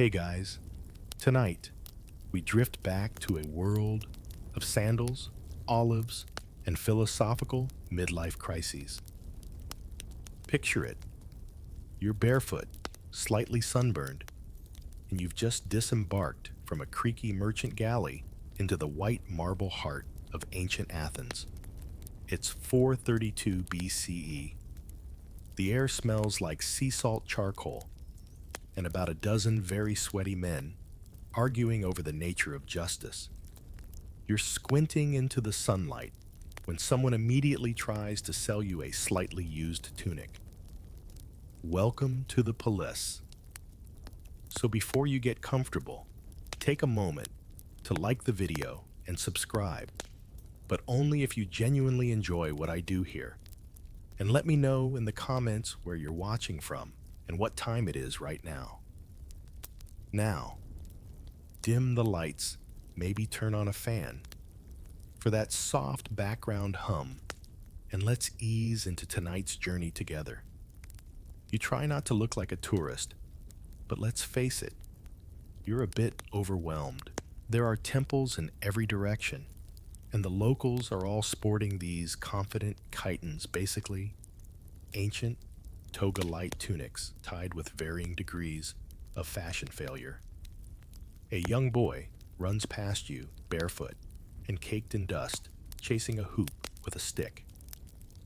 Hey guys, tonight we drift back to a world of sandals, olives, and philosophical midlife crises. Picture it. You're barefoot, slightly sunburned, and you've just disembarked from a creaky merchant galley into the white marble heart of ancient Athens. It's 432 BCE. The air smells like sea salt charcoal, and about a dozen very sweaty men arguing over the nature of justice. You're squinting into the sunlight when someone immediately tries to sell you a slightly used tunic. Welcome to the palace. So before you get comfortable, take a moment to like the video and subscribe, but only if you genuinely enjoy what I do here. And let me know in the comments where you're watching from and what time it is right now. Now, dim the lights, maybe turn on a fan for that soft background hum, and let's ease into tonight's journey together. You try not to look like a tourist, but let's face it, you're a bit overwhelmed. There are temples in every direction, and the locals are all sporting these confident chitons, basically ancient toga-like tunics tied with varying degrees of fashion failure. A young boy runs past you barefoot and caked in dust, chasing a hoop with a stick.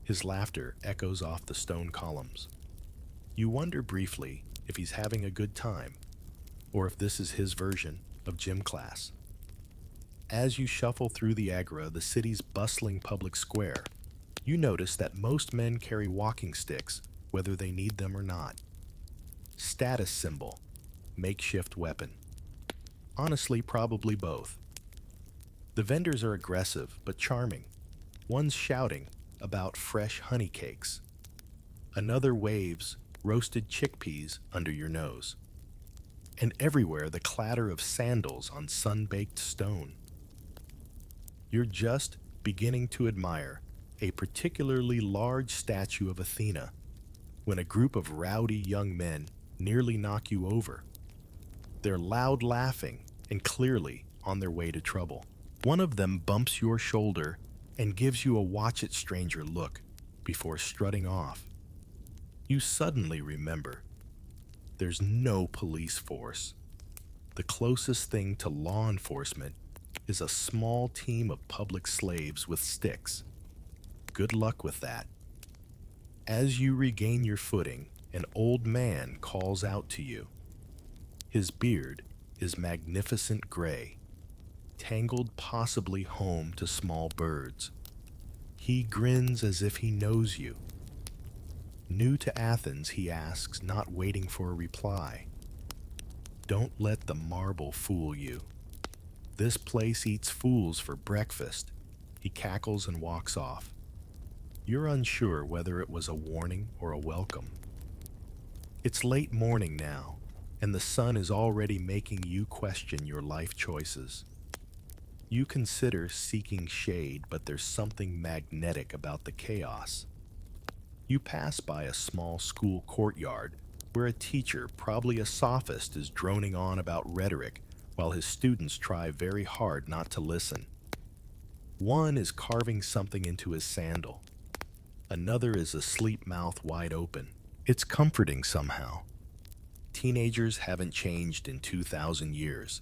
His laughter echoes off the stone columns. You wonder briefly if he's having a good time, or if this is his version of gym class. As you shuffle through the agora, the city's bustling public square, you notice that most men carry walking sticks, whether they need them or not. Status symbol, makeshift weapon. Honestly, probably both. The vendors are aggressive but charming. One's shouting about fresh honey cakes. Another waves roasted chickpeas under your nose. And everywhere the clatter of sandals on sun-baked stone. You're just beginning to admire a particularly large statue of Athena when a group of rowdy young men nearly knock you over. They're loud laughing and clearly on their way to trouble. One of them bumps your shoulder and gives you a watch-it-stranger look before strutting off. You suddenly remember there's no police force. The closest thing to law enforcement is a small team of public slaves with sticks. Good luck with that. As you regain your footing, an old man calls out to you. His beard is magnificent gray, tangled possibly home to small birds. He grins as if he knows you. New to Athens, he asks, not waiting for a reply. Don't let the marble fool you. This place eats fools for breakfast. He cackles and walks off. You're unsure whether it was a warning or a welcome. It's late morning now, and the sun is already making you question your life choices. You consider seeking shade, but there's something magnetic about the chaos. You pass by a small school courtyard where a teacher, probably a sophist, is droning on about rhetoric while his students try very hard not to listen. One is carving something into his sandal. Another is asleep, mouth wide open. It's comforting somehow. Teenagers haven't changed in 2,000 years.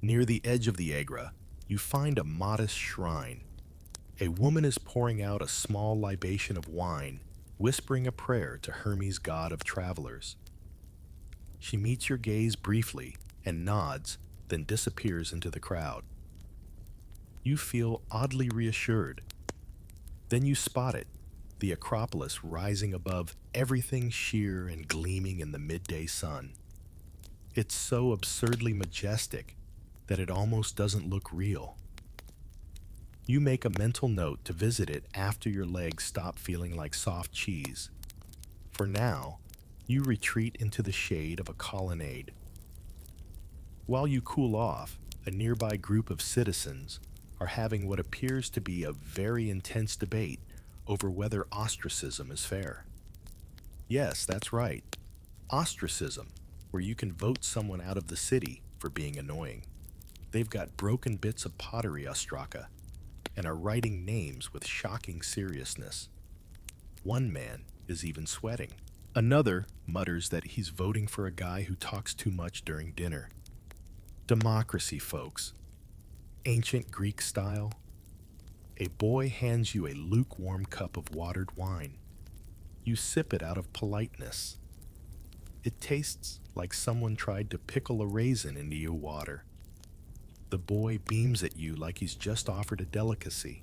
Near the edge of the agora, you find a modest shrine. A woman is pouring out a small libation of wine, whispering a prayer to Hermes, god of travelers. She meets your gaze briefly and nods, then disappears into the crowd. You feel oddly reassured. Then you spot it, the Acropolis rising above everything, sheer and gleaming in the midday sun. It's so absurdly majestic that it almost doesn't look real. You make a mental note to visit it after your legs stop feeling like soft cheese. For now, you retreat into the shade of a colonnade. While you cool off, a nearby group of citizens are having what appears to be a very intense debate over whether ostracism is fair. Yes, that's right. Ostracism, where you can vote someone out of the city for being annoying. They've got broken bits of pottery ostraka and are writing names with shocking seriousness. One man is even sweating. Another mutters that he's voting for a guy who talks too much during dinner. Democracy, folks. Ancient Greek style. A boy hands you a lukewarm cup of watered wine. You sip it out of politeness. It tastes like someone tried to pickle a raisin into your water. The boy beams at you like he's just offered a delicacy.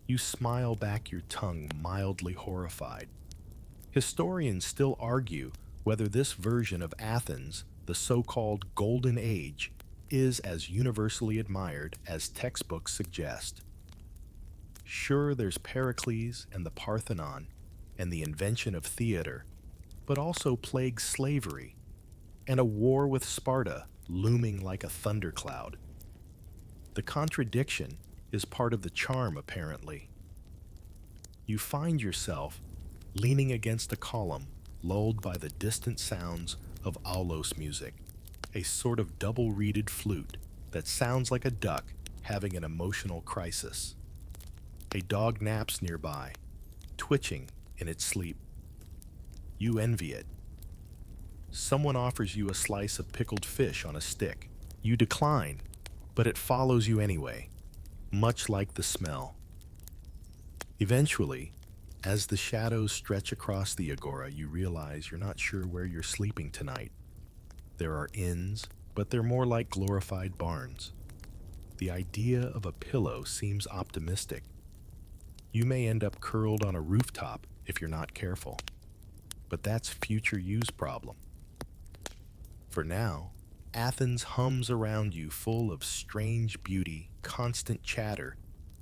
You smile back, your tongue mildly horrified. Historians still argue whether this version of Athens, the so-called Golden Age, is as universally admired as textbooks suggest. Sure, there's Pericles and the Parthenon and the invention of theater, but also plague slavery and a war with Sparta looming like a thundercloud. The contradiction is part of the charm, apparently. You find yourself leaning against a column, lulled by the distant sounds of aulos music, a sort of double-reeded flute that sounds like a duck having an emotional crisis. A dog naps nearby, twitching in its sleep. You envy it. Someone offers you a slice of pickled fish on a stick. You decline, but it follows you anyway, much like the smell. Eventually, as the shadows stretch across the agora, you realize you're not sure where you're sleeping tonight. There are inns, but they're more like glorified barns. The idea of a pillow seems optimistic. You may end up curled on a rooftop if you're not careful, but that's future you's problem. For now, Athens hums around you, full of strange beauty, constant chatter,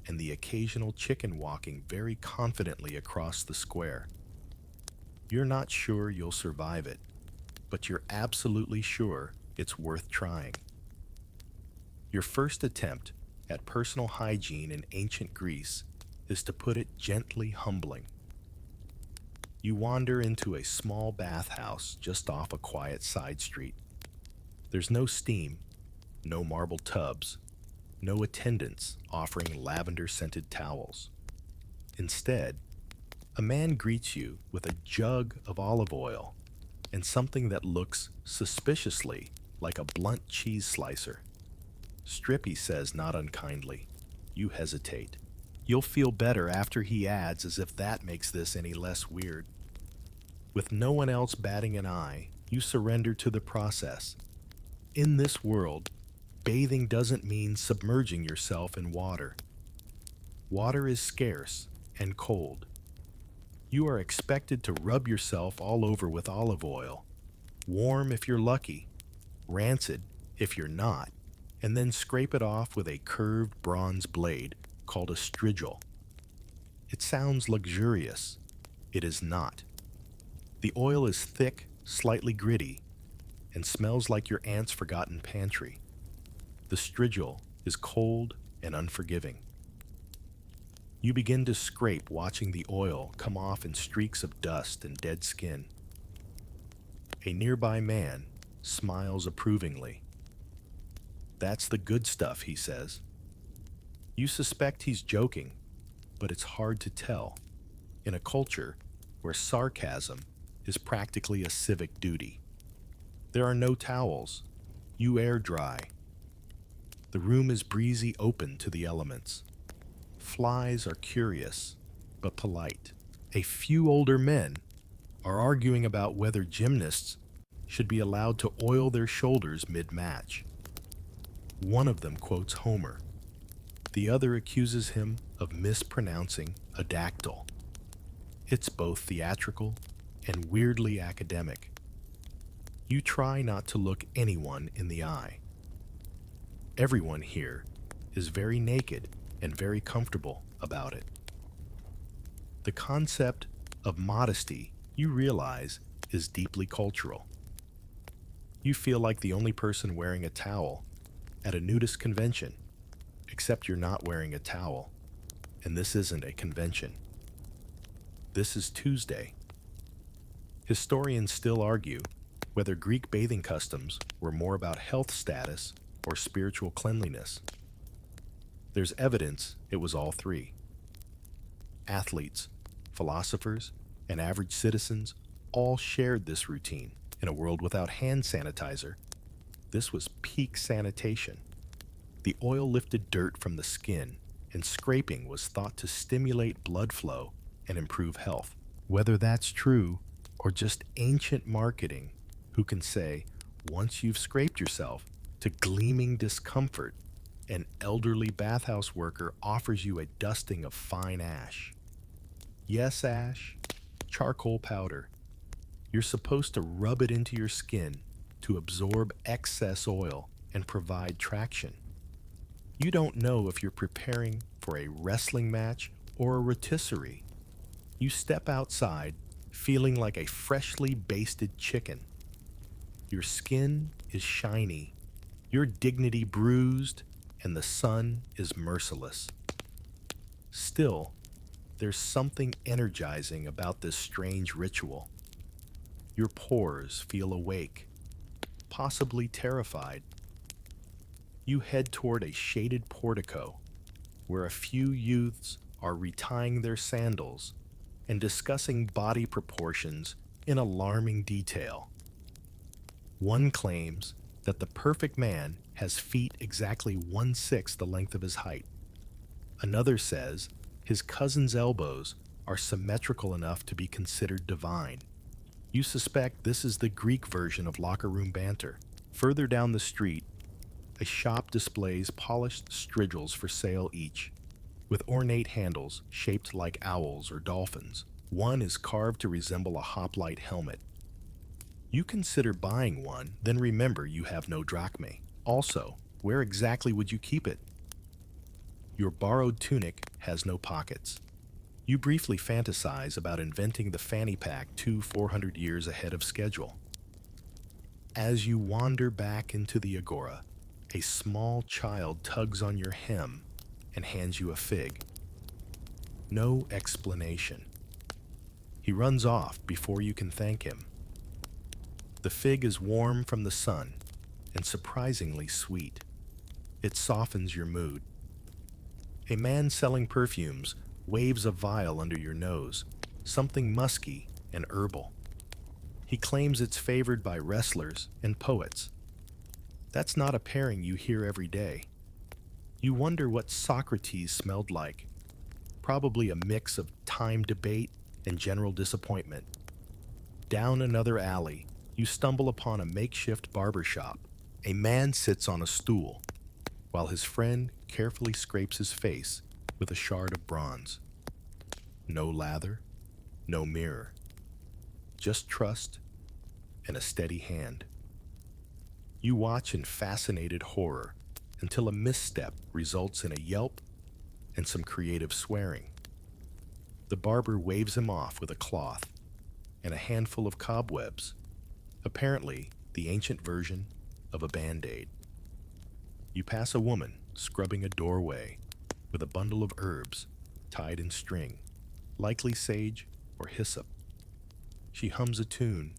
and the occasional chicken walking very confidently across the square. You're not sure you'll survive it, but you're absolutely sure it's worth trying. Your first attempt at personal hygiene in ancient Greece is, to put it gently, humbling. You wander into a small bathhouse just off a quiet side street. There's no steam, no marble tubs, no attendants offering lavender-scented towels. Instead, a man greets you with a jug of olive oil and something that looks suspiciously like a blunt cheese slicer. "Strip," he says, not unkindly. You hesitate. You'll feel better after he adds, as if that makes this any less weird. With no one else batting an eye, you surrender to the process. In this world, bathing doesn't mean submerging yourself in water. Water is scarce and cold. You are expected to rub yourself all over with olive oil, warm if you're lucky, rancid if you're not, and then scrape it off with a curved bronze blade called a strigil. It sounds luxurious. It is not. The oil is thick, slightly gritty, and smells like your aunt's forgotten pantry. The strigil is cold and unforgiving. You begin to scrape, watching the oil come off in streaks of dust and dead skin. A nearby man smiles approvingly. "That's the good stuff," he says. You suspect he's joking, but it's hard to tell in a culture where sarcasm is practically a civic duty. There are no towels. You air dry. The room is breezy, open to the elements. Flies are curious, but polite. A few older men are arguing about whether gymnasts should be allowed to oil their shoulders mid-match. One of them quotes Homer. The other accuses him of mispronouncing a dactyl. It's both theatrical and weirdly academic. You try not to look anyone in the eye. Everyone here is very naked and very comfortable about it. The concept of modesty, you realize, is deeply cultural. You feel like the only person wearing a towel at a nudist convention, except you're not wearing a towel, and this isn't a convention. This is Tuesday. Historians still argue whether Greek bathing customs were more about health status or spiritual cleanliness. There's evidence it was all three. Athletes, philosophers, and average citizens all shared this routine. In a world without hand sanitizer, this was peak sanitation. The oil lifted dirt from the skin, and scraping was thought to stimulate blood flow and improve health. Whether that's true or just ancient marketing, who can say, once you've scraped yourself to gleaming discomfort, an elderly bathhouse worker offers you a dusting of fine ash. Yes, ash, charcoal powder. You're supposed to rub it into your skin to absorb excess oil and provide traction. You don't know if you're preparing for a wrestling match or a rotisserie. You step outside feeling like a freshly basted chicken. Your skin is shiny, your dignity bruised, and the sun is merciless. Still, there's something energizing about this strange ritual. Your pores feel awake, possibly terrified. You head toward a shaded portico where a few youths are retying their sandals and discussing body proportions in alarming detail. One claims that the perfect man has feet exactly 1/6 the length of his height. Another says his cousin's elbows are symmetrical enough to be considered divine. You suspect this is the Greek version of locker room banter. Further down the street, a shop displays polished strigils for sale each, with ornate handles shaped like owls or dolphins. One is carved to resemble a hoplite helmet. You consider buying one, then remember you have no drachmae. Also, where exactly would you keep it? Your borrowed tunic has no pockets. You briefly fantasize about inventing the fanny pack 400 years ahead of schedule. As you wander back into the agora, a small child tugs on your hem and hands you a fig. No explanation. He runs off before you can thank him. The fig is warm from the sun and surprisingly sweet. It softens your mood. A man selling perfumes waves a vial under your nose, something musky and herbal. He claims it's favored by wrestlers and poets. That's not a pairing you hear every day. You wonder what Socrates smelled like. Probably a mix of time debate and general disappointment. Down another alley, you stumble upon a makeshift barber shop. A man sits on a stool, while his friend carefully scrapes his face with a shard of bronze. No lather, no mirror. Just trust and a steady hand. You watch in fascinated horror until a misstep results in a yelp and some creative swearing. The barber waves him off with a cloth and a handful of cobwebs, apparently the ancient version of a band-aid. You pass a woman scrubbing a doorway with a bundle of herbs tied in string, likely sage or hyssop. She hums a tune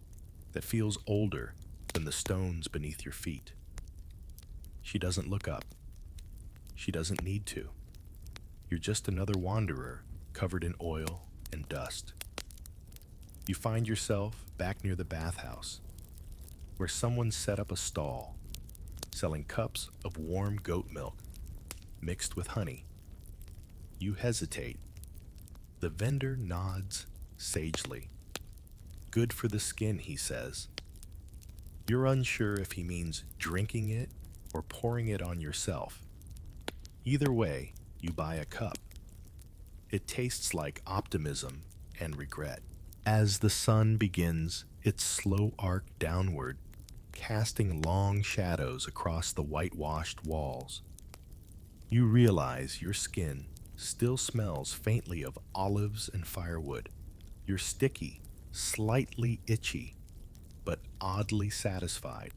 that feels older than the stones beneath your feet. She doesn't look up. She doesn't need to. You're just another wanderer covered in oil and dust. You find yourself back near the bathhouse, where someone set up a stall, selling cups of warm goat milk mixed with honey. You hesitate. The vendor nods sagely. Good for the skin, he says. You're unsure if he means drinking it or pouring it on yourself. Either way, you buy a cup. It tastes like optimism and regret. As the sun begins its slow arc downward, casting long shadows across the whitewashed walls, you realize your skin still smells faintly of olives and firewood. You're sticky, slightly itchy, but oddly satisfied.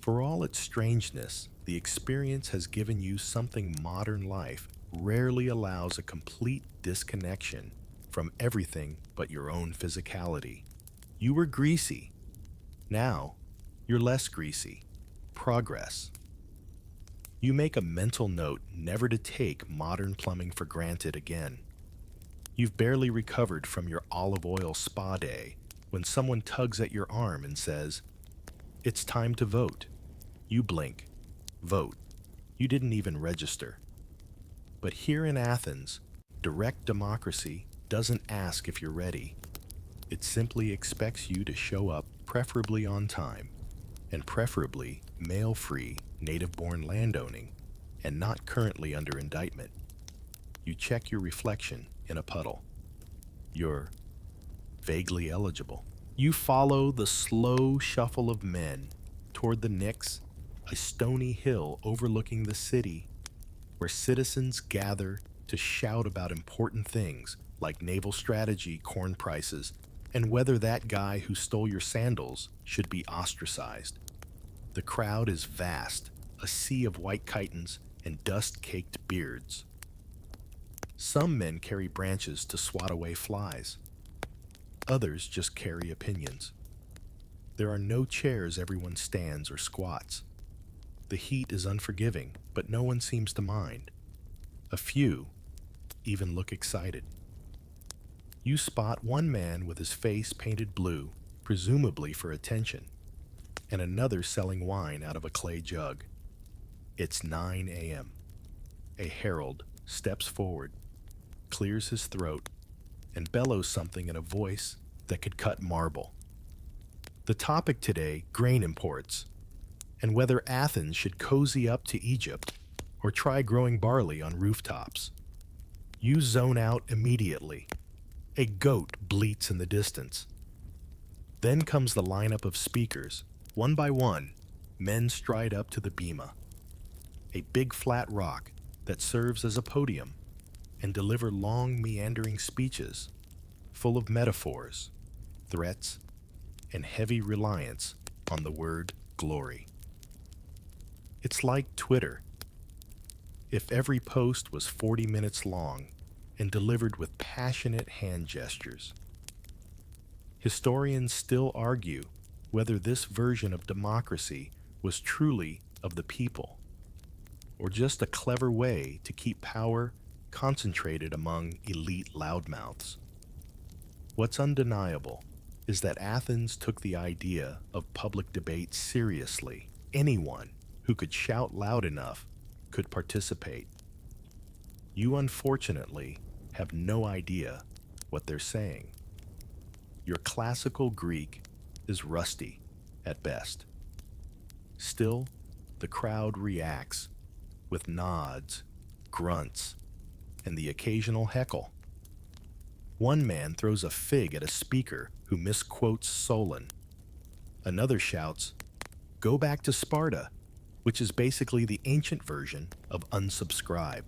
For all its strangeness, the experience has given you something modern life rarely allows: a complete disconnection from everything but your own physicality. You were greasy, Now, you're less greasy. Progress. You make a mental note never to take modern plumbing for granted again. You've barely recovered from your olive oil spa day when someone tugs at your arm and says, "It's time to vote." You blink. Vote. You didn't even register. But here in Athens, direct democracy doesn't ask if you're ready. It simply expects you to show up, preferably on time, and preferably male-free, native-born landowning, and not currently under indictment. You check your reflection in a puddle. You're vaguely eligible. You follow the slow shuffle of men toward the Nix, a stony hill overlooking the city, where citizens gather to shout about important things like naval strategy, corn prices, and whether that guy who stole your sandals should be ostracized. The crowd is vast, a sea of white chitons and dust-caked beards. Some men carry branches to swat away flies. Others just carry opinions. There are no chairs everyone stands or squats. The heat is unforgiving, but no one seems to mind. A few even look excited. You spot one man with his face painted blue, presumably for attention, and another selling wine out of a clay jug. It's 9 a.m. A herald steps forward, clears his throat, and bellows something in a voice that could cut marble. The topic today, grain imports, and whether Athens should cozy up to Egypt or try growing barley on rooftops. You zone out immediately. A goat bleats in the distance. Then comes the lineup of speakers. One by one, men stride up to the bema, a big flat rock that serves as a podium, and deliver long meandering speeches full of metaphors, threats, and heavy reliance on the word glory. It's like Twitter. If every post was 40 minutes long and delivered with passionate hand gestures. Historians still argue whether this version of democracy was truly of the people, or just a clever way to keep power concentrated among elite loudmouths. What's undeniable is that Athens took the idea of public debate seriously. Anyone who could shout loud enough could participate. You unfortunately have no idea what they're saying. Your classical Greek is rusty at best. Still, the crowd reacts with nods, grunts, and the occasional heckle. One man throws a fig at a speaker who misquotes Solon. Another shouts, "Go back to Sparta," which is basically the ancient version of unsubscribe.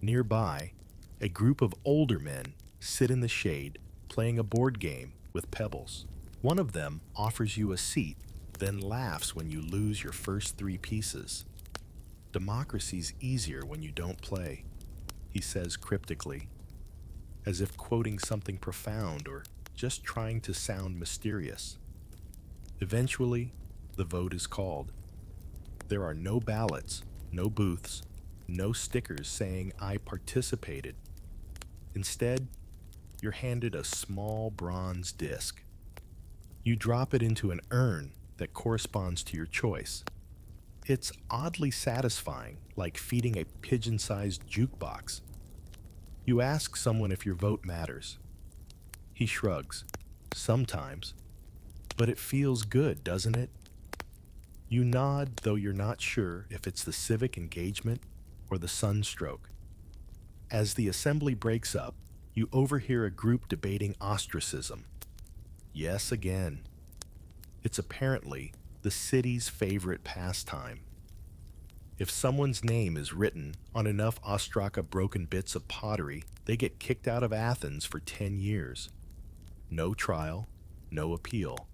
Nearby, a group of older men sit in the shade playing a board game with pebbles. One of them offers you a seat, then laughs when you lose your first 3 pieces. "Democracy's easier when you don't play," he says cryptically, as if quoting something profound or just trying to sound mysterious. Eventually, the vote is called. There are no ballots, no booths, no stickers saying "I participated." Instead, you're handed a small bronze disc. You drop it into an urn that corresponds to your choice. It's oddly satisfying, like feeding a pigeon-sized jukebox. You ask someone if your vote matters. He shrugs. Sometimes. But it feels good, doesn't it? You nod, though you're not sure if it's the civic engagement or the sunstroke. As the assembly breaks up, you overhear a group debating ostracism. Yes, again. It's apparently the city's favorite pastime. If someone's name is written on enough ostraka broken bits of pottery, they get kicked out of Athens for 10 years. No trial, no appeal.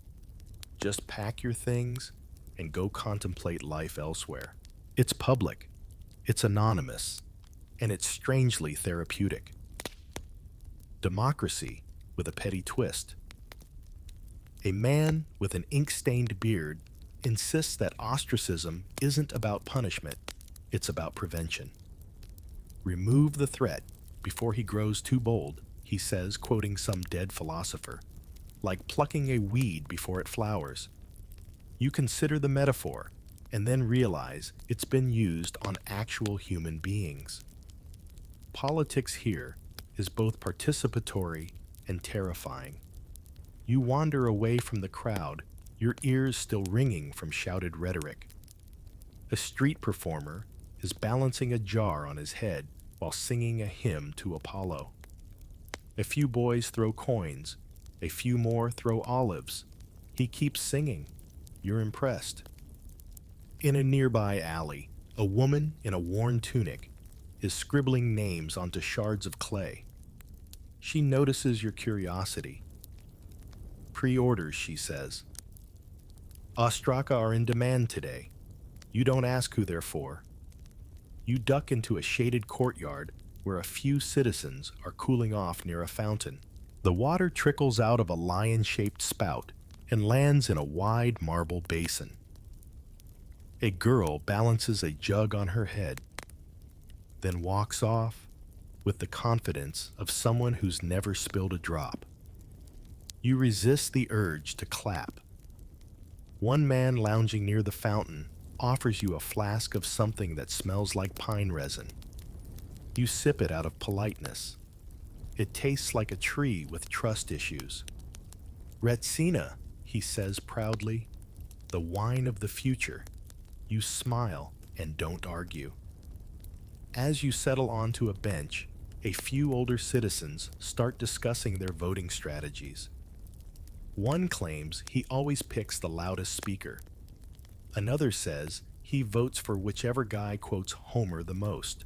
Just pack your things and go contemplate life elsewhere. It's public, it's anonymous, and it's strangely therapeutic. Democracy with a petty twist. A man with an ink-stained beard insists that ostracism isn't about punishment, it's about prevention. Remove the threat before he grows too bold, he says, quoting some dead philosopher, like plucking a weed before it flowers. You consider the metaphor and then realize it's been used on actual human beings. Politics here is both participatory and terrifying. You wander away from the crowd, your ears still ringing from shouted rhetoric. A street performer is balancing a jar on his head while singing a hymn to Apollo. A few boys throw coins, a few more throw olives. He keeps singing. You're impressed. In a nearby alley, a woman in a worn tunic is scribbling names onto shards of clay. She notices your curiosity. Pre-orders, she says. Ostracon are in demand today. You don't ask who they're for. You duck into a shaded courtyard where a few citizens are cooling off near a fountain. The water trickles out of a lion-shaped spout and lands in a wide marble basin. A girl balances a jug on her head, then walks off with the confidence of someone who's never spilled a drop. You resist the urge to clap. One man lounging near the fountain offers you a flask of something that smells like pine resin. You sip it out of politeness. It tastes like a tree with trust issues. Retsina, he says proudly, the wine of the future. You smile and don't argue. As you settle onto a bench, a few older citizens start discussing their voting strategies. One claims he always picks the loudest speaker. Another says he votes for whichever guy quotes Homer the most.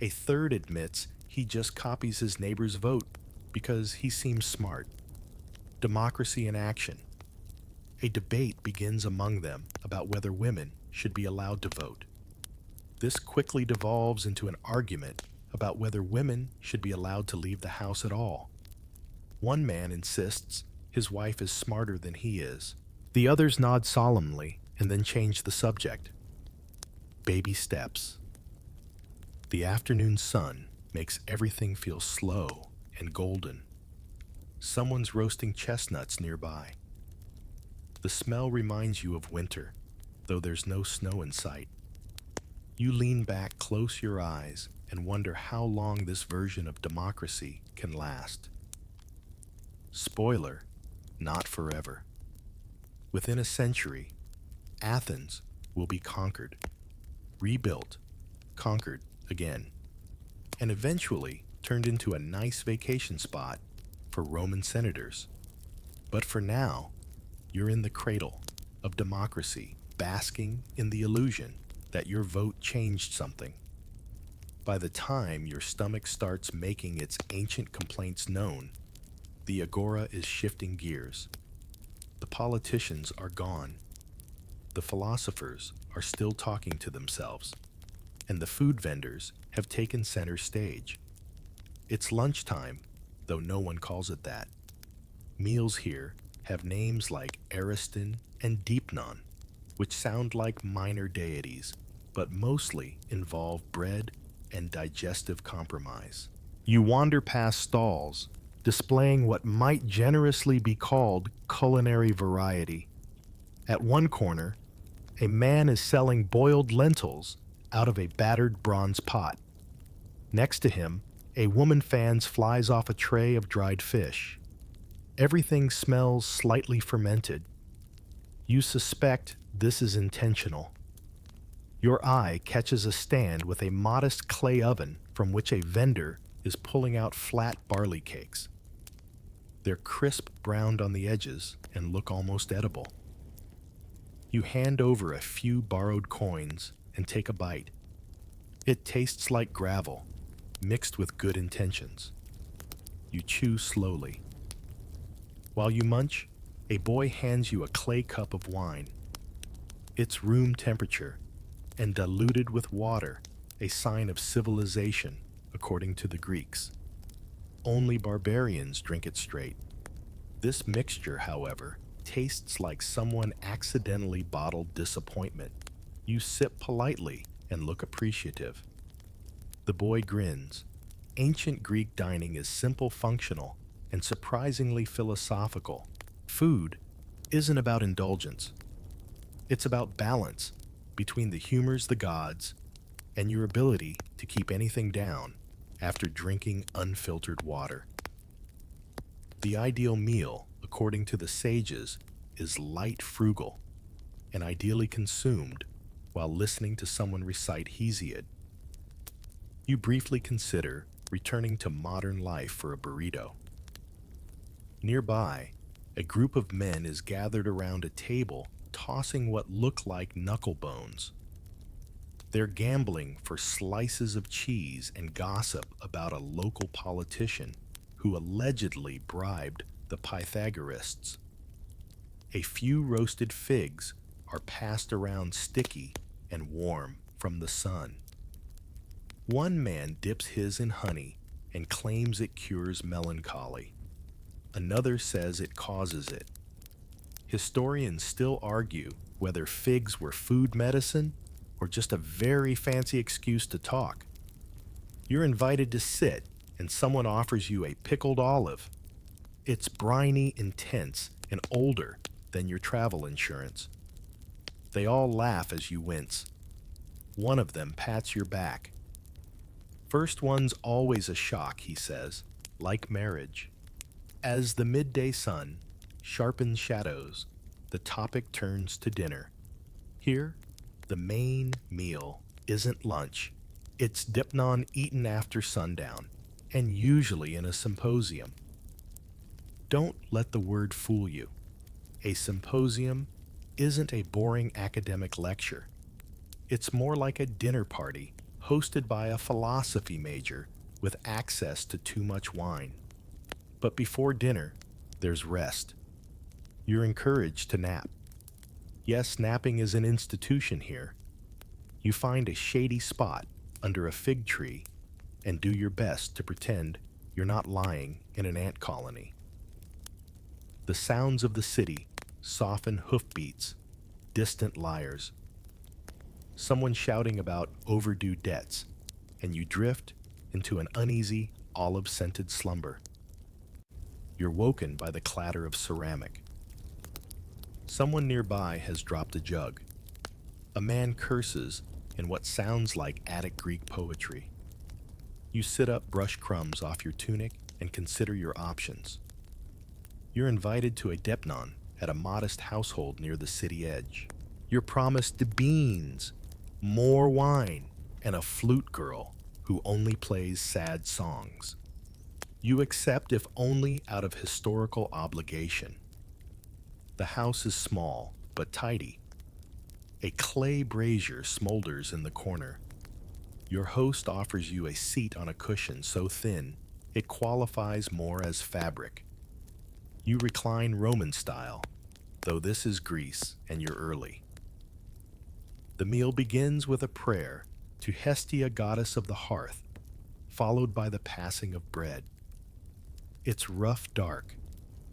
A third admits he just copies his neighbor's vote because he seems smart. Democracy in action. A debate begins among them about whether women should be allowed to vote. This quickly devolves into an argument about whether women should be allowed to leave the house at all. One man insists his wife is smarter than he is. The others nod solemnly and then change the subject. Baby steps. The afternoon sun makes everything feel slow and golden. Someone's roasting chestnuts nearby. The smell reminds you of winter, though there's no snow in sight. You lean back, close your eyes, and wonder how long this version of democracy can last. Spoiler, not forever. Within a century, Athens will be conquered, rebuilt, conquered again, and eventually turned into a nice vacation spot for Roman senators. But for now, you're in the cradle of democracy, basking in the illusion that your vote changed something. By the time your stomach starts making its ancient complaints known, the agora is shifting gears. The politicians are gone. The philosophers are still talking to themselves, and the food vendors have taken center stage. It's lunchtime, though no one calls it that. Meals here have names like Ariston and Deepnon, which sound like minor deities, but mostly involve bread and digestive compromise. You wander past stalls, displaying what might generously be called culinary variety. At one corner, a man is selling boiled lentils out of a battered bronze pot. Next to him, a woman fans flies off a tray of dried fish. Everything smells slightly fermented. You suspect this is intentional. Your eye catches a stand with a modest clay oven from which a vendor is pulling out flat barley cakes. They're crisp browned on the edges and look almost edible. You hand over a few borrowed coins and take a bite. It tastes like gravel, mixed with good intentions. You chew slowly. While you munch, a boy hands you a clay cup of wine. It's room temperature and diluted with water, a sign of civilization, according to the Greeks. Only barbarians drink it straight. This mixture, however, tastes like someone accidentally bottled disappointment. You sip politely and look appreciative. The boy grins. Ancient Greek dining is simple, functional, and surprisingly philosophical. Food isn't about indulgence. It's about balance between the humors, the gods, and your ability to keep anything down after drinking unfiltered water. The ideal meal, according to the sages, is light, frugal, and ideally consumed while listening to someone recite Hesiod. You briefly consider returning to modern life for a burrito. Nearby, a group of men is gathered around a table tossing what look like knuckle bones. They're gambling for slices of cheese and gossip about a local politician who allegedly bribed the Pythagoreans. A few roasted figs are passed around sticky and warm from the sun. One man dips his in honey and claims it cures melancholy. Another says it causes it. Historians still argue whether figs were food medicine or just a very fancy excuse to talk. You're invited to sit, and someone offers you a pickled olive. It's briny, intense, and older than your travel insurance. They all laugh as you wince. One of them pats your back. First one's always a shock, he says, like marriage. As the midday sun sharpens shadows, the topic turns to dinner. Here, the main meal isn't lunch. It's dipnon eaten after sundown, and usually in a symposium. Don't let the word fool you. A symposium isn't a boring academic lecture. It's more like a dinner party hosted by a philosophy major with access to too much wine. But before dinner, there's rest. You're encouraged to nap. Yes, napping is an institution here. You find a shady spot under a fig tree and do your best to pretend you're not lying in an ant colony. The sounds of the city soften hoofbeats, distant lyres. Someone shouting about overdue debts, and you drift into an uneasy, olive-scented slumber. You're woken by the clatter of ceramic. Someone nearby has dropped a jug. A man curses in what sounds like Attic Greek poetry. You sit up, brush crumbs off your tunic, and consider your options. You're invited to a depnon at a modest household near the city edge. You're promised beans, more wine, and a flute girl who only plays sad songs. You accept, if only out of historical obligation. The house is small, but tidy. A clay brazier smolders in the corner. Your host offers you a seat on a cushion so thin it qualifies more as fabric. You recline Roman style, though this is Greece and you're early. The meal begins with a prayer to Hestia, goddess of the hearth, followed by the passing of bread. It's rough, dark,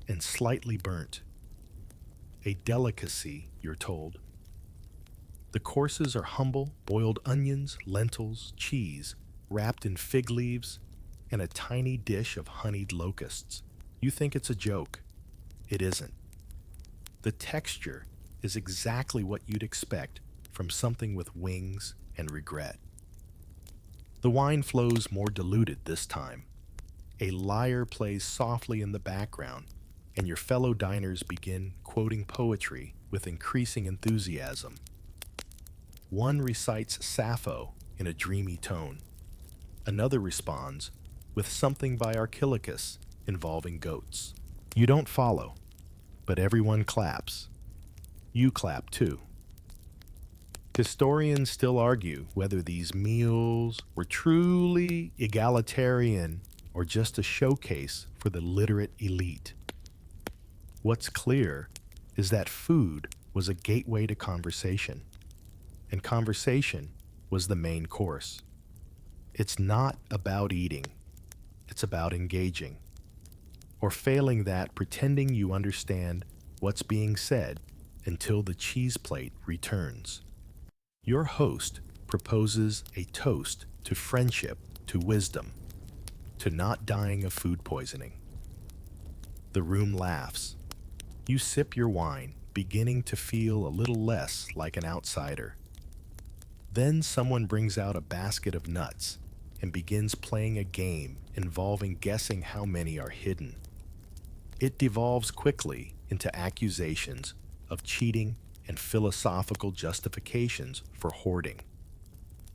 and slightly burnt. A delicacy, you're told. The courses are humble: boiled onions, lentils, cheese, wrapped in fig leaves, and a tiny dish of honeyed locusts. You think it's a joke. It isn't. The texture is exactly what you'd expect from something with wings and regret. The wine flows more diluted this time. A lyre plays softly in the background, and your fellow diners begin quoting poetry with increasing enthusiasm. One recites Sappho in a dreamy tone. Another responds with something by Archilochus involving goats. You don't follow, but everyone claps. You clap too. Historians still argue whether these meals were truly egalitarian or just a showcase for the literate elite. What's clear is that food was a gateway to conversation, and conversation was the main course. It's not about eating, it's about engaging. or failing that, pretending you understand what's being said until the cheese plate returns. Your host proposes a toast to friendship, to wisdom, to not dying of food poisoning. The room laughs. You sip your wine, beginning to feel a little less like an outsider. Then someone brings out a basket of nuts and begins playing a game involving guessing how many are hidden. It devolves quickly into accusations of cheating and philosophical justifications for hoarding.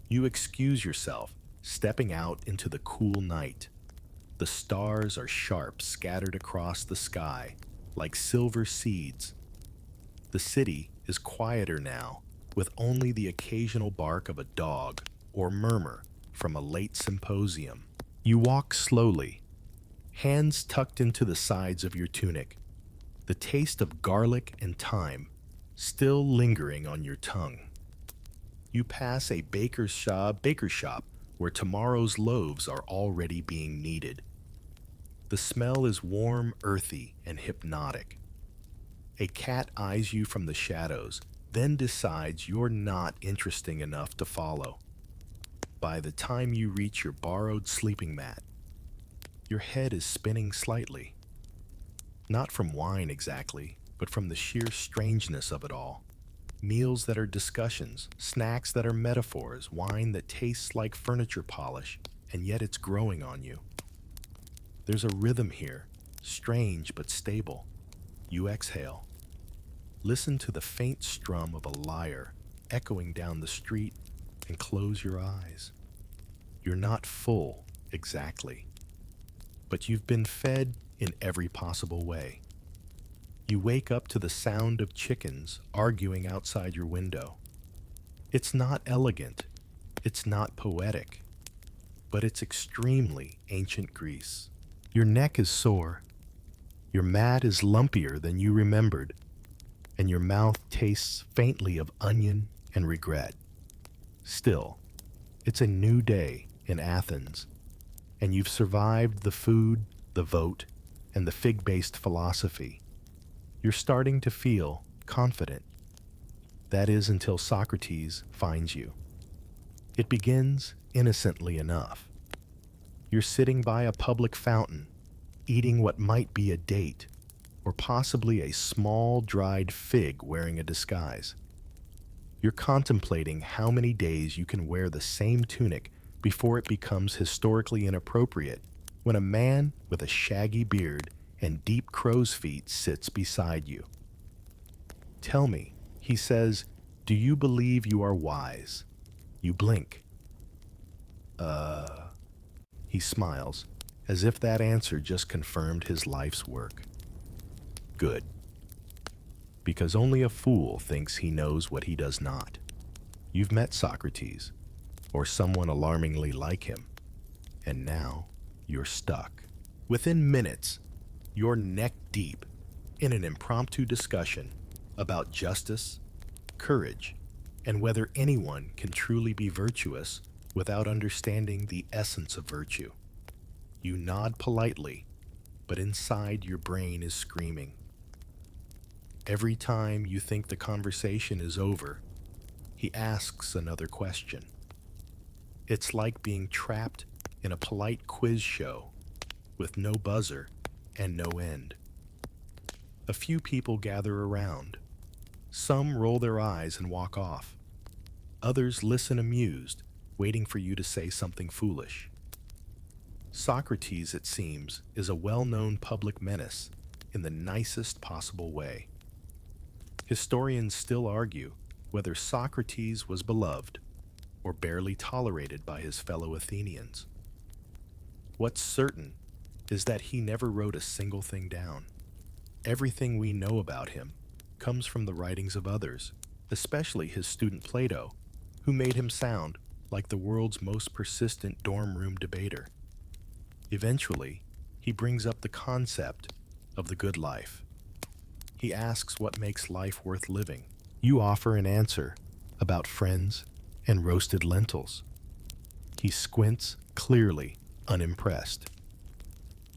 You excuse yourself, stepping out into the cool night. The stars are sharp, scattered across the sky like silver seeds. The city is quieter now, with only the occasional bark of a dog or murmur from a late symposium. You walk slowly, hands tucked into the sides of your tunic, the taste of garlic and thyme still lingering on your tongue. You pass a baker shop where tomorrow's loaves are already being kneaded. The smell is warm, earthy, and hypnotic. A cat eyes you from the shadows, then decides you're not interesting enough to follow. By the time you reach your borrowed sleeping mat, your head is spinning slightly. Not from wine exactly, but from the sheer strangeness of it all. Meals that are discussions, snacks that are metaphors, wine that tastes like furniture polish, and yet it's growing on you. There's a rhythm here, strange but stable. You exhale. Listen to the faint strum of a lyre echoing down the street and close your eyes. You're not full, exactly, but you've been fed in every possible way. You wake up to the sound of chickens arguing outside your window. It's not elegant, it's not poetic, but it's extremely ancient Greece. Your neck is sore, your mat is lumpier than you remembered, and your mouth tastes faintly of onion and regret. Still, it's a new day in Athens, and you've survived the food, the vote, and the fig-based philosophy. You're starting to feel confident. That is until Socrates finds you. It begins innocently enough. You're sitting by a public fountain, eating what might be a date, or possibly a small dried fig wearing a disguise. You're contemplating how many days you can wear the same tunic before it becomes historically inappropriate, when a man with a shaggy beard and deep crow's feet sits beside you. Tell me, he says, do you believe you are wise? You blink. He smiles, as if that answer just confirmed his life's work. Good. Because only a fool thinks he knows what he does not. You've met Socrates, or someone alarmingly like him, and now you're stuck. Within minutes, you're neck deep in an impromptu discussion about justice, courage, and whether anyone can truly be virtuous without understanding the essence of virtue. You nod politely, but inside your brain is screaming. Every time you think the conversation is over, he asks another question. It's like being trapped in a polite quiz show with no buzzer and no end. A few people gather around. Some roll their eyes and walk off. Others listen amused, waiting for you to say something foolish. Socrates, it seems, is a well-known public menace in the nicest possible way. Historians still argue whether Socrates was beloved or barely tolerated by his fellow Athenians. What's certain is that he never wrote a single thing down. Everything we know about him comes from the writings of others, especially his student Plato, who made him sound like the world's most persistent dorm room debater. Eventually, he brings up the concept of the good life. He asks what makes life worth living. You offer an answer about friends and roasted lentils. He squints, clearly unimpressed.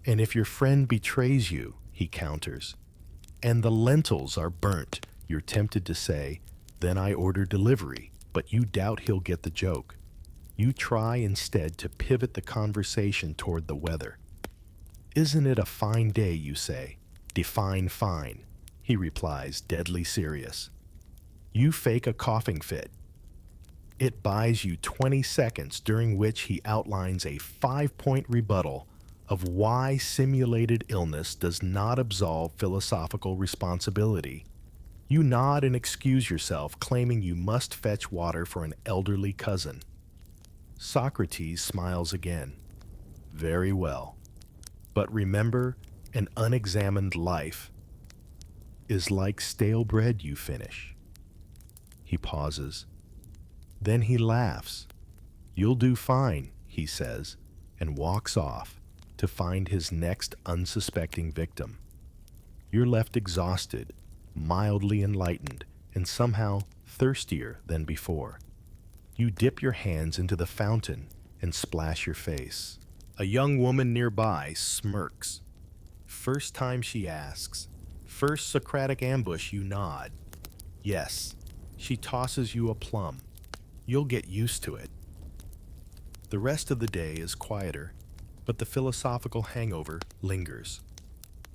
And if your friend betrays you, he counters, and the lentils are burnt, you're tempted to say, then I order delivery, but you doubt he'll get the joke. You try instead to pivot the conversation toward the weather. Isn't it a fine day, you say? Define fine. He replies, deadly serious. You fake a coughing fit. It buys you 20 seconds, during which he outlines a 5-point rebuttal of why simulated illness does not absolve philosophical responsibility. You nod and excuse yourself, claiming you must fetch water for an elderly cousin. Socrates smiles again. Very well. But remember, an unexamined life is like stale bread you finish. He pauses. Then he laughs. You'll do fine, he says, and walks off to find his next unsuspecting victim. You're left exhausted, mildly enlightened, and somehow thirstier than before. You dip your hands into the fountain and splash your face. A young woman nearby smirks. First time she asks. First Socratic ambush, you nod. Yes. She tosses you a plum. You'll get used to it. The rest of the day is quieter, but the philosophical hangover lingers.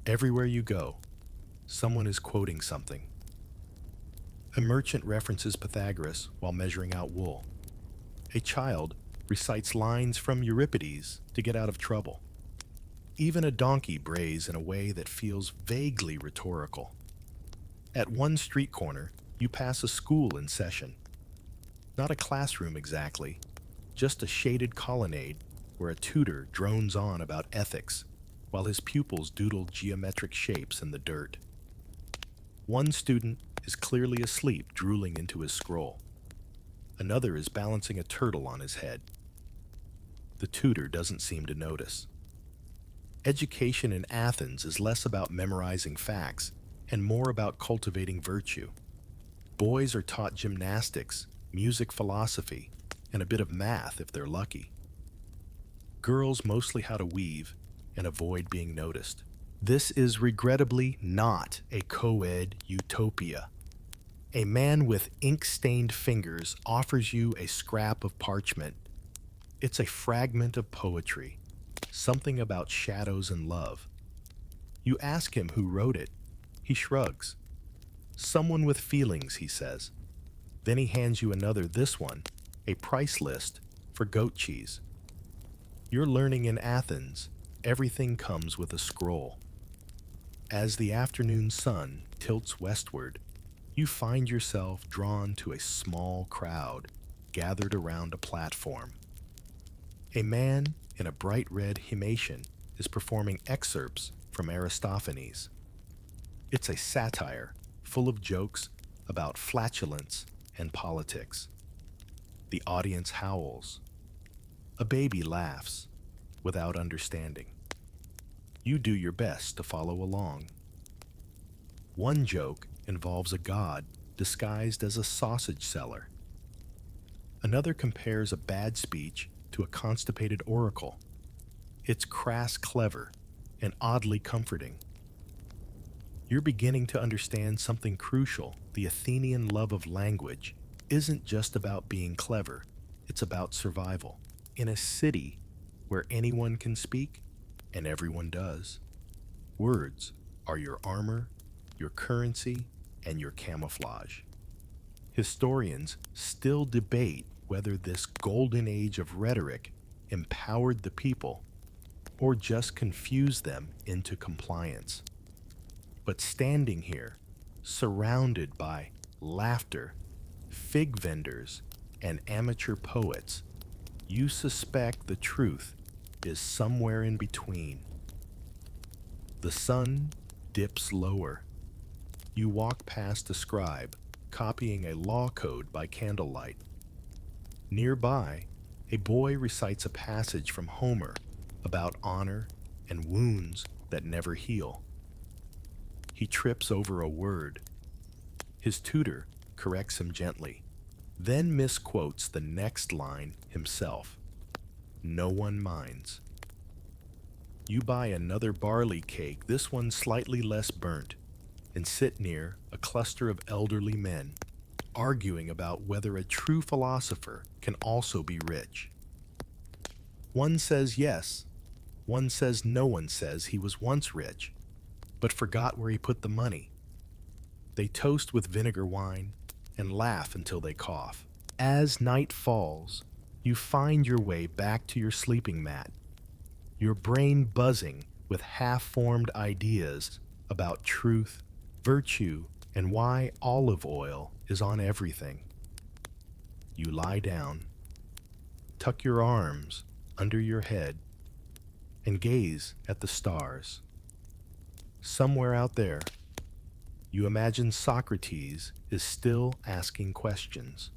Everywhere you go, someone is quoting something. A merchant references Pythagoras while measuring out wool. A child recites lines from Euripides to get out of trouble. Even a donkey brays in a way that feels vaguely rhetorical. At one street corner, you pass a school in session. Not a classroom exactly, just a shaded colonnade where a tutor drones on about ethics while his pupils doodle geometric shapes in the dirt. One student is clearly asleep, drooling into his scroll. Another is balancing a turtle on his head. The tutor doesn't seem to notice. Education in Athens is less about memorizing facts and more about cultivating virtue. Boys are taught gymnastics, music, philosophy, and a bit of math if they're lucky. Girls mostly how to weave and avoid being noticed. This is regrettably not a co-ed utopia. A man with ink-stained fingers offers you a scrap of parchment. It's a fragment of poetry, something about shadows and love. You ask him who wrote it. He shrugs. Someone with feelings, he says. Then he hands you another, this one, a price list for goat cheese. You're learning in Athens, everything comes with a scroll. As the afternoon sun tilts westward, you find yourself drawn to a small crowd gathered around a platform. A man in a bright red himation is performing excerpts from Aristophanes. It's a satire full of jokes about flatulence and politics. The audience howls. A baby laughs without understanding. You do your best to follow along. One joke involves a god disguised as a sausage seller. Another compares a bad speech to a constipated oracle. It's crass clever and oddly comforting. You're beginning to understand something crucial. The Athenian love of language isn't just about being clever, it's about survival. In a city where anyone can speak, and everyone does, words are your armor, your currency, and your camouflage. Historians still debate whether this golden age of rhetoric empowered the people or just confused them into compliance. But standing here, surrounded by laughter, fig vendors, and amateur poets, you suspect the truth is somewhere in between. The sun dips lower. You walk past a scribe copying a law code by candlelight. Nearby, a boy recites a passage from Homer about honor and wounds that never heal. He trips over a word. His tutor corrects him gently, then misquotes the next line himself. No one minds. You buy another barley cake, this one slightly less burnt, and sit near a cluster of elderly men, arguing about whether a true philosopher can also be rich. One says yes, one says no one says he was once rich, but forgot where he put the money. They toast with vinegar wine and laugh until they cough. As night falls, you find your way back to your sleeping mat, your brain buzzing with half-formed ideas about truth, virtue, and why olive oil is on everything. You lie down, tuck your arms under your head, and gaze at the stars. Somewhere out there, you imagine Socrates is still asking questions.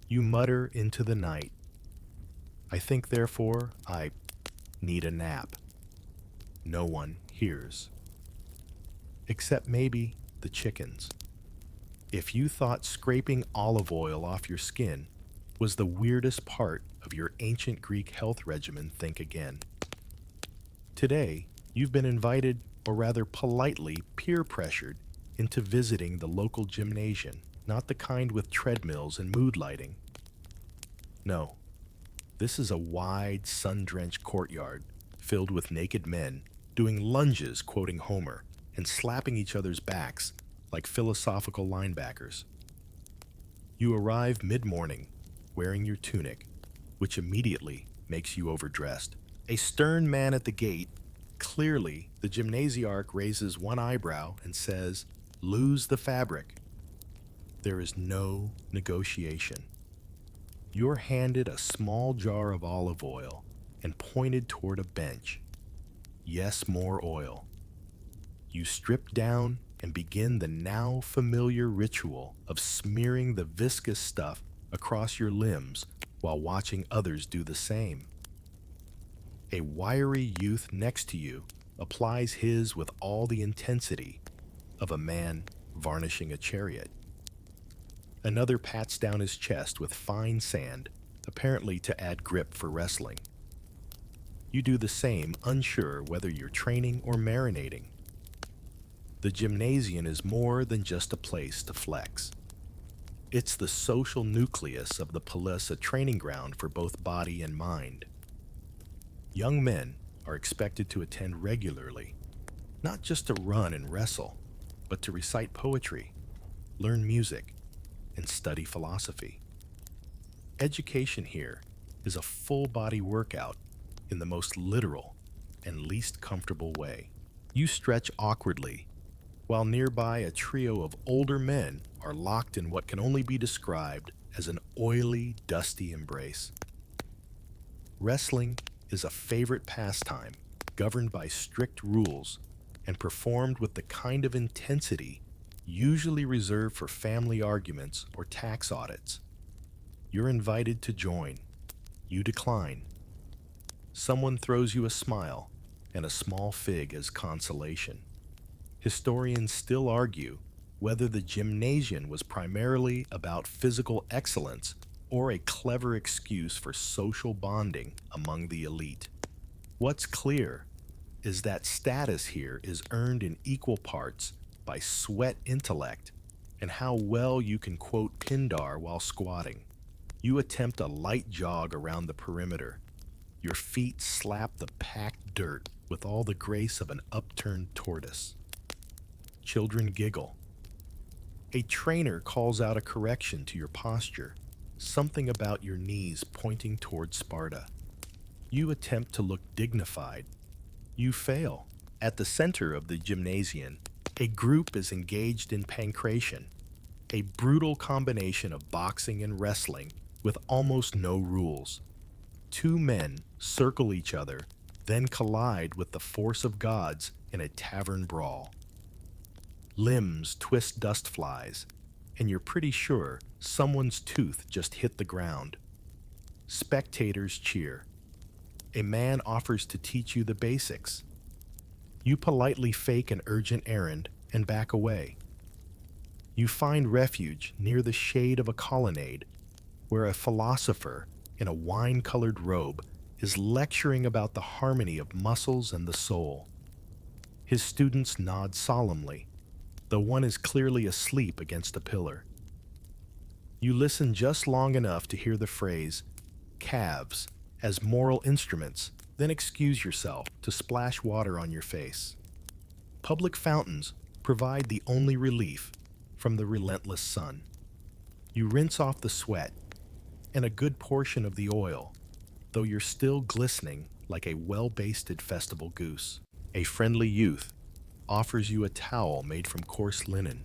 You mutter into the night, "I think, therefore, I need a nap." No one hears. Except maybe the chickens. If you thought scraping olive oil off your skin was the weirdest part of your ancient Greek health regimen, think again. Today, you've been invited, or rather politely peer pressured, into visiting the local gymnasium, not the kind with treadmills and mood lighting. No, this is a wide, sun-drenched courtyard filled with naked men doing lunges quoting Homer and slapping each other's backs like philosophical linebackers. You arrive mid-morning, wearing your tunic, which immediately makes you overdressed. A stern man at the gate, clearly the gymnasiarch, raises one eyebrow and says, "Lose the fabric." There is no negotiation. You're handed a small jar of olive oil and pointed toward a bench. Yes, more oil. You strip down and begin the now familiar ritual of smearing the viscous stuff across your limbs while watching others do the same. A wiry youth next to you applies his with all the intensity of a man varnishing a chariot. Another pats down his chest with fine sand, apparently to add grip for wrestling. You do the same, unsure whether you're training or marinating. The gymnasium is more than just a place to flex. It's the social nucleus of the polis, a training ground for both body and mind. Young men are expected to attend regularly, not just to run and wrestle, but to recite poetry, learn music, and study philosophy. Education here is a full-body workout in the most literal and least comfortable way. You stretch awkwardly, while nearby a trio of older men are locked in what can only be described as an oily, dusty embrace. Wrestling is a favorite pastime, governed by strict rules and performed with the kind of intensity usually reserved for family arguments or tax audits. You're invited to join. You decline. Someone throws you a smile and a small fig as consolation. Historians still argue whether the gymnasium was primarily about physical excellence or a clever excuse for social bonding among the elite. What's clear is that status here is earned in equal parts by sweat intellect and how well you can quote Pindar while squatting. You attempt a light jog around the perimeter. Your feet slap the packed dirt with all the grace of an upturned tortoise. Children giggle. A trainer calls out a correction to your posture, something about your knees pointing toward Sparta. You attempt to look dignified. You fail. At the center of the gymnasium, a group is engaged in pancration, a brutal combination of boxing and wrestling with almost no rules. Two men circle each other, then collide with the force of gods in a tavern brawl. Limbs twist dust flies, and you're pretty sure someone's tooth just hit the ground. Spectators cheer. A man offers to teach you the basics. You politely fake an urgent errand and back away. You find refuge near the shade of a colonnade where a philosopher in a wine-colored robe is lecturing about the harmony of muscles and the soul. His students nod solemnly, though one is clearly asleep against a pillar. You listen just long enough to hear the phrase, calves, as moral instruments, then excuse yourself to splash water on your face. Public fountains provide the only relief from the relentless sun. You rinse off the sweat and a good portion of the oil, though you're still glistening like a well-basted festival goose. A friendly youth offers you a towel made from coarse linen.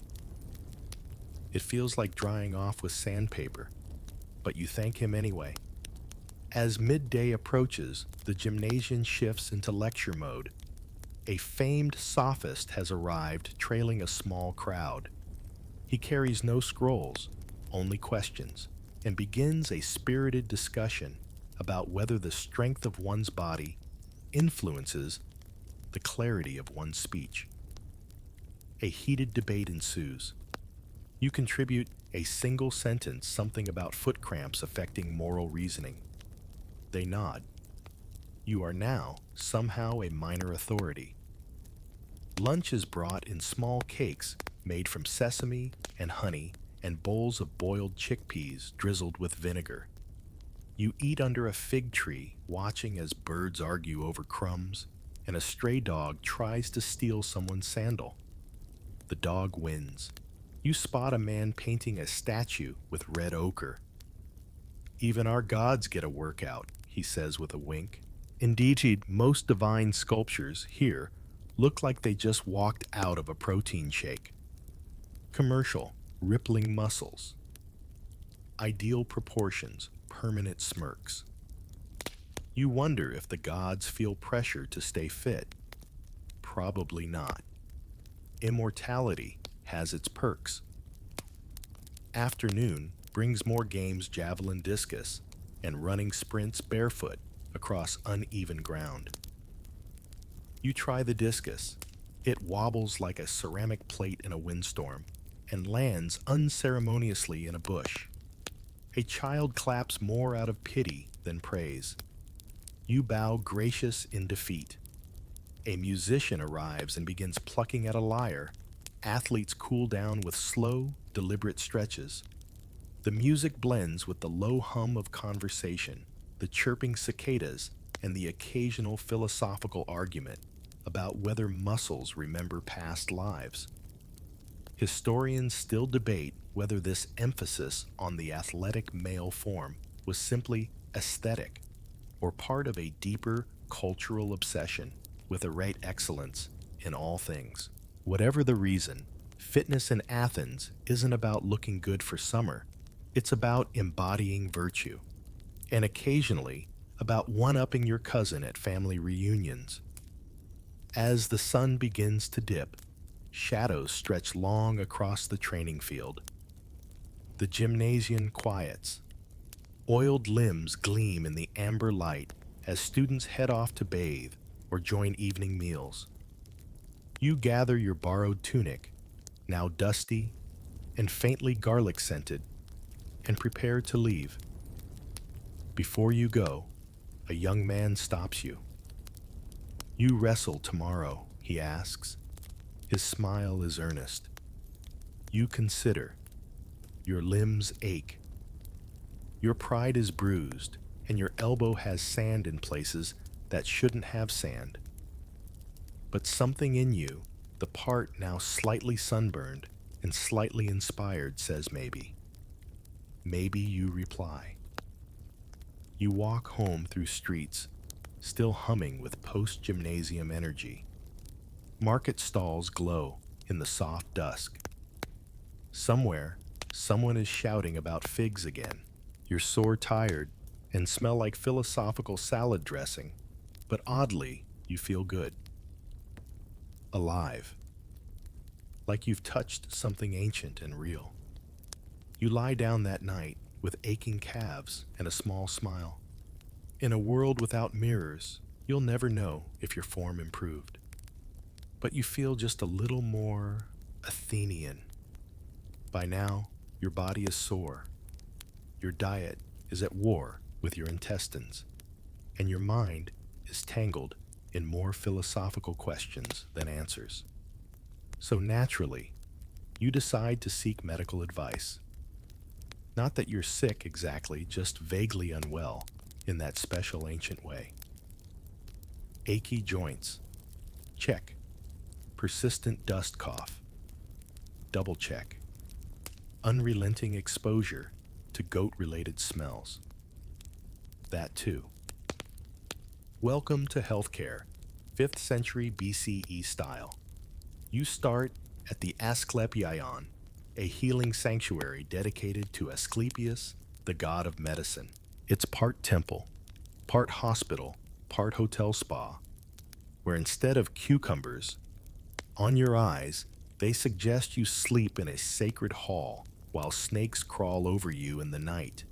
It feels like drying off with sandpaper, but you thank him anyway. As midday approaches, the gymnasium shifts into lecture mode. A famed sophist has arrived, trailing a small crowd. He carries no scrolls, only questions, and begins a spirited discussion about whether the strength of one's body influences the clarity of one's speech. A heated debate ensues. You contribute a single sentence, something about foot cramps affecting moral reasoning. They nod. You are now somehow a minor authority. Lunch is brought in small cakes made from sesame and honey and bowls of boiled chickpeas drizzled with vinegar. You eat under a fig tree, watching as birds argue over crumbs, and a stray dog tries to steal someone's sandal. The dog wins. You spot a man painting a statue with red ochre. Even our gods get a workout, he says with a wink. Indeed, most divine sculptures here look like they just walked out of a protein shake. Commercial, rippling muscles. Ideal proportions, permanent smirks. You wonder if the gods feel pressure to stay fit. Probably not. Immortality has its perks. Afternoon brings more games, javelin discus, and running sprints barefoot across uneven ground. You try the discus. It wobbles like a ceramic plate in a windstorm and lands unceremoniously in a bush. A child claps more out of pity than praise. You bow gracious in defeat. A musician arrives and begins plucking at a lyre. Athletes cool down with slow, deliberate stretches. The music blends with the low hum of conversation, the chirping cicadas, and the occasional philosophical argument about whether muscles remember past lives. Historians still debate whether this emphasis on the athletic male form was simply aesthetic or part of a deeper cultural obsession with irate excellence in all things. Whatever the reason, fitness in Athens isn't about looking good for summer. It's about embodying virtue, and occasionally about one-upping your cousin at family reunions. As the sun begins to dip, shadows stretch long across the training field. The gymnasium quiets. Oiled limbs gleam in the amber light as students head off to bathe or join evening meals. You gather your borrowed tunic, now dusty and faintly garlic-scented, and prepare to leave. Before you go, a young man stops you. "You wrestle tomorrow," he asks. His smile is earnest. You consider. Your limbs ache. Your pride is bruised, and your elbow has sand in places that shouldn't have sand. But something in you, the part now slightly sunburned and slightly inspired, says maybe. Maybe you reply. You walk home through streets, still humming with post-gymnasium energy. Market stalls glow in the soft dusk. Somewhere, someone is shouting about figs again. You're sore tired and smell like philosophical salad dressing, but oddly, you feel good. Alive. Like you've touched something ancient and real. You lie down that night with aching calves and a small smile. In a world without mirrors, you'll never know if your form improved. But you feel just a little more Athenian. By now, your body is sore. Your diet is at war with your intestines. and your mind is tangled in more philosophical questions than answers. So naturally, you decide to seek medical advice. Not that you're sick exactly, just vaguely unwell in that special ancient way. Achy joints. Check. Persistent dust cough. Double check. Unrelenting exposure to goat-related smells. That too. Welcome to healthcare, 5th century BCE style. You start at the Asclepieion, a healing sanctuary dedicated to Asclepius, the god of medicine. It's part temple, part hospital, part hotel spa, where instead of cucumbers on your eyes, they suggest you sleep in a sacred hall while snakes crawl over you in the night.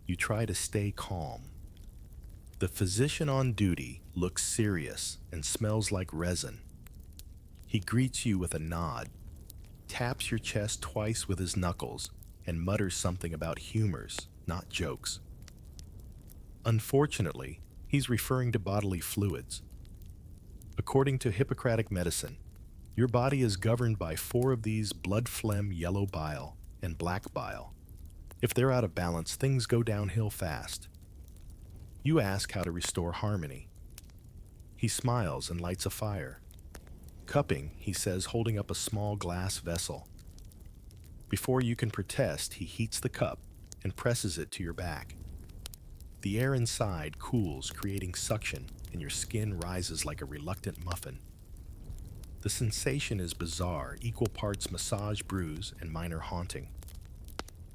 You try to stay calm. The physician on duty looks serious and smells like resin. He greets you with a nod, taps your chest twice with his knuckles, and mutters something about humors, not jokes. Unfortunately, he's referring to bodily fluids. According to Hippocratic medicine, your body is governed by 4 of these: blood, phlegm, yellow bile, and black bile. If they're out of balance, things go downhill fast. You ask how to restore harmony. He smiles and lights a fire. Cupping, he says, holding up a small glass vessel. Before you can protest, he heats the cup and presses it to your back. The air inside cools, creating suction, and your skin rises like a reluctant muffin. The sensation is bizarre, equal parts massage, bruise, and minor haunting.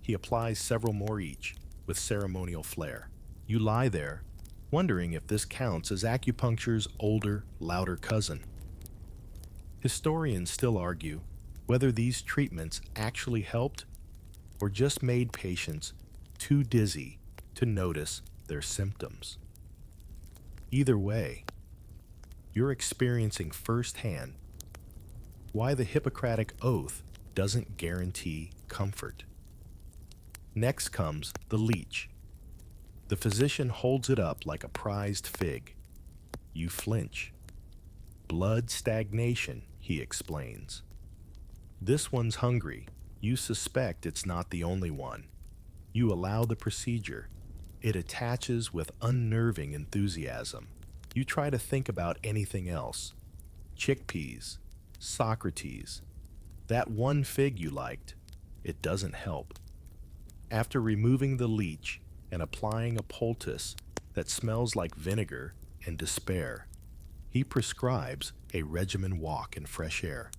He applies several more each, with ceremonial flair. You lie there, wondering if this counts as acupuncture's older, louder cousin. Historians still argue whether these treatments actually helped or just made patients too dizzy to notice their symptoms. Either way, you're experiencing firsthand why the Hippocratic Oath doesn't guarantee comfort. Next comes the leech. The physician holds it up like a prized fig. You flinch. Blood stagnation, he explains. This one's hungry. You suspect it's not the only one. You allow the procedure. It attaches with unnerving enthusiasm. You try to think about anything else. Chickpeas, Socrates, that one fig you liked. It doesn't help. After removing the leech and applying a poultice that smells like vinegar and despair, he prescribes a regimen walk in fresh air.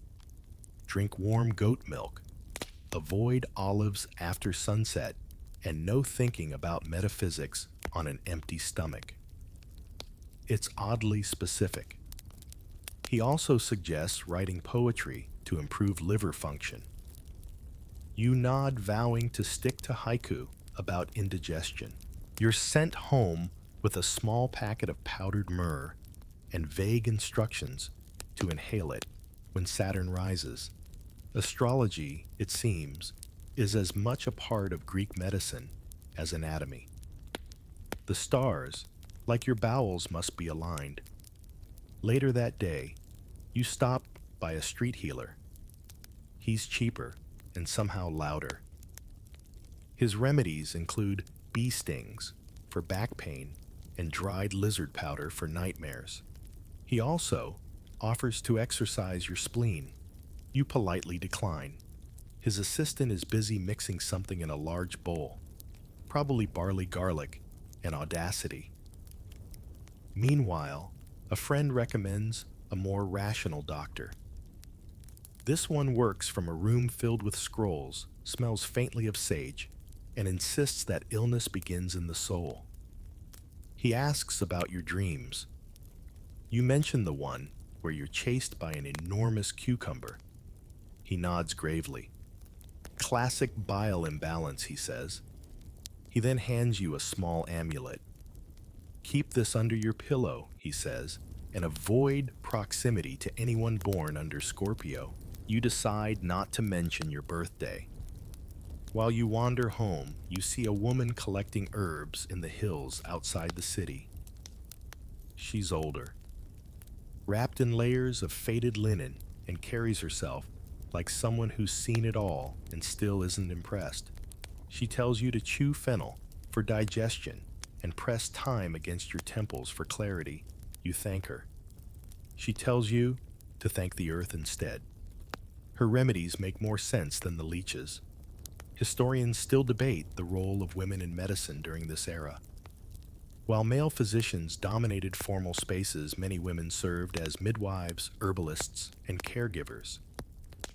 Drink warm goat milk. Avoid olives after sunset, and no thinking about metaphysics on an empty stomach. It's oddly specific. He also suggests writing poetry to improve liver function. You nod, vowing to stick to haiku about indigestion. You're sent home with a small packet of powdered myrrh and vague instructions to inhale it when Saturn rises. Astrology, it seems, is as much a part of Greek medicine as anatomy. The stars, like your bowels, must be aligned. Later that day, you stop by a street healer. He's cheaper and somehow louder. His remedies include bee stings for back pain and dried lizard powder for nightmares. He also offers to exercise your spleen. You politely decline. His assistant is busy mixing something in a large bowl, probably barley garlic and audacity. Meanwhile, a friend recommends a more rational doctor. This one works from a room filled with scrolls, smells faintly of sage, and insists that illness begins in the soul. He asks about your dreams. You mention the one where you're chased by an enormous cucumber. He nods gravely. Classic bile imbalance, he says. He then hands you a small amulet. Keep this under your pillow, he says, and avoid proximity to anyone born under Scorpio. You decide not to mention your birthday. While you wander home, you see a woman collecting herbs in the hills outside the city. She's older, wrapped in layers of faded linen, and carries herself like someone who's seen it all and still isn't impressed. She tells you to chew fennel for digestion and press thyme against your temples for clarity. You thank her. She tells you to thank the earth instead. Her remedies make more sense than the leeches. Historians still debate the role of women in medicine during this era. While male physicians dominated formal spaces, many women served as midwives, herbalists, and caregivers.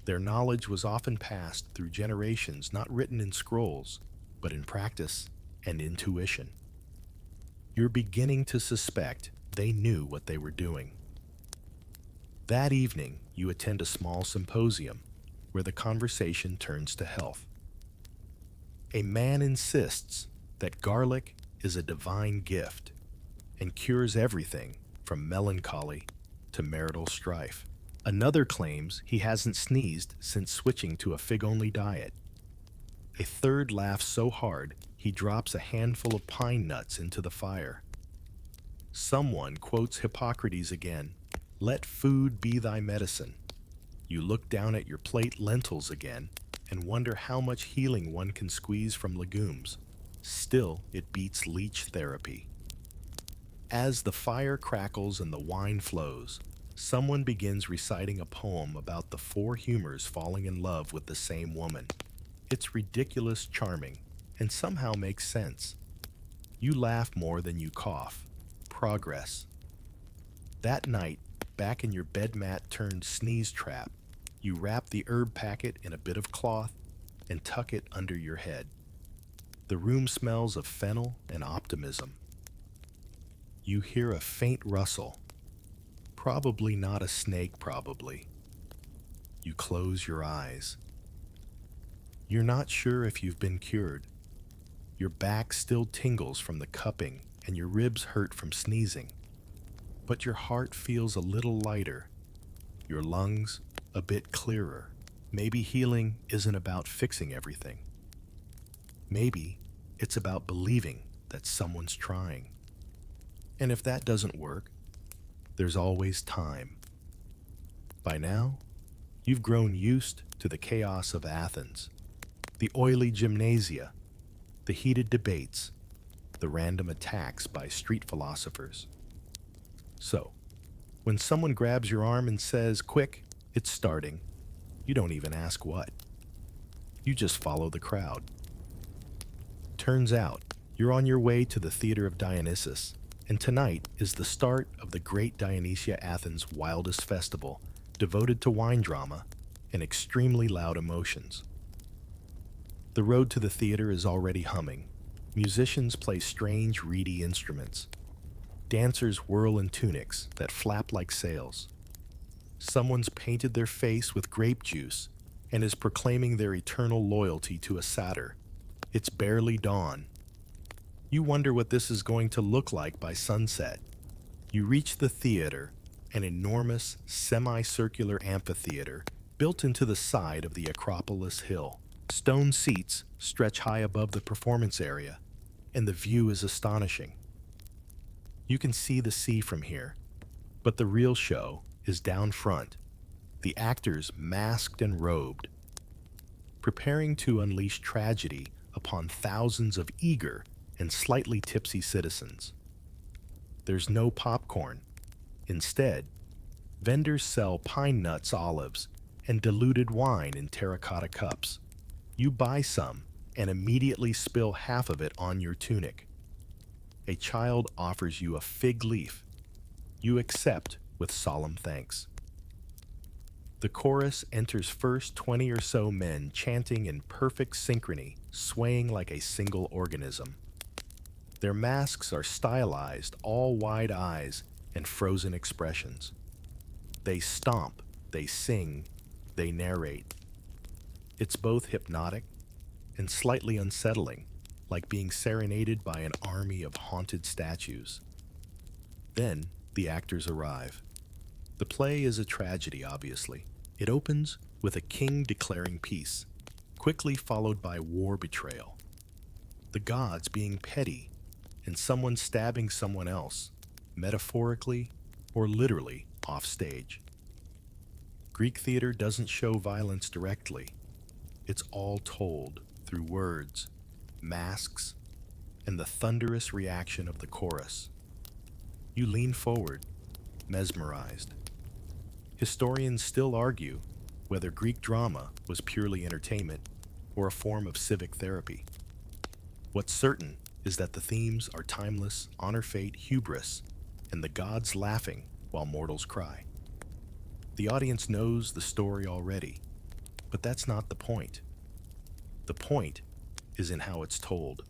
Their knowledge was often passed through generations, not written in scrolls, but in practice and intuition. You're beginning to suspect they knew what they were doing. That evening, you attend a small symposium where the conversation turns to health. A man insists that garlic is a divine gift and cures everything from melancholy to marital strife. Another claims he hasn't sneezed since switching to a fig-only diet. A third laughs so hard he drops a handful of pine nuts into the fire. Someone quotes Hippocrates again, "Let food be thy medicine." You look down at your plate lentils again and wonder how much healing one can squeeze from legumes. Still, it beats leech therapy. As the fire crackles and the wine flows, someone begins reciting a poem about the four humors falling in love with the same woman. It's ridiculous, charming, and somehow makes sense. You laugh more than you cough. Progress. That night, back in your bed mat turned sneeze trap, you wrap the herb packet in a bit of cloth and tuck it under your head. The room smells of fennel and optimism. You hear a faint rustle. Probably not a snake, probably. You close your eyes. You're not sure if you've been cured. Your back still tingles from the cupping and your ribs hurt from sneezing. But your heart feels a little lighter. Your lungs a bit clearer. Maybe healing isn't about fixing everything. Maybe it's about believing that someone's trying. And if that doesn't work, there's always time. By now, you've grown used to the chaos of Athens, the oily gymnasia, the heated debates, the random attacks by street philosophers. So, when someone grabs your arm and says, "Quick, it's starting," you don't even ask what. You just follow the crowd. Turns out, you're on your way to the theater of Dionysus, and tonight is the start of the great Dionysia Athens' wildest festival, devoted to wine drama and extremely loud emotions. The road to the theater is already humming. Musicians play strange, reedy instruments. Dancers whirl in tunics that flap like sails. Someone's painted their face with grape juice and is proclaiming their eternal loyalty to a satyr. It's barely dawn. You wonder what this is going to look like by sunset. You reach the theater, an enormous, semicircular amphitheater built into the side of the Acropolis Hill. Stone seats stretch high above the performance area, and the view is astonishing. You can see the sea from here, but the real show is down front, the actors masked and robed, preparing to unleash tragedy upon thousands of eager and slightly tipsy citizens. There's no popcorn. Instead, vendors sell pine nuts, olives, and diluted wine in terracotta cups. You buy some and immediately spill half of it on your tunic. A child offers you a fig leaf. You accept with solemn thanks. The chorus enters first 20 or so men chanting in perfect synchrony, swaying like a single organism. Their masks are stylized, all wide eyes and frozen expressions. They stomp, they sing, they narrate. It's both hypnotic and slightly unsettling, like being serenaded by an army of haunted statues. Then the actors arrive. The play is a tragedy, obviously. It opens with a king declaring peace, quickly followed by war betrayal. The gods being petty and someone stabbing someone else. metaphorically or literally off stage. Greek theater doesn't show violence directly. It's all told through words, masks, and the thunderous reaction of the chorus. You lean forward, mesmerized. Historians still argue whether Greek drama was purely entertainment or a form of civic therapy. What's certain is that the themes are timeless: honor, fate, hubris, and the gods laughing while mortals cry. The audience knows the story already, but that's not the point. The point is in how it's told.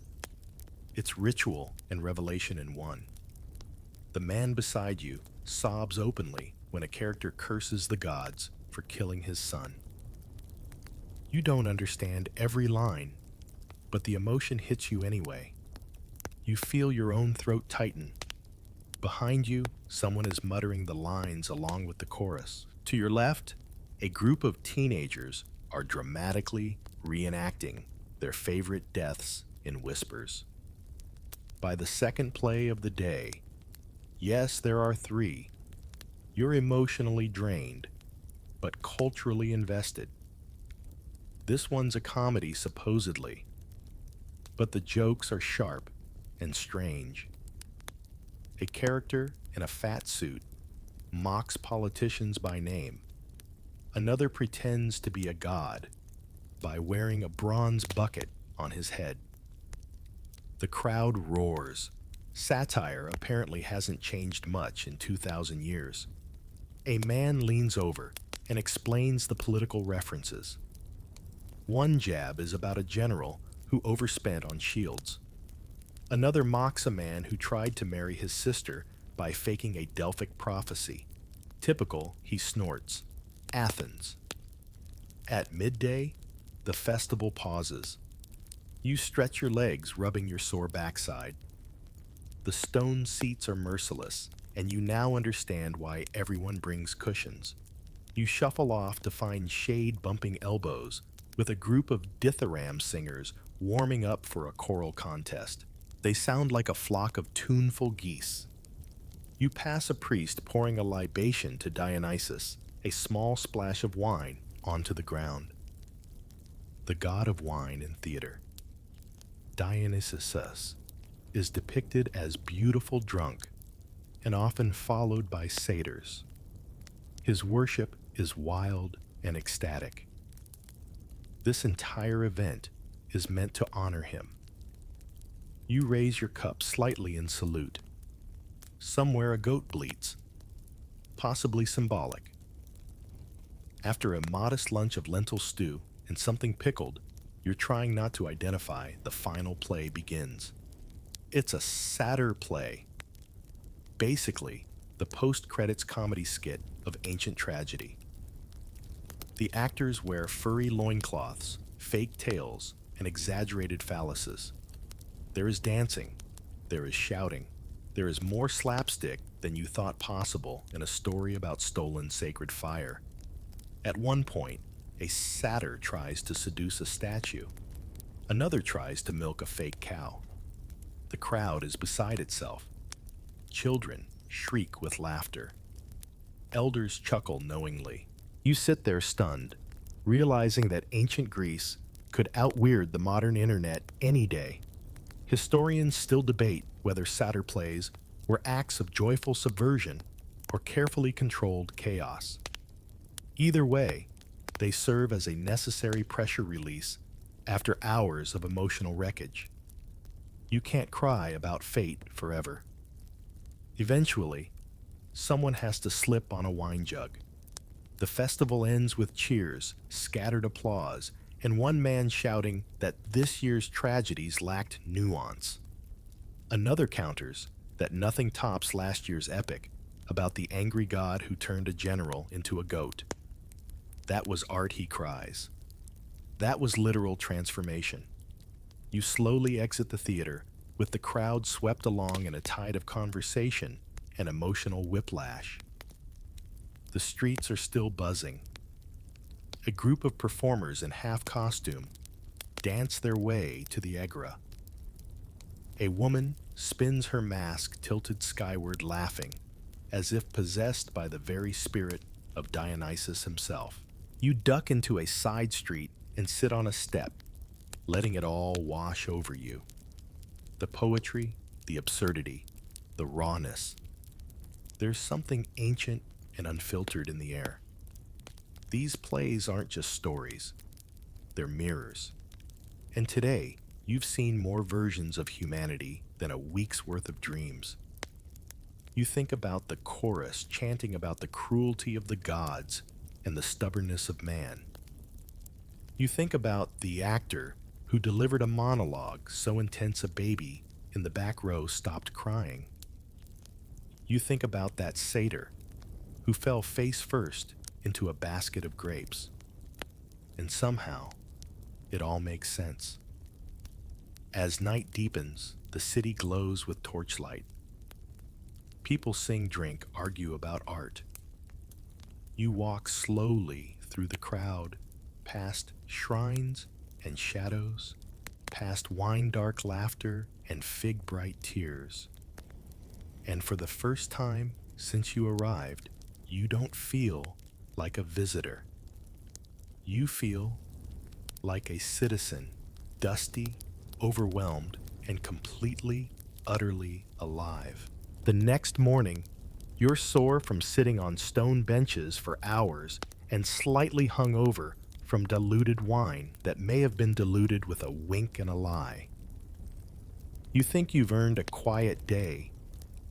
It's ritual and revelation in one. The man beside you sobs openly when a character curses the gods for killing his son. You don't understand every line, but the emotion hits you anyway. You feel your own throat tighten. Behind you, someone is muttering the lines along with the chorus. To your left, a group of teenagers are dramatically reenacting their favorite deaths in whispers. By the second play of the day, yes, there are three, you're emotionally drained, but culturally invested. This one's a comedy, supposedly, but the jokes are sharp and strange. A character in a fat suit mocks politicians by name. Another pretends to be a god by wearing a bronze bucket on his head. The crowd roars. Satire apparently hasn't changed much in 2,000 years. A man leans over and explains the political references. One jab is about a general who overspent on shields. Another mocks a man who tried to marry his sister by faking a Delphic prophecy. Typical, he snorts. Athens. At midday, the festival pauses. You stretch your legs, rubbing your sore backside. The stone seats are merciless, and you now understand why everyone brings cushions. You shuffle off to find shade bumping elbows with a group of dithyramb singers warming up for a choral contest. They sound like a flock of tuneful geese. You pass a priest pouring a libation to Dionysus, a small splash of wine onto the ground. The god of wine in theater, Dionysus, is depicted as beautiful drunk and often followed by satyrs. His worship is wild and ecstatic. This entire event is meant to honor him. You raise your cup slightly in salute. Somewhere a goat bleats, possibly symbolic. After a modest lunch of lentil stew and something pickled, you're trying not to identify. The final play begins. It's a satyr play. Basically, the post-credits comedy skit of ancient tragedy. The actors wear furry loincloths, fake tails, and exaggerated phalluses. There is dancing, there is shouting, there is more slapstick than you thought possible in a story about stolen sacred fire. At one point, a satyr tries to seduce a statue. Another tries to milk a fake cow. The crowd is beside itself. Children shriek with laughter. Elders chuckle knowingly. You sit there stunned, realizing that ancient Greece could outweird the modern internet any day. Historians still debate whether satyr plays were acts of joyful subversion or carefully controlled chaos. Either way, they serve as a necessary pressure release after hours of emotional wreckage. You can't cry about fate forever. Eventually, someone has to slip on a wine jug. The festival ends with cheers, scattered applause, and one man shouting that this year's tragedies lacked nuance. Another counters that nothing tops last year's epic about the angry god who turned a general into a goat. That was art, he cries. That was literal transformation. You slowly exit the theater, with the crowd swept along in a tide of conversation and emotional whiplash. The streets are still buzzing. A group of performers in half costume dance their way to the agora. A woman spins her mask tilted skyward laughing, as if possessed by the very spirit of Dionysus himself. You duck into a side street and sit on a step, letting it all wash over you. The poetry, the absurdity, the rawness. There's something ancient and unfiltered in the air. These plays aren't just stories, they're mirrors. And today, you've seen more versions of humanity than a week's worth of dreams. You think about the chorus chanting about the cruelty of the gods and the stubbornness of man. You think about the actor who delivered a monologue so intense a baby in the back row stopped crying. You think about that satyr who fell face first into a basket of grapes. And somehow, it all makes sense. As night deepens, the city glows with torchlight. People sing, drink, argue about art. You walk slowly through the crowd, past shrines and shadows, past wine-dark laughter and fig-bright tears. And for the first time since you arrived, you don't feel like a visitor. You feel like a citizen, dusty, overwhelmed, and completely, utterly alive. The next morning, you're sore from sitting on stone benches for hours and slightly hungover from diluted wine that may have been diluted with a wink and a lie. You think you've earned a quiet day,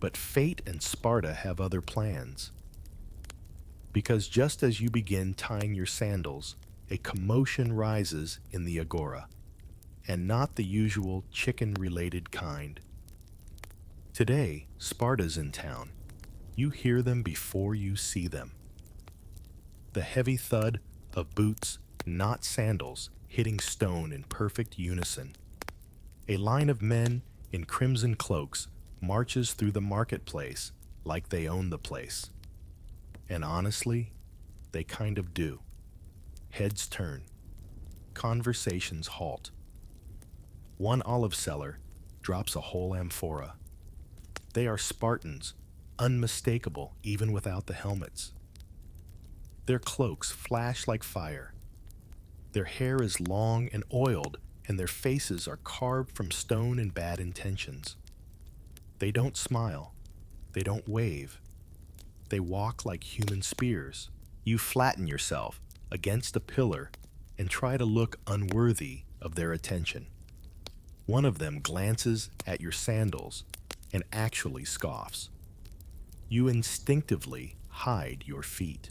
but fate and Sparta have other plans. Because just as you begin tying your sandals, a commotion rises in the agora, and not the usual chicken-related kind. Today, Sparta's in town. You hear them before you see them. The heavy thud of boots, not sandals, hitting stone in perfect unison. A line of men in crimson cloaks marches through the marketplace like they own the place. And honestly, they kind of do. Heads turn. Conversations halt. One olive seller drops a whole amphora. They are Spartans, unmistakable even without the helmets. Their cloaks flash like fire. Their hair is long and oiled, and their faces are carved from stone and bad intentions. They don't smile. They don't wave. They walk like human spears. You flatten yourself against a pillar and try to look unworthy of their attention. One of them glances at your sandals and actually scoffs. You instinctively hide your feet.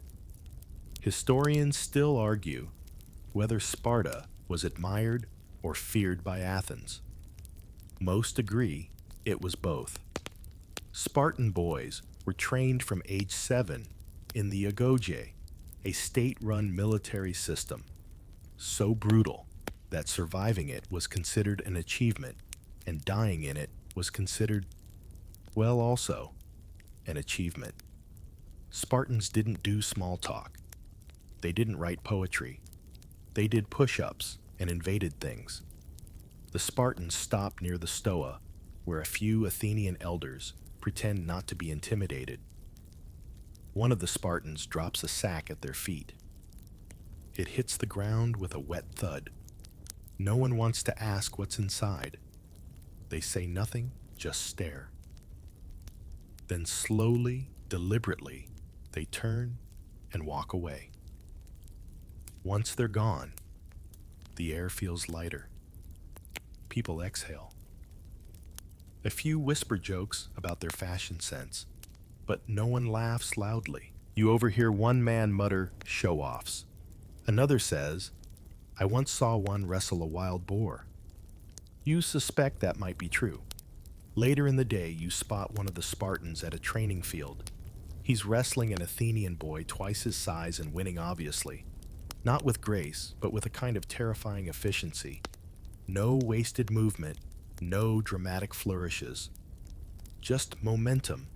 Historians still argue whether Sparta was admired or feared by Athens. Most agree it was both. Spartan boys were trained from age 7 in the agora, a state-run military system, so brutal that surviving it was considered an achievement and dying in it was considered, well, also an achievement. Spartans didn't do small talk. They didn't write poetry. They did push-ups and invaded things. The Spartans stop near the Stoa, where a few Athenian elders pretend not to be intimidated. One of the Spartans drops a sack at their feet. It hits the ground with a wet thud. No one wants to ask what's inside. They say nothing, just stare. Then slowly, deliberately, they turn and walk away. Once they're gone, the air feels lighter. People exhale. A few whisper jokes about their fashion sense, but no one laughs loudly. You overhear one man mutter show-offs. Another says, "I once saw one wrestle a wild boar." You suspect that might be true. Later in the day, you spot one of the Spartans at a training field. He's wrestling an Athenian boy twice his size and winning obviously. Not with grace, but with a kind of terrifying efficiency. No wasted movement, no dramatic flourishes. Just momentum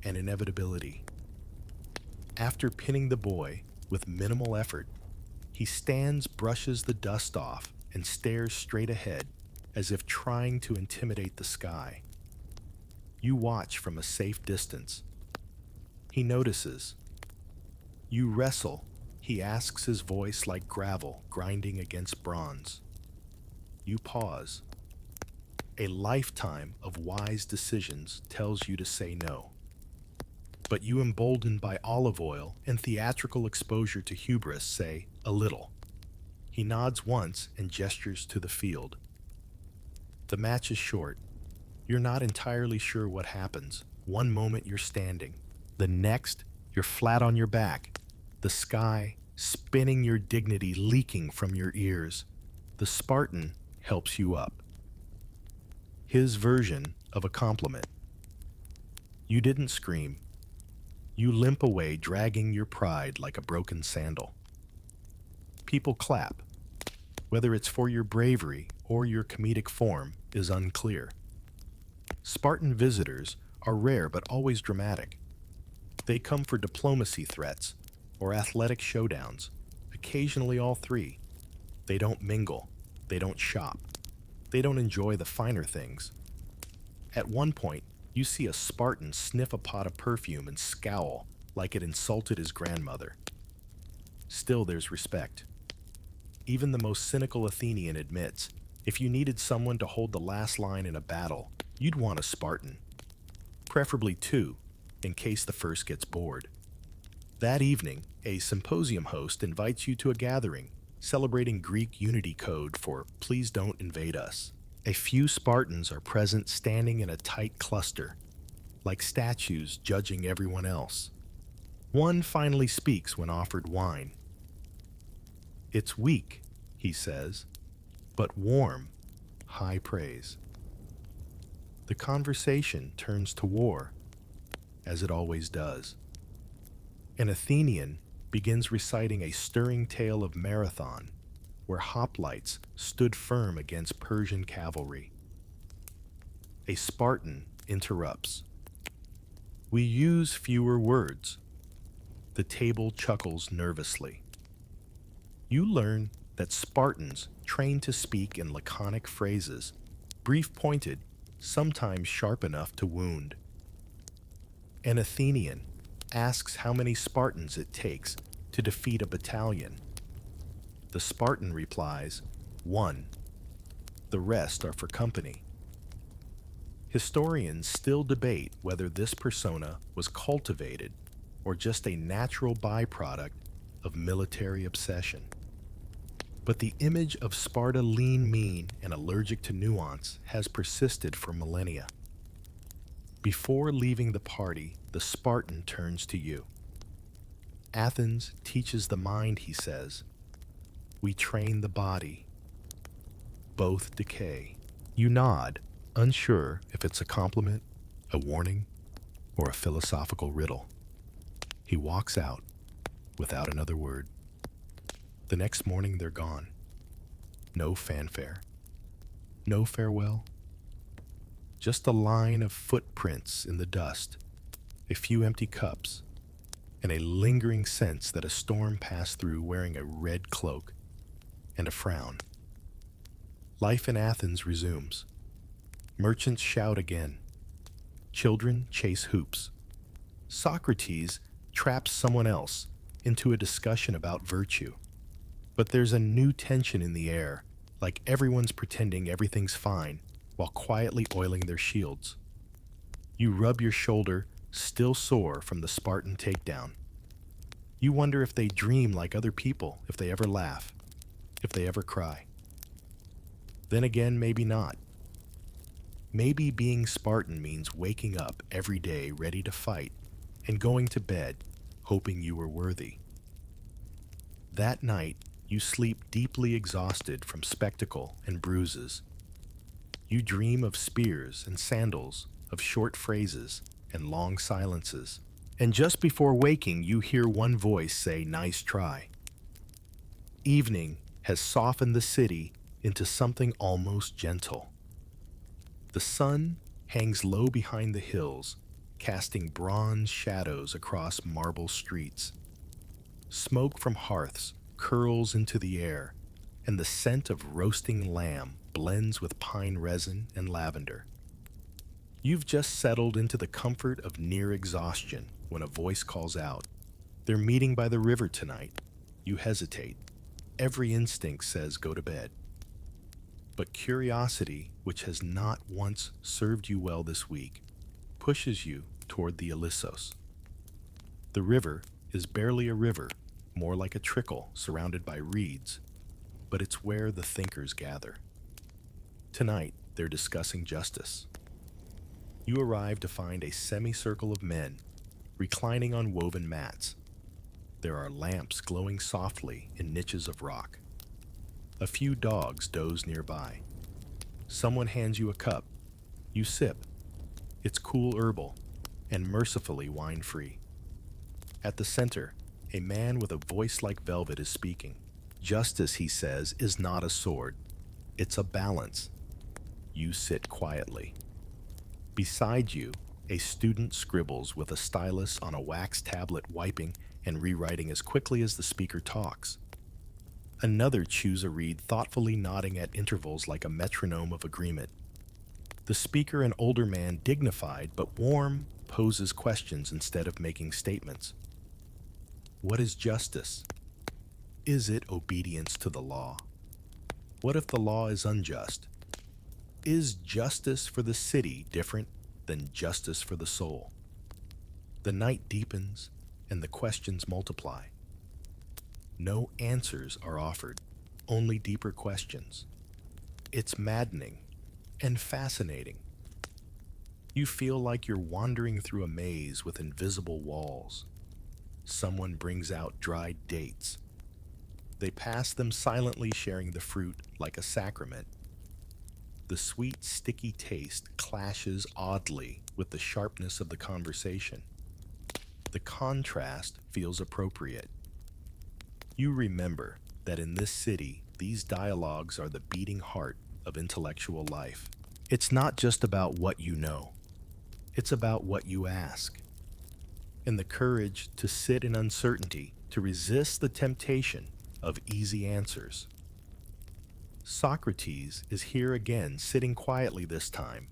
and inevitability. After pinning the boy with minimal effort, he stands, brushes the dust off, and stares straight ahead as if trying to intimidate the sky. You watch from a safe distance. He notices. You wrestle. He asks, his voice like gravel grinding against bronze. You pause. A lifetime of wise decisions tells you to say no. But you, emboldened by olive oil and theatrical exposure to hubris, say, a little. He nods once and gestures to the field. The match is short. You're not entirely sure what happens. One moment you're standing. The next, you're flat on your back. The sky spinning, your dignity leaking from your ears. The Spartan helps you up. His version of a compliment. You didn't scream. You limp away, dragging your pride like a broken sandal. People clap. Whether it's for your bravery or your comedic form is unclear. Spartan visitors are rare but always dramatic. They come for diplomacy threats or athletic showdowns, occasionally all three. They don't mingle. They don't shop. They don't enjoy the finer things. At one point, you see a Spartan sniff a pot of perfume and scowl like it insulted his grandmother. Still, there's respect. Even the most cynical Athenian admits, if you needed someone to hold the last line in a battle, you'd want a Spartan. Preferably two, in case the first gets bored. That evening, a symposium host invites you to a gathering celebrating Greek unity code for "Please don't invade us." A few Spartans are present, standing in a tight cluster, like statues judging everyone else. One finally speaks when offered wine. It's weak, he says, but warm, high praise. The conversation turns to war, as it always does. An Athenian begins reciting a stirring tale of Marathon, where hoplites stood firm against Persian cavalry. A Spartan interrupts. We use fewer words. The table chuckles nervously. You learn that Spartans train to speak in laconic phrases, brief, pointed, sometimes sharp enough to wound. An Athenian asks how many Spartans it takes to defeat a battalion. The Spartan replies, 1. The rest are for company. Historians still debate whether this persona was cultivated or just a natural byproduct of military obsession. But the image of Sparta lean, mean, and allergic to nuance has persisted for millennia. Before leaving the party, the Spartan turns to you. Athens teaches the mind, he says. We train the body. Both decay. You nod, unsure if it's a compliment, a warning, or a philosophical riddle. He walks out without another word. The next morning, they're gone. No fanfare. No farewell. Just a line of footprints in the dust, a few empty cups, and a lingering sense that a storm passed through wearing a red cloak and a frown. Life in Athens resumes. Merchants shout again. Children chase hoops. Socrates traps someone else into a discussion about virtue. But there's a new tension in the air, like everyone's pretending everything's fine while quietly oiling their shields. You rub your shoulder, still sore from the Spartan takedown. You wonder if they dream like other people, if they ever laugh, if they ever cry. Then again, maybe not. Maybe being Spartan means waking up every day ready to fight and going to bed hoping you were worthy. That night, you sleep deeply exhausted from spectacle and bruises. You dream of spears and sandals, of short phrases and long silences. And just before waking, you hear one voice say, "Nice try." Evening has softened the city into something almost gentle. The sun hangs low behind the hills, casting bronze shadows across marble streets. Smoke from hearths curls into the air, and the scent of roasting lamb blends with pine resin and lavender. You've just settled into the comfort of near exhaustion when a voice calls out, "They're meeting by the river tonight." You hesitate. Every instinct says go to bed. But curiosity, which has not once served you well this week, pushes you toward the Ilissos. The river is barely a river, more like a trickle surrounded by reeds, but it's where the thinkers gather. Tonight, they're discussing justice. You arrive to find a semicircle of men reclining on woven mats. There are lamps glowing softly in niches of rock. A few dogs doze nearby. Someone hands you a cup. You sip. It's cool herbal and mercifully wine-free. At the center, a man with a voice like velvet is speaking. Justice, he says, is not a sword. It's a balance. You sit quietly. Beside you, a student scribbles with a stylus on a wax tablet, wiping and rewriting as quickly as the speaker talks. Another chews a reed, thoughtfully nodding at intervals like a metronome of agreement. The speaker, an older man, dignified but warm, poses questions instead of making statements. What is justice? Is it obedience to the law? What if the law is unjust? Is justice for the city different than justice for the soul? The night deepens and the questions multiply. No answers are offered, only deeper questions. It's maddening and fascinating. You feel like you're wandering through a maze with invisible walls. Someone brings out dried dates. They pass them silently, sharing the fruit like a sacrament. The sweet, sticky taste clashes oddly with the sharpness of the conversation. The contrast feels appropriate. You remember that in this city, these dialogues are the beating heart of intellectual life. It's not just about what you know. It's about what you ask. And the courage to sit in uncertainty, to resist the temptation of easy answers. Socrates is here again, sitting quietly this time.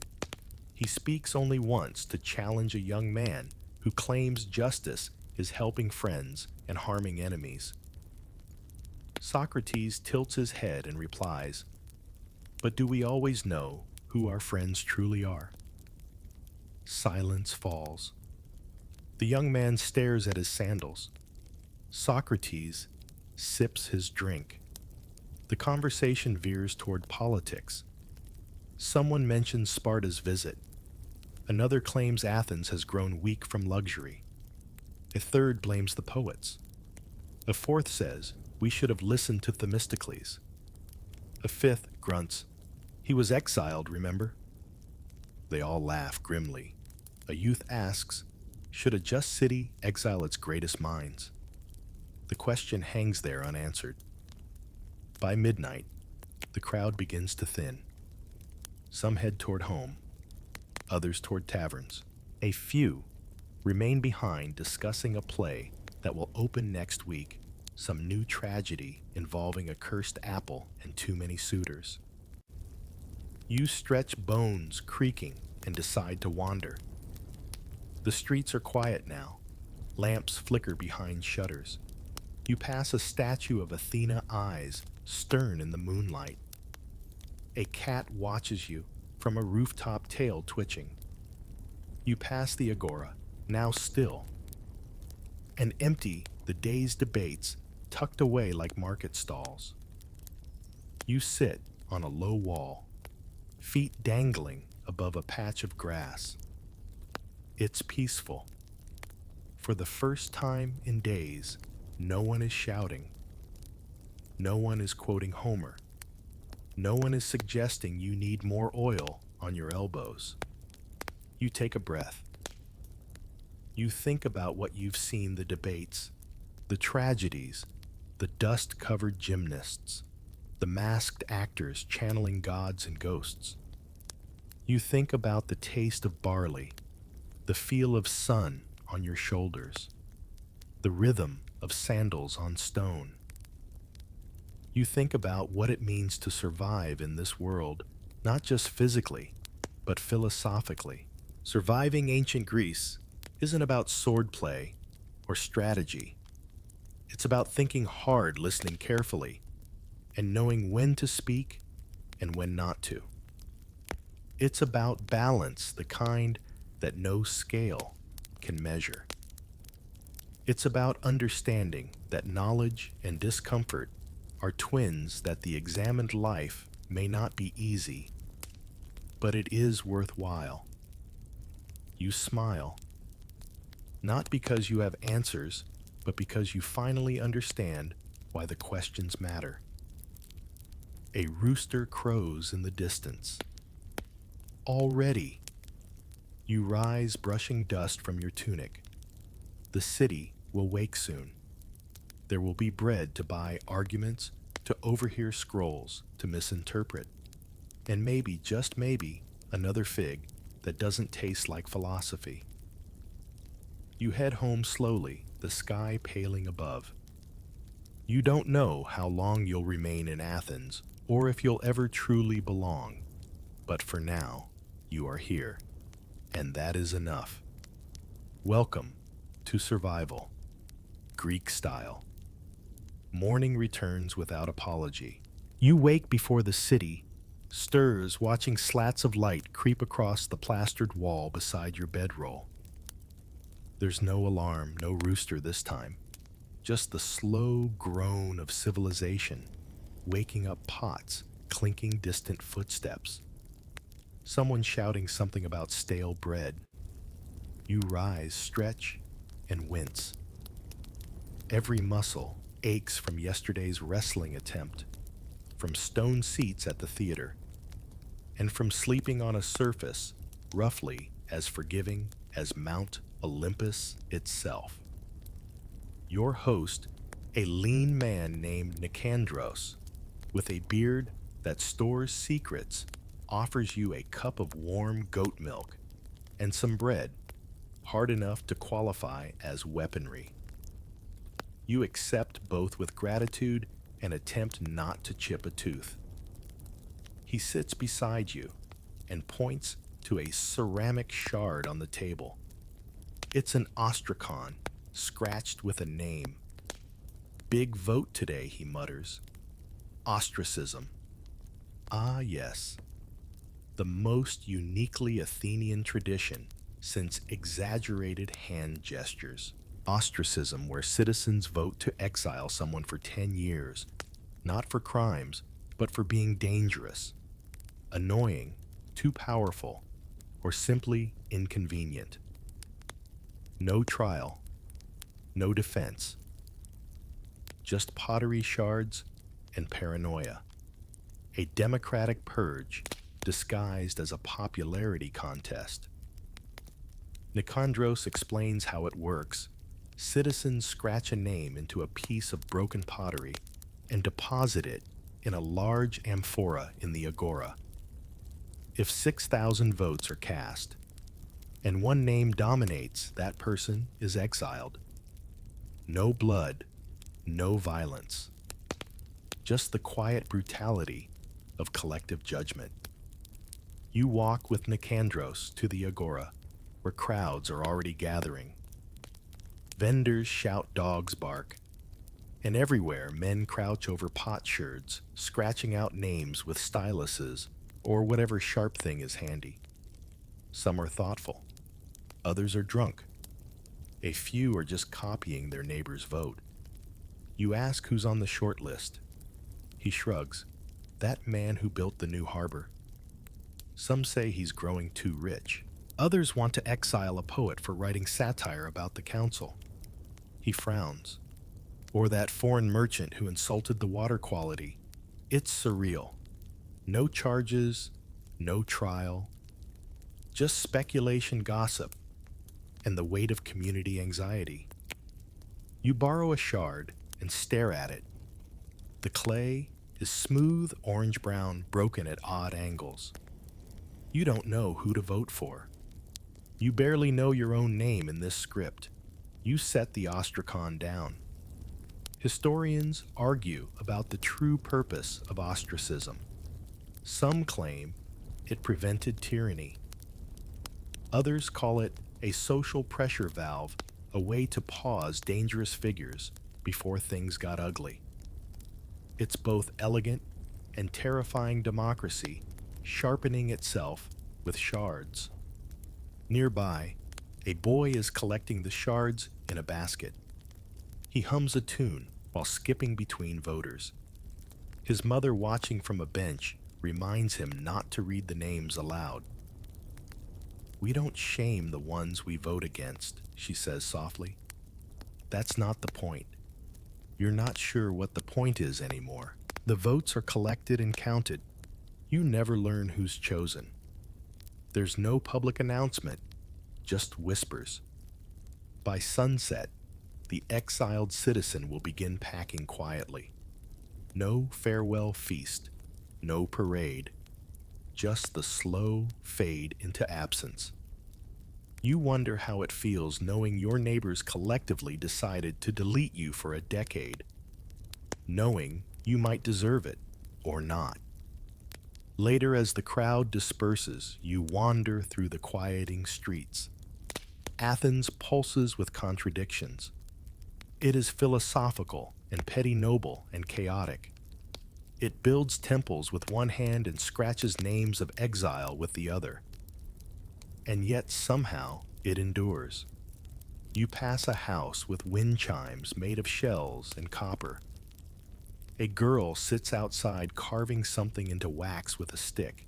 He speaks only once to challenge a young man who claims justice is helping friends and harming enemies. Socrates tilts his head and replies, "But do we always know who our friends truly are?" Silence falls. The young man stares at his sandals. Socrates sips his drink. The conversation veers toward politics. Someone mentions Sparta's visit. Another claims Athens has grown weak from luxury. A third blames the poets. A fourth says we should have listened to Themistocles. A fifth grunts, "He was exiled, remember?" They all laugh grimly. A youth asks, should a just city exile its greatest minds? The question hangs there unanswered. By midnight, the crowd begins to thin. Some head toward home, others toward taverns. A few remain behind, discussing a play that will open next week, some new tragedy involving a cursed apple and too many suitors. You stretch bones creaking and decide to wander. The streets are quiet now. Lamps flicker behind shutters. You pass a statue of Athena, eyes stern in the moonlight. A cat watches you from a rooftop, tail twitching. You pass the agora, now still. And empty, the day's debates tucked away like market stalls. You sit on a low wall, feet dangling above a patch of grass. It's peaceful. For the first time in days, no one is shouting. No one is quoting Homer. No one is suggesting you need more oil on your elbows. You take a breath. You think about what you've seen, the debates, the tragedies, the dust-covered gymnasts, the masked actors channeling gods and ghosts. You think about the taste of barley, the feel of sun on your shoulders, the rhythm of sandals on stone. You think about what it means to survive in this world, not just physically, but philosophically. Surviving ancient Greece isn't about swordplay or strategy. It's about thinking hard, listening carefully, and knowing when to speak and when not to. It's about balance, the kind that no scale can measure. It's about understanding that knowledge and discomfort are twins, that the examined life may not be easy, but it is worthwhile. You smile, not because you have answers, but because you finally understand why the questions matter. A rooster crows in the distance. Already, you rise, brushing dust from your tunic. The city will wake soon. There will be bread to buy arguments, to overhear scrolls, to misinterpret, and maybe, just maybe, another fig that doesn't taste like philosophy. You head home slowly, the sky paling above. You don't know how long you'll remain in Athens, or if you'll ever truly belong, but for now, you are here, and that is enough. Welcome to survival, Greek style. Morning returns without apology. You wake before the city stirs, watching slats of light creep across the plastered wall beside your bedroll. There's no alarm, no rooster this time, just the slow groan of civilization, waking up pots, clinking distant footsteps. Someone shouting something about stale bread. You rise, stretch, and wince. Every muscle aches from yesterday's wrestling attempt, from stone seats at the theater, and from sleeping on a surface roughly as forgiving as Mount Olympus itself. Your host, a lean man named Nicandros, with a beard that stores secrets, offers you a cup of warm goat milk and some bread, hard enough to qualify as weaponry. You accept both with gratitude and attempt not to chip a tooth. He sits beside you and points to a ceramic shard on the table. It's an ostracon, scratched with a name. Big vote today, he mutters. Ostracism. Ah, yes. The most uniquely Athenian tradition since exaggerated hand gestures. Ostracism, where citizens vote to exile someone for 10 years, not for crimes, but for being dangerous, annoying, too powerful, or simply inconvenient. No trial, no defense, just pottery shards and paranoia. A democratic purge disguised as a popularity contest. Nicandros explains how it works. Citizens scratch a name into a piece of broken pottery and deposit it in a large amphora in the agora. If 6,000 votes are cast, and one name dominates, that person is exiled. No blood, no violence. Just the quiet brutality of collective judgment. You walk with Nicandros to the agora, where crowds are already gathering. Vendors shout, dogs bark, and everywhere men crouch over potsherds, scratching out names with styluses or whatever sharp thing is handy. Some are thoughtful, others are drunk. A few are just copying their neighbor's vote. You ask who's on the short list. He shrugs. That man who built the new harbor. Some say he's growing too rich. Others want to exile a poet for writing satire about the council. He frowns. Or that foreign merchant who insulted the water quality. It's surreal. No charges, no trial, just speculation, gossip, and the weight of community anxiety. You borrow a shard and stare at it. The clay is smooth orange-brown, broken at odd angles. You don't know who to vote for. You barely know your own name in this script. You set the ostracon down. Historians argue about the true purpose of ostracism. Some claim it prevented tyranny. Others call it a social pressure valve, a way to pause dangerous figures before things got ugly. It's both elegant and terrifying democracy, sharpening itself with shards. Nearby, a boy is collecting the shards in a basket. He hums a tune while skipping between voters. His mother, watching from a bench, reminds him not to read the names aloud. "We don't shame the ones we vote against," she says softly. "That's not the point. You're not sure what the point is anymore. The votes are collected and counted. You never learn who's chosen. There's no public announcement, just whispers. By sunset, the exiled citizen will begin packing quietly. No farewell feast, no parade, just the slow fade into absence. You wonder how it feels knowing your neighbors collectively decided to delete you for a decade, knowing you might deserve it or not. Later, as the crowd disperses, you wander through the quieting streets. Athens pulses with contradictions. It is philosophical and petty noble and chaotic. It builds temples with one hand and scratches names of exile with the other. And yet somehow it endures. You pass a house with wind chimes made of shells and copper. A girl sits outside carving something into wax with a stick.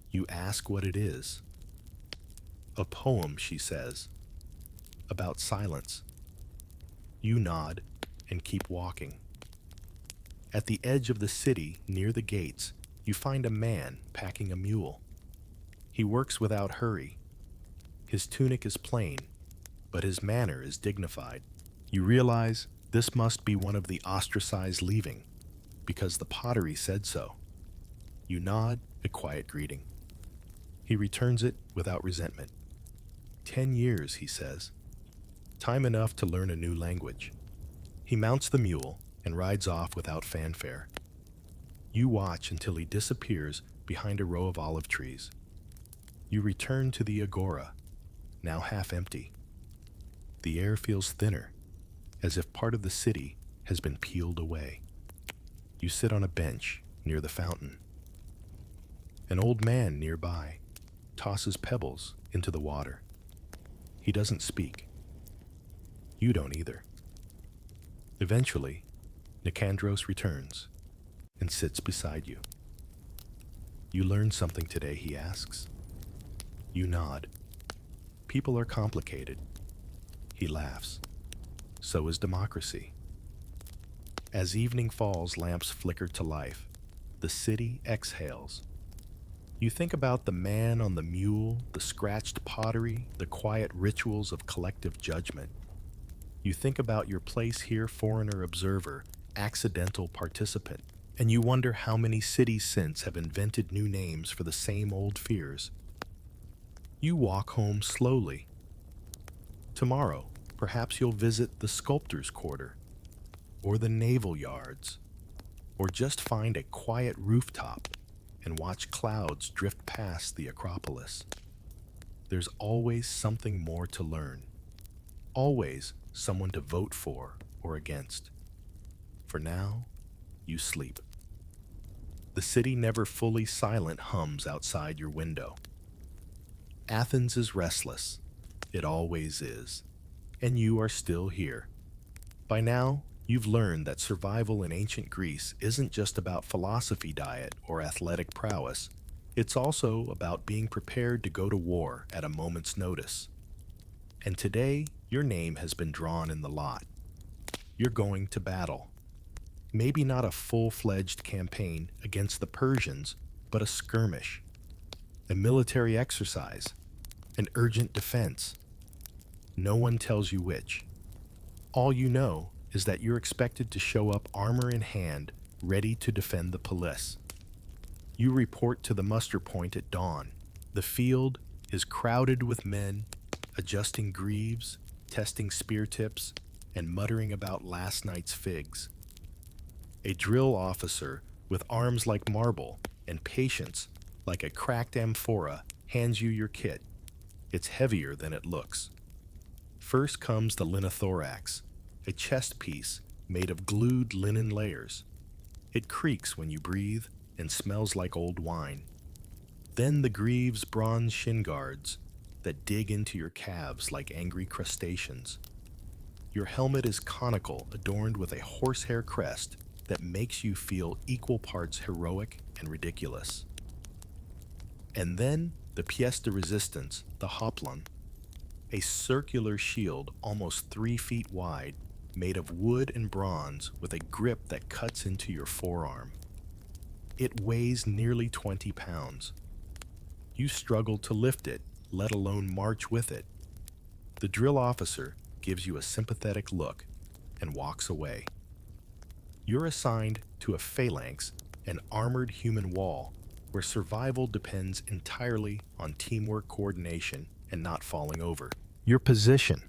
You ask what it is. "A poem," she says, "about silence." You nod and keep walking. At the edge of the city, near the gates, you find a man packing a mule. He works without hurry. His tunic is plain, but his manner is dignified. You realize this must be one of the ostracized leaving, because the pottery said so. You nod a quiet greeting. He returns it without resentment. 10 years, he says. Time enough to learn a new language. He mounts the mule and rides off without fanfare. You watch until he disappears behind a row of olive trees. You return to the agora, now half empty. The air feels thinner, as if part of the city has been peeled away. You sit on a bench near the fountain. An old man nearby tosses pebbles into the water. He doesn't speak. You don't either. Eventually, Nicandros returns and sits beside you. "You learned something today," he asks. You nod. "People are complicated." He laughs. "So is democracy." As evening falls, lamps flicker to life. The city exhales. You think about the man on the mule, the scratched pottery, the quiet rituals of collective judgment. You think about your place here, foreigner observer, accidental participant, and you wonder how many cities since have invented new names for the same old fears. You walk home slowly. Tomorrow, perhaps you'll visit the sculptor's quarter, or the naval yards, or just find a quiet rooftop and watch clouds drift past the Acropolis. There's always something more to learn. Always someone to vote for or against. For now, you sleep. The city, never fully silent, hums outside your window. Athens is restless. It always is. And you are still here. By now, you've learned that survival in ancient Greece isn't just about philosophy diet or athletic prowess. It's also about being prepared to go to war at a moment's notice. And today, your name has been drawn in the lot. You're going to battle. Maybe not a full-fledged campaign against the Persians, but a skirmish, a military exercise, an urgent defense. No one tells you which. All you know is that you're expected to show up armor in hand, ready to defend the palace. You report to the muster point at dawn. The field is crowded with men, adjusting greaves, testing spear tips, and muttering about last night's figs. A drill officer with arms like marble and patience like a cracked amphora hands you your kit. It's heavier than it looks. First comes the linothorax, a chest piece made of glued linen layers. It creaks when you breathe and smells like old wine. Then the greaves bronze shin guards that dig into your calves like angry crustaceans. Your helmet is conical, adorned with a horsehair crest that makes you feel equal parts heroic and ridiculous. And then the pièce de résistance, the hoplon, a circular shield almost 3 feet wide, made of wood and bronze with a grip that cuts into your forearm. It weighs nearly 20 pounds. You struggle to lift it, let alone march with it. The drill officer gives you a sympathetic look and walks away. You're assigned to a phalanx, an armored human wall, where survival depends entirely on teamwork, coordination, and not falling over. Your position,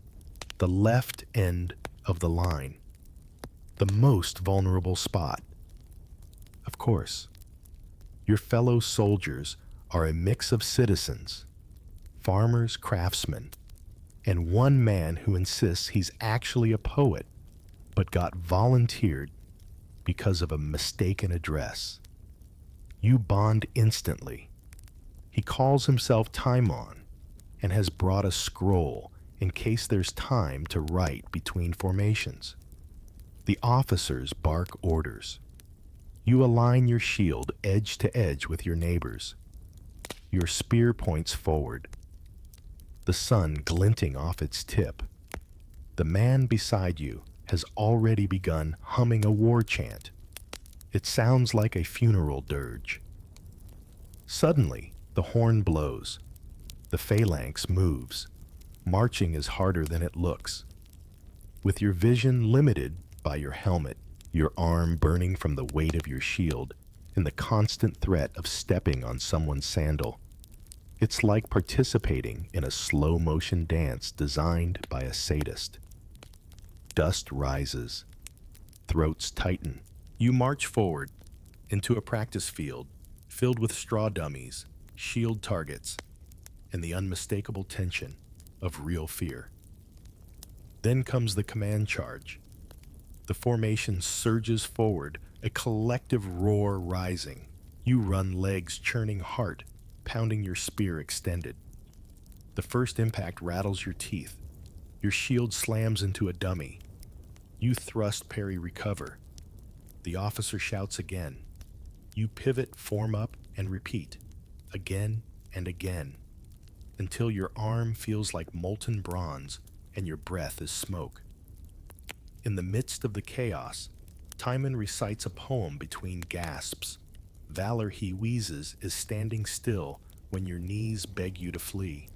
the left end of the line, the most vulnerable spot. Of course, your fellow soldiers are a mix of citizens, farmers, craftsmen, and one man who insists he's actually a poet, but got volunteered because of a mistaken address. You bond instantly. He calls himself Timon and has brought a scroll in case there's time to write between formations. The officers bark orders. You align your shield edge to edge with your neighbor's. Your spear points forward, the sun glinting off its tip. The man beside you has already begun humming a war chant. It sounds like a funeral dirge. Suddenly, the horn blows. The phalanx moves. Marching is harder than it looks. With your vision limited by your helmet, your arm burning from the weight of your shield, and the constant threat of stepping on someone's sandal, it's like participating in a slow-motion dance designed by a sadist. Dust rises. Throats tighten. You march forward into a practice field filled with straw dummies, shield targets, and the unmistakable tension of real fear. Then comes the command charge. The formation surges forward, a collective roar rising. You run, legs churning, heart pounding, your spear extended. The first impact rattles your teeth. Your shield slams into a dummy. You thrust, parry, recover. The officer shouts again. You pivot, form up, and repeat, again and again, until your arm feels like molten bronze and your breath is smoke. In the midst of the chaos, Timon recites a poem between gasps. Valor, he wheezes, is standing still when your knees beg you to flee.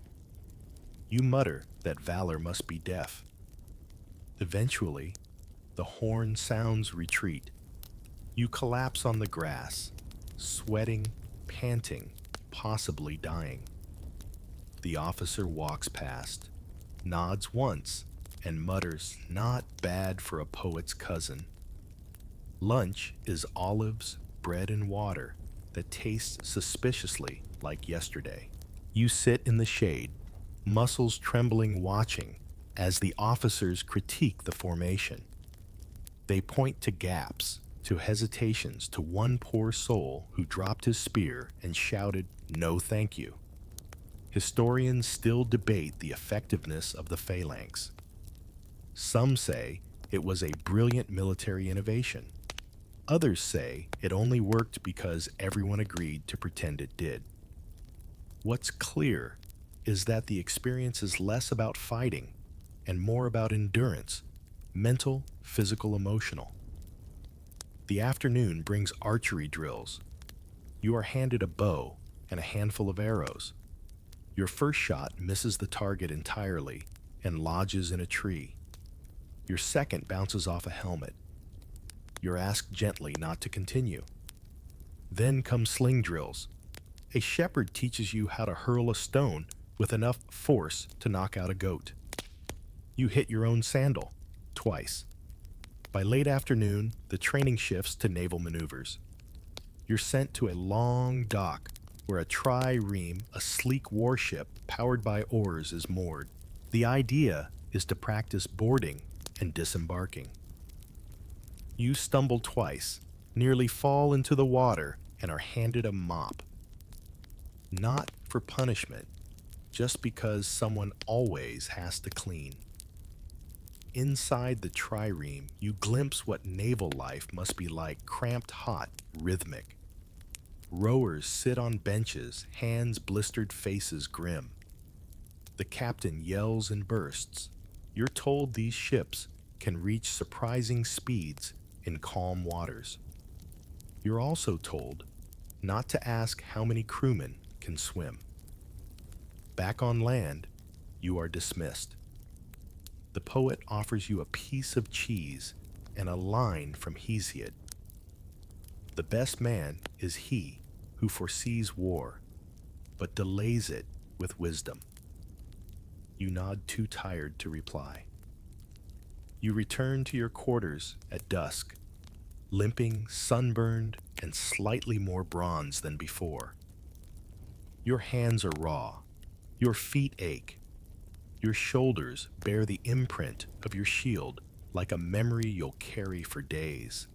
You mutter that valor must be deaf. Eventually, the horn sounds retreat. You collapse on the grass, sweating, panting, possibly dying. The officer walks past, nods once, and mutters, "Not bad for a poet's cousin." Lunch is olives, bread, and water that tastes suspiciously like yesterday. You sit in the shade, muscles trembling, watching as the officers critique the formation. They point to gaps, to hesitations, to one poor soul who dropped his spear and shouted, "No thank you." Historians still debate the effectiveness of the phalanx. Some say it was a brilliant military innovation. Others say it only worked because everyone agreed to pretend it did. What's clear is that the experience is less about fighting and more about endurance, mental, physical, emotional. The afternoon brings archery drills. You are handed a bow and a handful of arrows. Your first shot misses the target entirely and lodges in a tree. Your second bounces off a helmet. You're asked gently not to continue. Then come sling drills. A shepherd teaches you how to hurl a stone with enough force to knock out a goat. You hit your own sandal, twice. By late afternoon, the training shifts to naval maneuvers. You're sent to a long dock where a trireme, a sleek warship powered by oars, is moored. The idea is to practice boarding and disembarking. You stumble twice, nearly fall into the water, and are handed a mop. Not for punishment, just because someone always has to clean. Inside the trireme, you glimpse what naval life must be like, cramped, hot, rhythmic. Rowers sit on benches, hands blistered, faces grim. The captain yells in bursts. You're told these ships can reach surprising speeds in calm waters. You're also told not to ask how many crewmen can swim. Back on land, you are dismissed. The poet offers you a piece of cheese and a line from Hesiod. The best man is he who foresees war, but delays it with wisdom. You nod, too tired to reply. You return to your quarters at dusk, limping, sunburned, and slightly more bronze than before. Your hands are raw, your feet ache, your shoulders bear the imprint of your shield like a memory you'll carry for days.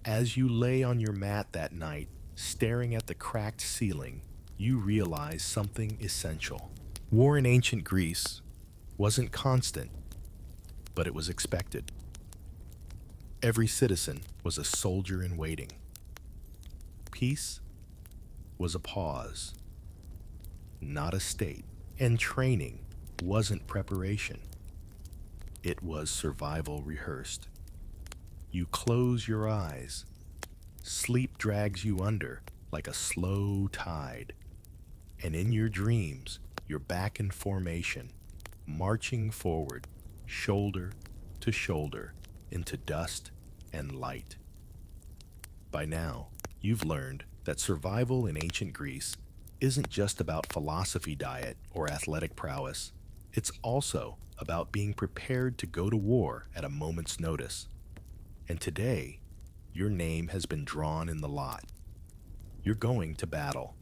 As you lay on your mat that night, staring at the cracked ceiling, you realize something essential. War in ancient Greece wasn't constant, but it was expected. Every citizen was a soldier in waiting. Peace was a pause, not a state, and training wasn't preparation. It was survival rehearsed. You close your eyes. Sleep drags you under like a slow tide. And in your dreams, you're back in formation, marching forward, shoulder to shoulder, into dust and light. By now, you've learned that survival in ancient Greece isn't just about philosophy diet or athletic prowess. It's also about being prepared to go to war at a moment's notice. And today, your name has been drawn in the lot. You're going to battle.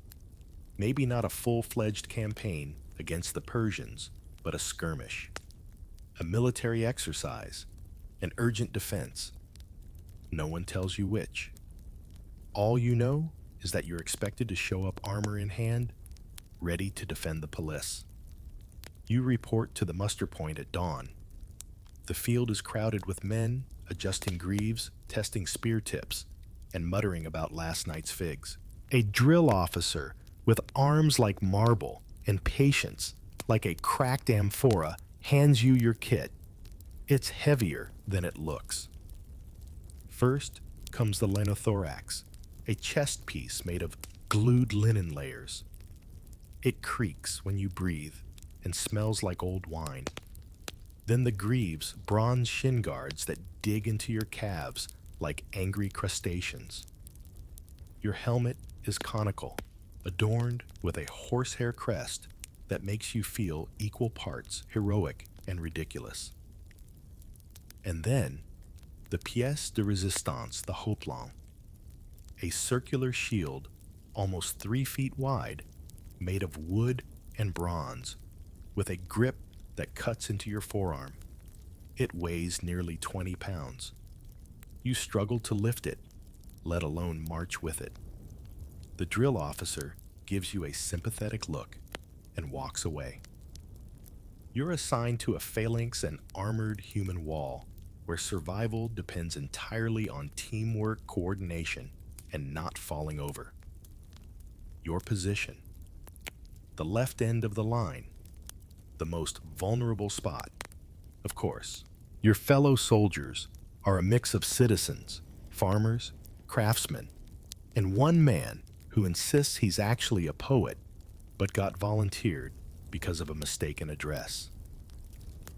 Maybe not a full-fledged campaign against the Persians, but a skirmish. A military exercise, an urgent defense. No one tells you which. All you know is that you're expected to show up armor in hand, ready to defend the palace. You report to the muster point at dawn. The field is crowded with men, adjusting greaves, testing spear tips, and muttering about last night's figs. A drill officer with arms like marble and patience like a cracked amphora hands you your kit. It's heavier than it looks. First comes the lenothorax, a chest piece made of glued linen layers. It creaks when you breathe and smells like old wine. Then the greaves, bronze shin guards that dig into your calves like angry crustaceans. Your helmet is conical, adorned with a horsehair crest that makes you feel equal parts heroic and ridiculous. And then, the pièce de résistance, the hoplon, a circular shield almost 3 feet wide, made of wood and bronze, with a grip that cuts into your forearm. It weighs nearly 20 pounds. You struggle to lift it, let alone march with it. The drill officer gives you a sympathetic look and walks away. You're assigned to a phalanx and armored human wall, where survival depends entirely on teamwork, coordination, and not falling over. Your position: the left end of the line, the most vulnerable spot. Of course, your fellow soldiers are a mix of citizens, farmers, craftsmen, and one man who insists he's actually a poet, but got volunteered because of a mistaken address.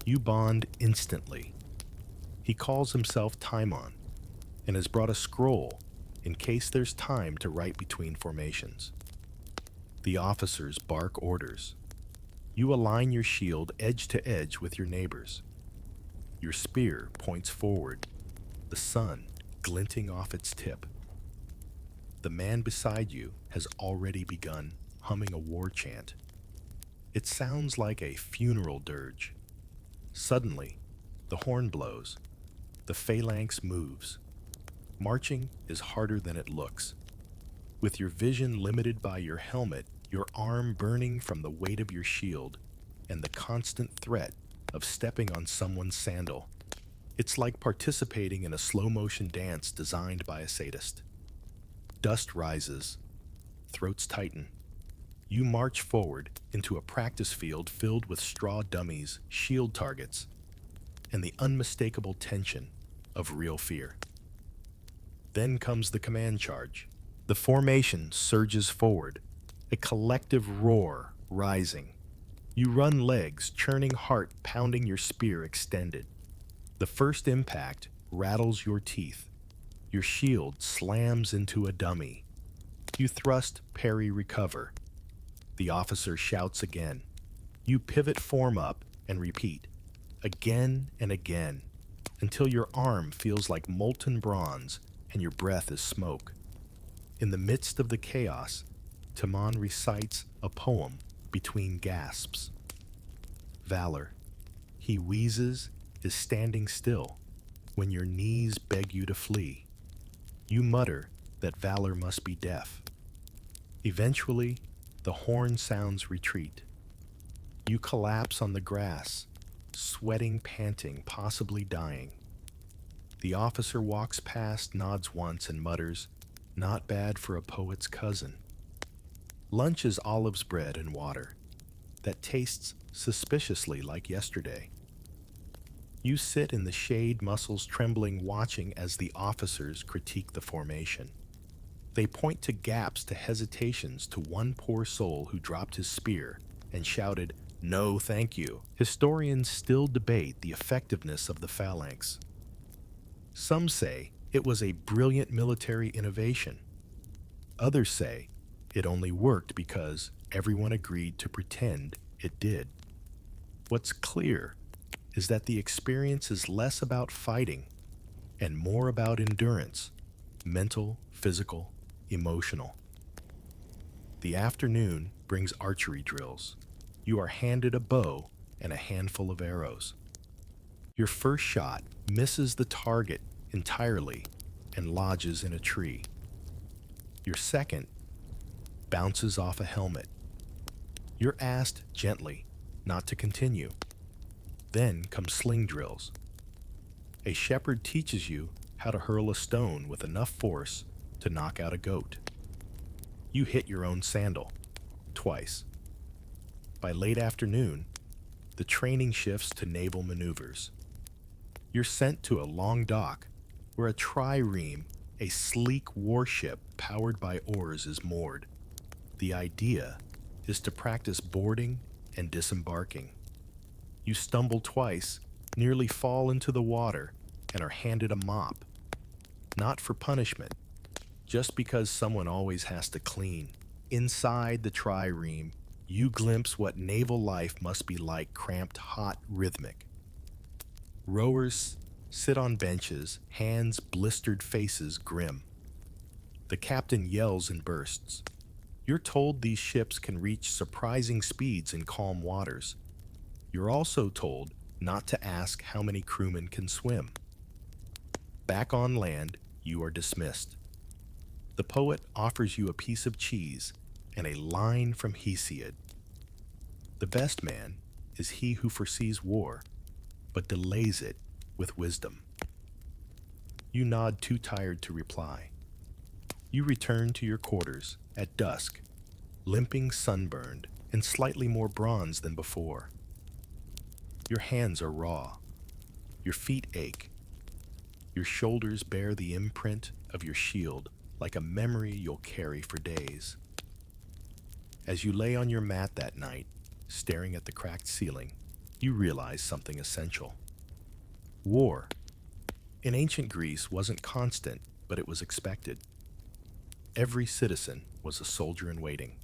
You bond instantly. He calls himself Timon and has brought a scroll in case there's time to write between formations. The officers bark orders. You align your shield edge to edge with your neighbor's. Your spear points forward, the sun glinting off its tip. The man beside you has already begun humming a war chant. It sounds like a funeral dirge. Suddenly, the horn blows. The phalanx moves. Marching is harder than it looks. With your vision limited by your helmet, your arm burning from the weight of your shield, and the constant threat of stepping on someone's sandal. It's like participating in a slow-motion dance designed by a sadist. Dust rises. Throats tighten. You march forward into a practice field filled with straw dummies, shield targets, and the unmistakable tension of real fear. Then comes the command charge. The formation surges forward, a collective roar rising. You run legs, churning heart, pounding your spear extended. The first impact rattles your teeth. Your shield slams into a dummy. You thrust, parry, recover. The officer shouts again. You pivot, form up, and repeat, again and again, until your arm feels like molten bronze and your breath is smoke. In the midst of the chaos, Timon recites a poem between gasps. Valor. He wheezes, is standing still, when your knees beg you to flee. You mutter that valor must be deaf. Eventually, the horn sounds retreat. You collapse on the grass, sweating, panting, possibly dying. The officer walks past, nods once, and mutters, "Not bad for a poet's cousin." Lunch is olives, bread, and water that tastes suspiciously like yesterday. You sit in the shade, muscles trembling, watching as the officers critique the formation. They point to gaps, to hesitations, to one poor soul who dropped his spear and shouted, "No, thank you." Historians still debate the effectiveness of the phalanx. Some say it was a brilliant military innovation. Others say it only worked because everyone agreed to pretend it did. What's clear is that the experience is less about fighting and more about endurance, mental, physical, emotional. The afternoon brings archery drills. You are handed a bow and a handful of arrows. Your first shot misses the target entirely and lodges in a tree. Your second bounces off a helmet. You're asked gently not to continue. Then come sling drills. A shepherd teaches you how to hurl a stone with enough force to knock out a goat. You hit your own sandal, twice. By late afternoon, the training shifts to naval maneuvers. You're sent to a long dock where a trireme, a sleek warship powered by oars, is moored. The idea is to practice boarding and disembarking. You stumble twice, nearly fall into the water, and are handed a mop. Not for punishment, just because someone always has to clean. Inside the trireme, you glimpse what naval life must be like, cramped, hot, rhythmic. Rowers sit on benches, hands blistered, faces grim. The captain yells in bursts. You're told these ships can reach surprising speeds in calm waters. You're also told not to ask how many crewmen can swim. Back on land, you are dismissed. The poet offers you a piece of cheese and a line from Hesiod. The best man is he who foresees war, but delays it with wisdom. You nod, too tired to reply. You return to your quarters at dusk, limping, sunburned, and slightly more bronzed than before. Your hands are raw. Your feet ache. Your shoulders bear the imprint of your shield, like a memory you'll carry for days. As you lay on your mat that night, staring at the cracked ceiling, you realize something essential. War, in ancient Greece, wasn't constant, but it was expected. Every citizen was a soldier in waiting.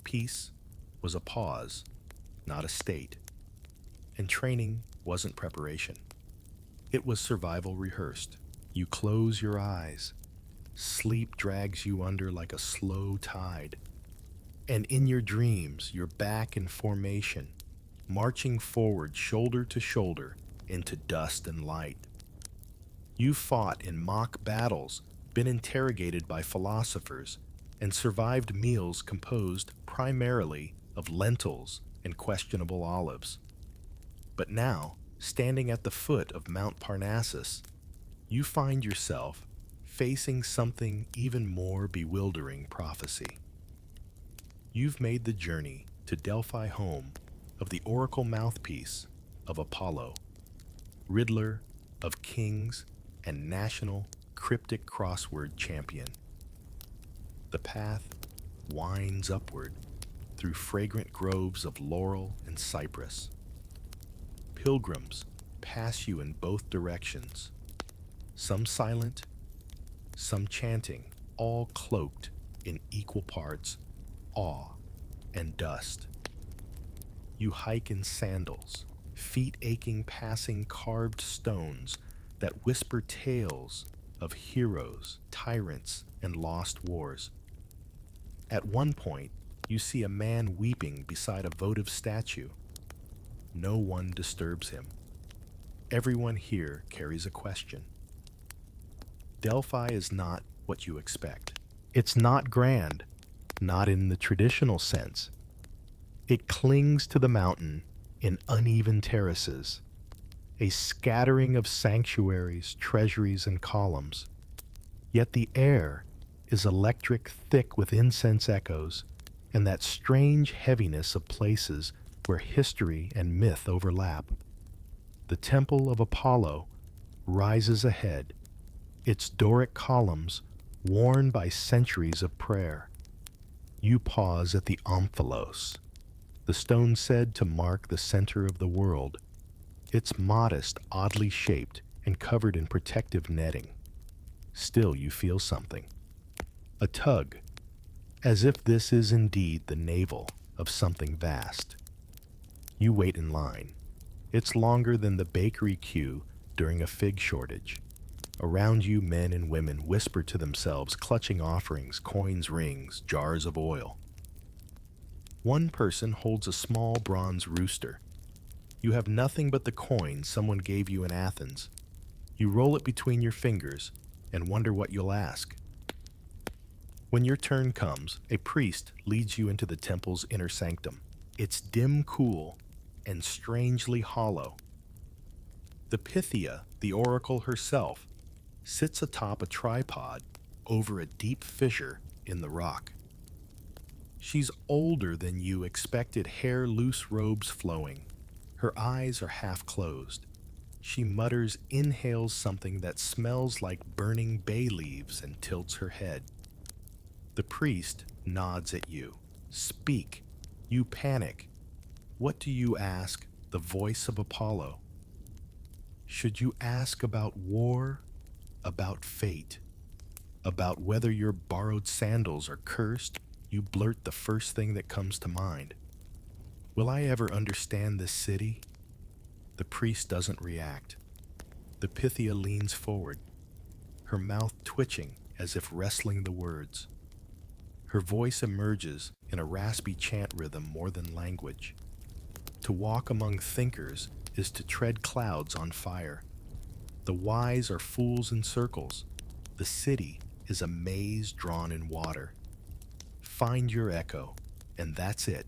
Peace was a pause, not a state. And training wasn't preparation. It was survival rehearsed. You close your eyes. Sleep drags you under like a slow tide. And in your dreams, you're back in formation, marching forward shoulder to shoulder into dust and light. You've fought in mock battles, been interrogated by philosophers, and survived meals composed primarily of lentils and questionable olives. But now, standing at the foot of Mount Parnassus, you find yourself facing something even more bewildering prophecy. You've made the journey to Delphi, home of the oracle mouthpiece of Apollo, riddler of kings and national cryptic crossword champion. The path winds upward through fragrant groves of laurel and cypress. Pilgrims pass you in both directions, some silent, some chanting, all cloaked in equal parts awe and dust. You hike in sandals, feet aching passing carved stones that whisper tales of heroes, tyrants, and lost wars. At one point, you see a man weeping beside a votive statue. No one disturbs him. Everyone here carries a question. Delphi is not what you expect. It's not grand, not in the traditional sense. It clings to the mountain in uneven terraces, a scattering of sanctuaries, treasuries, and columns. Yet the air is electric, thick with incense echoes, and that strange heaviness of places where history and myth overlap. The Temple of Apollo rises ahead, its Doric columns worn by centuries of prayer. You pause at the omphalos, the stone said to mark the center of the world. It's modest, oddly shaped, and covered in protective netting. Still, you feel something. A tug, as if this is indeed the navel of something vast. You wait in line. It's longer than the bakery queue during a fig shortage. Around you, men and women whisper to themselves, clutching offerings, coins, rings, jars of oil. One person holds a small bronze rooster. You have nothing but the coin someone gave you in Athens. You roll it between your fingers and wonder what you'll ask. When your turn comes, a priest leads you into the temple's inner sanctum. It's dim, cool, and strangely hollow. The Pythia, the oracle herself, sits atop a tripod over a deep fissure in the rock. She's older than you expected, hair loose, robes flowing. Her eyes are half closed. She mutters, inhales something that smells like burning bay leaves, and tilts her head. The priest nods at you. Speak. You panic. What do you ask the voice of Apollo? Should you ask about war, about fate, about whether your borrowed sandals are cursed? You blurt the first thing that comes to mind. Will I ever understand this city? The priest doesn't react. The Pythia leans forward, her mouth twitching as if wrestling the words. Her voice emerges in a raspy chant rhythm more than language. To walk among thinkers is to tread clouds on fire. The wise are fools in circles. The city is a maze drawn in water. Find your echo, and that's it.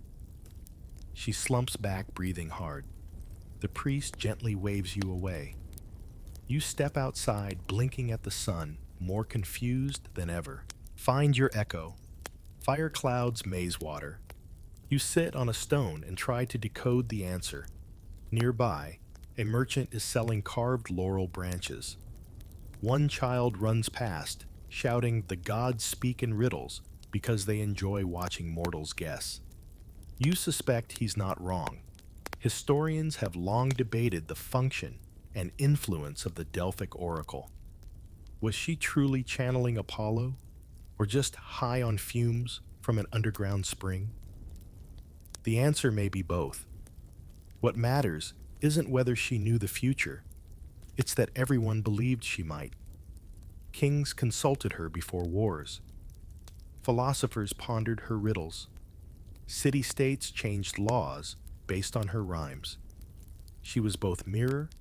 She slumps back, breathing hard. The priest gently waves you away. You step outside, blinking at the sun, more confused than ever. Find your echo. Fire clouds, maze water. You sit on a stone and try to decode the answer. Nearby, a merchant is selling carved laurel branches. One child runs past, shouting, "The gods speak in riddles," because they enjoy watching mortals guess. You suspect he's not wrong. Historians have long debated the function and influence of the Delphic oracle. Was she truly channeling Apollo, or just high on fumes from an underground spring? The answer may be both. What matters isn't whether she knew the future, it's that everyone believed she might. Kings consulted her before wars. Philosophers pondered her riddles. City-states changed laws based on her rhymes. She was both mirror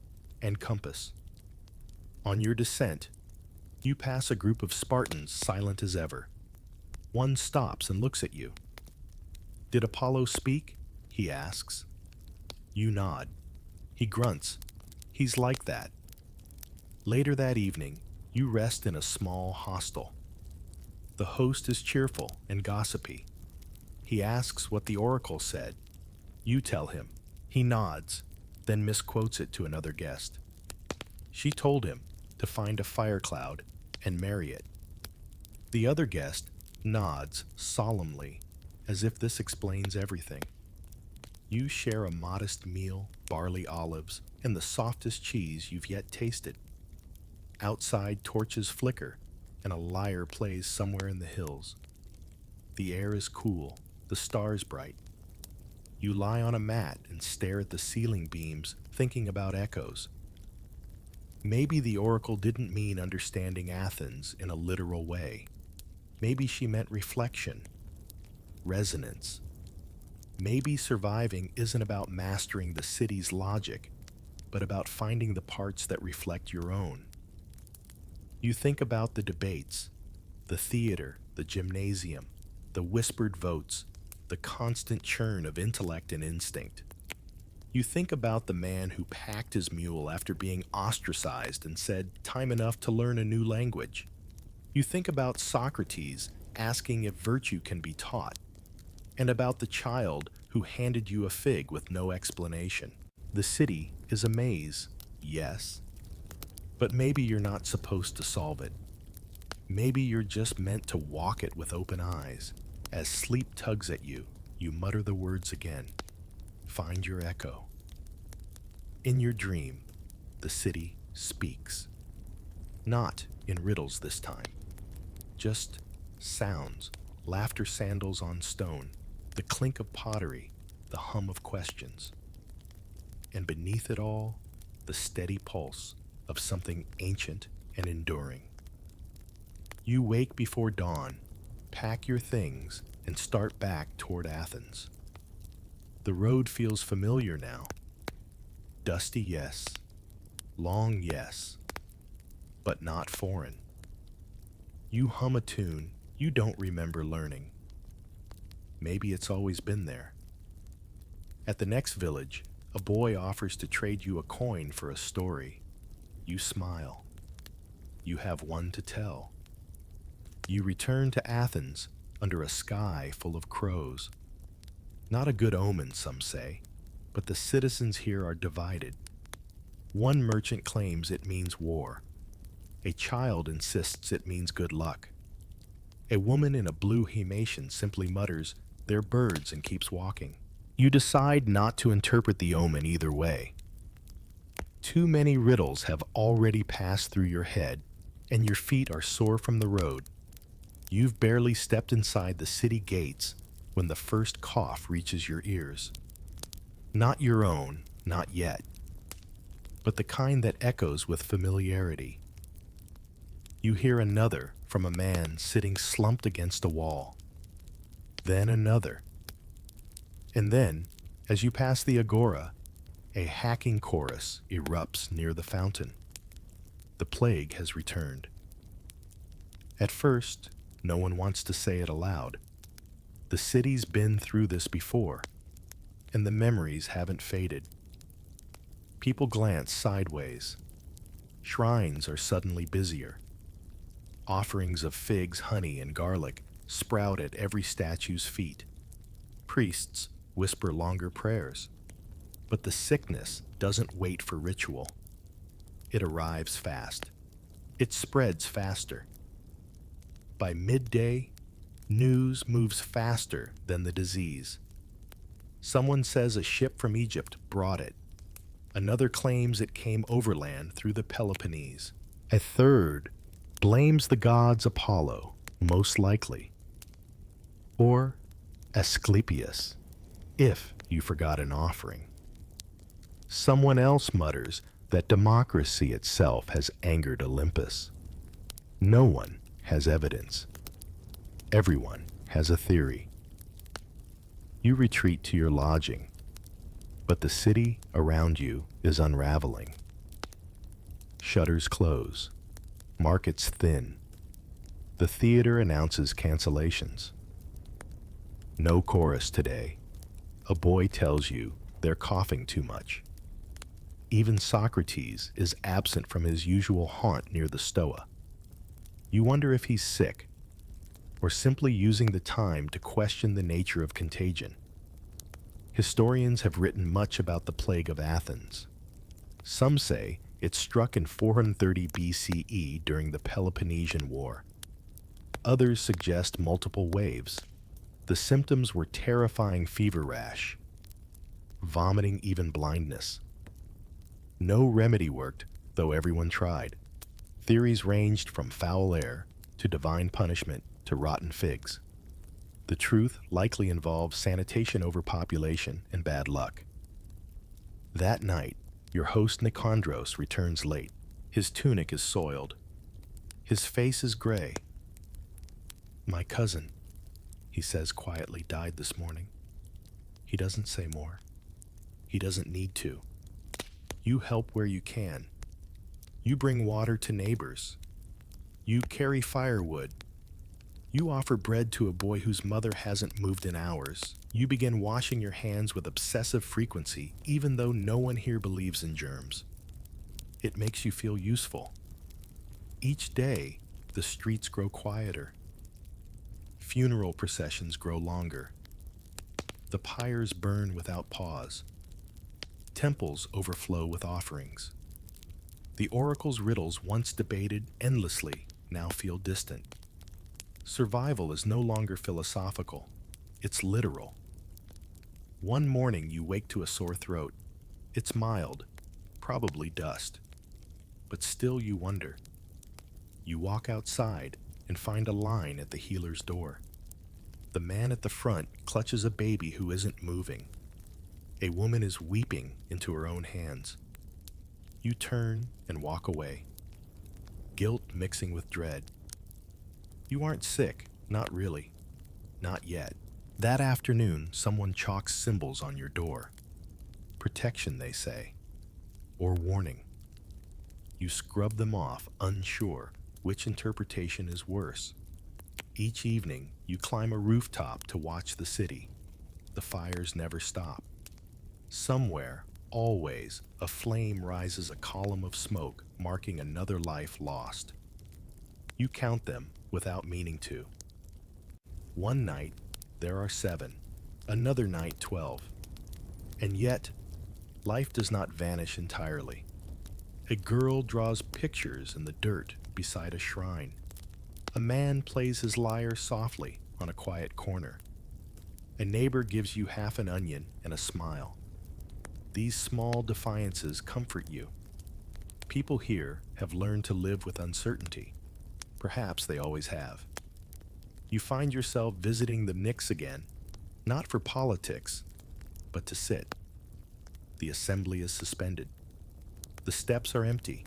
and compass. On your descent, you pass a group of Spartans silent as ever. One stops and looks at you. "Did Apollo speak?" he asks. You nod. He grunts. He's like that. Later that evening, you rest in a small hostel. The host is cheerful and gossipy. He asks what the oracle said. You tell him. He nods, then misquotes it to another guest. She told him to find a fire cloud and marry it. The other guest nods solemnly, as if this explains everything. You share a modest meal, barley olives, and the softest cheese you've yet tasted. Outside, torches flicker, and a lyre plays somewhere in the hills. The air is cool, the stars bright. You lie on a mat and stare at the ceiling beams, thinking about echoes. Maybe the oracle didn't mean understanding Athens in a literal way. Maybe she meant reflection, resonance. Maybe surviving isn't about mastering the city's logic, but about finding the parts that reflect your own. You think about the debates, the theater, the gymnasium, the whispered votes, the constant churn of intellect and instinct. You think about the man who packed his mule after being ostracized and said, "Time enough to learn a new language." You think about Socrates asking if virtue can be taught, and about the child who handed you a fig with no explanation. The city is a maze, yes, but maybe you're not supposed to solve it. Maybe you're just meant to walk it with open eyes. As sleep tugs at you, you mutter the words again. Find your echo. In your dream, the city speaks. Not in riddles this time. Just sounds, laughter sandals on stone, the clink of pottery, the hum of questions. And beneath it all, the steady pulse of something ancient and enduring. You wake before dawn, pack your things, and start back toward Athens. The road feels familiar now. Dusty, yes. Long, yes. But not foreign. You hum a tune you don't remember learning. Maybe it's always been there. At the next village, a boy offers to trade you a coin for a story. You smile. You have one to tell. You return to Athens under a sky full of crows. Not a good omen, some say, but the citizens here are divided. One merchant claims it means war. A child insists it means good luck. A woman in a blue himation simply mutters, "They're birds," and keeps walking. You decide not to interpret the omen either way. Too many riddles have already passed through your head, and your feet are sore from the road. You've barely stepped inside the city gates when the first cough reaches your ears. Not your own, not yet, but the kind that echoes with familiarity. You hear another from a man sitting slumped against a wall. Then another. And then, as you pass the agora, a hacking chorus erupts near the fountain. The plague has returned. At first, no one wants to say it aloud. The city's been through this before, and the memories haven't faded. People glance sideways. Shrines are suddenly busier. Offerings of figs, honey, and garlic sprout at every statue's feet. Priests whisper longer prayers. But the sickness doesn't wait for ritual. It arrives fast. It spreads faster. By midday, news moves faster than the disease. Someone says a ship from Egypt brought it. Another claims it came overland through the Peloponnese. A third blames the gods Apollo, most likely. Or Asclepius, if you forgot an offering. Someone else mutters that democracy itself has angered Olympus. No one has evidence. Everyone has a theory. You retreat to your lodging, but the city around you is unraveling. Shutters close. Markets thin. The theater announces cancellations. No chorus today. A boy tells you they're coughing too much. Even Socrates is absent from his usual haunt near the Stoa. You wonder if he's sick, or simply using the time to question the nature of contagion. Historians have written much about the plague of Athens. Some say it struck in 430 BCE during the Peloponnesian War. Others suggest multiple waves. The symptoms were terrifying fever rash, vomiting, even blindness. No remedy worked, though everyone tried. Theories ranged from foul air to divine punishment to rotten figs. The truth likely involves sanitation overpopulation and bad luck. That night, your host Nicandros returns late. His tunic is soiled. His face is gray. "My cousin," he says quietly, "died this morning." He doesn't say more. He doesn't need to. You help where you can. You bring water to neighbors. You carry firewood. You offer bread to a boy whose mother hasn't moved in hours. You begin washing your hands with obsessive frequency, even though no one here believes in germs. It makes you feel useful. Each day, the streets grow quieter. Funeral processions grow longer. The pyres burn without pause. Temples overflow with offerings. The oracle's riddles, once debated endlessly, now feel distant. Survival is no longer philosophical. It's literal. One morning you wake to a sore throat. It's mild, probably dust. But still you wonder. You walk outside and find a line at the healer's door. The man at the front clutches a baby who isn't moving. A woman is weeping into her own hands. You turn and walk away, guilt mixing with dread. You aren't sick, not really, not yet. That afternoon, someone chalks symbols on your door. Protection, they say, or warning. You scrub them off, unsure which interpretation is worse. Each evening, you climb a rooftop to watch the city. The fires never stop. Somewhere, always, a flame rises, a column of smoke, marking another life lost. You count them without meaning to. One night, there are 7. Another night, 12. And yet, life does not vanish entirely. A girl draws pictures in the dirt beside a shrine. A man plays his lyre softly on a quiet corner. A neighbor gives you half an onion and a smile. These small defiances comfort you. People here have learned to live with uncertainty. Perhaps they always have. You find yourself visiting the Knicks again, not for politics, but to sit. The assembly is suspended. The steps are empty.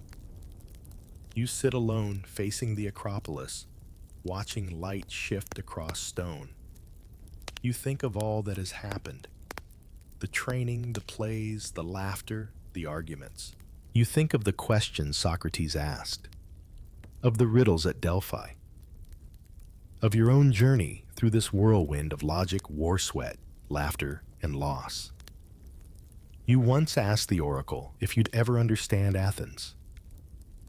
You sit alone facing the Acropolis, watching light shift across stone. You think of all that has happened. The training, the plays, the laughter, the arguments. You think of the questions Socrates asked, of the riddles at Delphi, of your own journey through this whirlwind of logic, war sweat, laughter, and loss. You once asked the oracle if you'd ever understand Athens.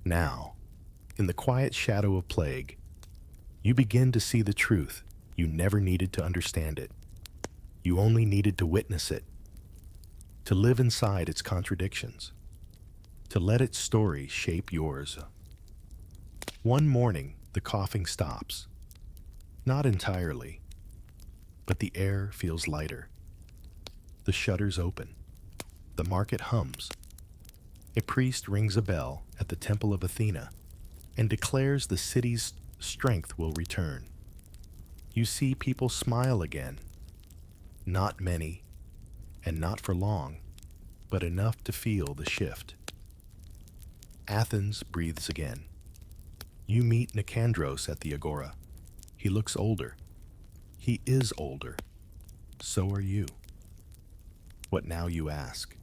Now, in the quiet shadow of plague, you begin to see the truth. You never needed to understand it. You only needed to witness it, to live inside its contradictions, to let its story shape yours. One morning, the coughing stops. Not entirely, but the air feels lighter. The shutters open. The market hums. A priest rings a bell at the temple of Athena and declares the city's strength will return. You see people smile again. Not many, and not for long, but enough to feel the shift. Athens breathes again. You meet Nicandros at the agora. He looks older. He is older. So are you. What now, you ask?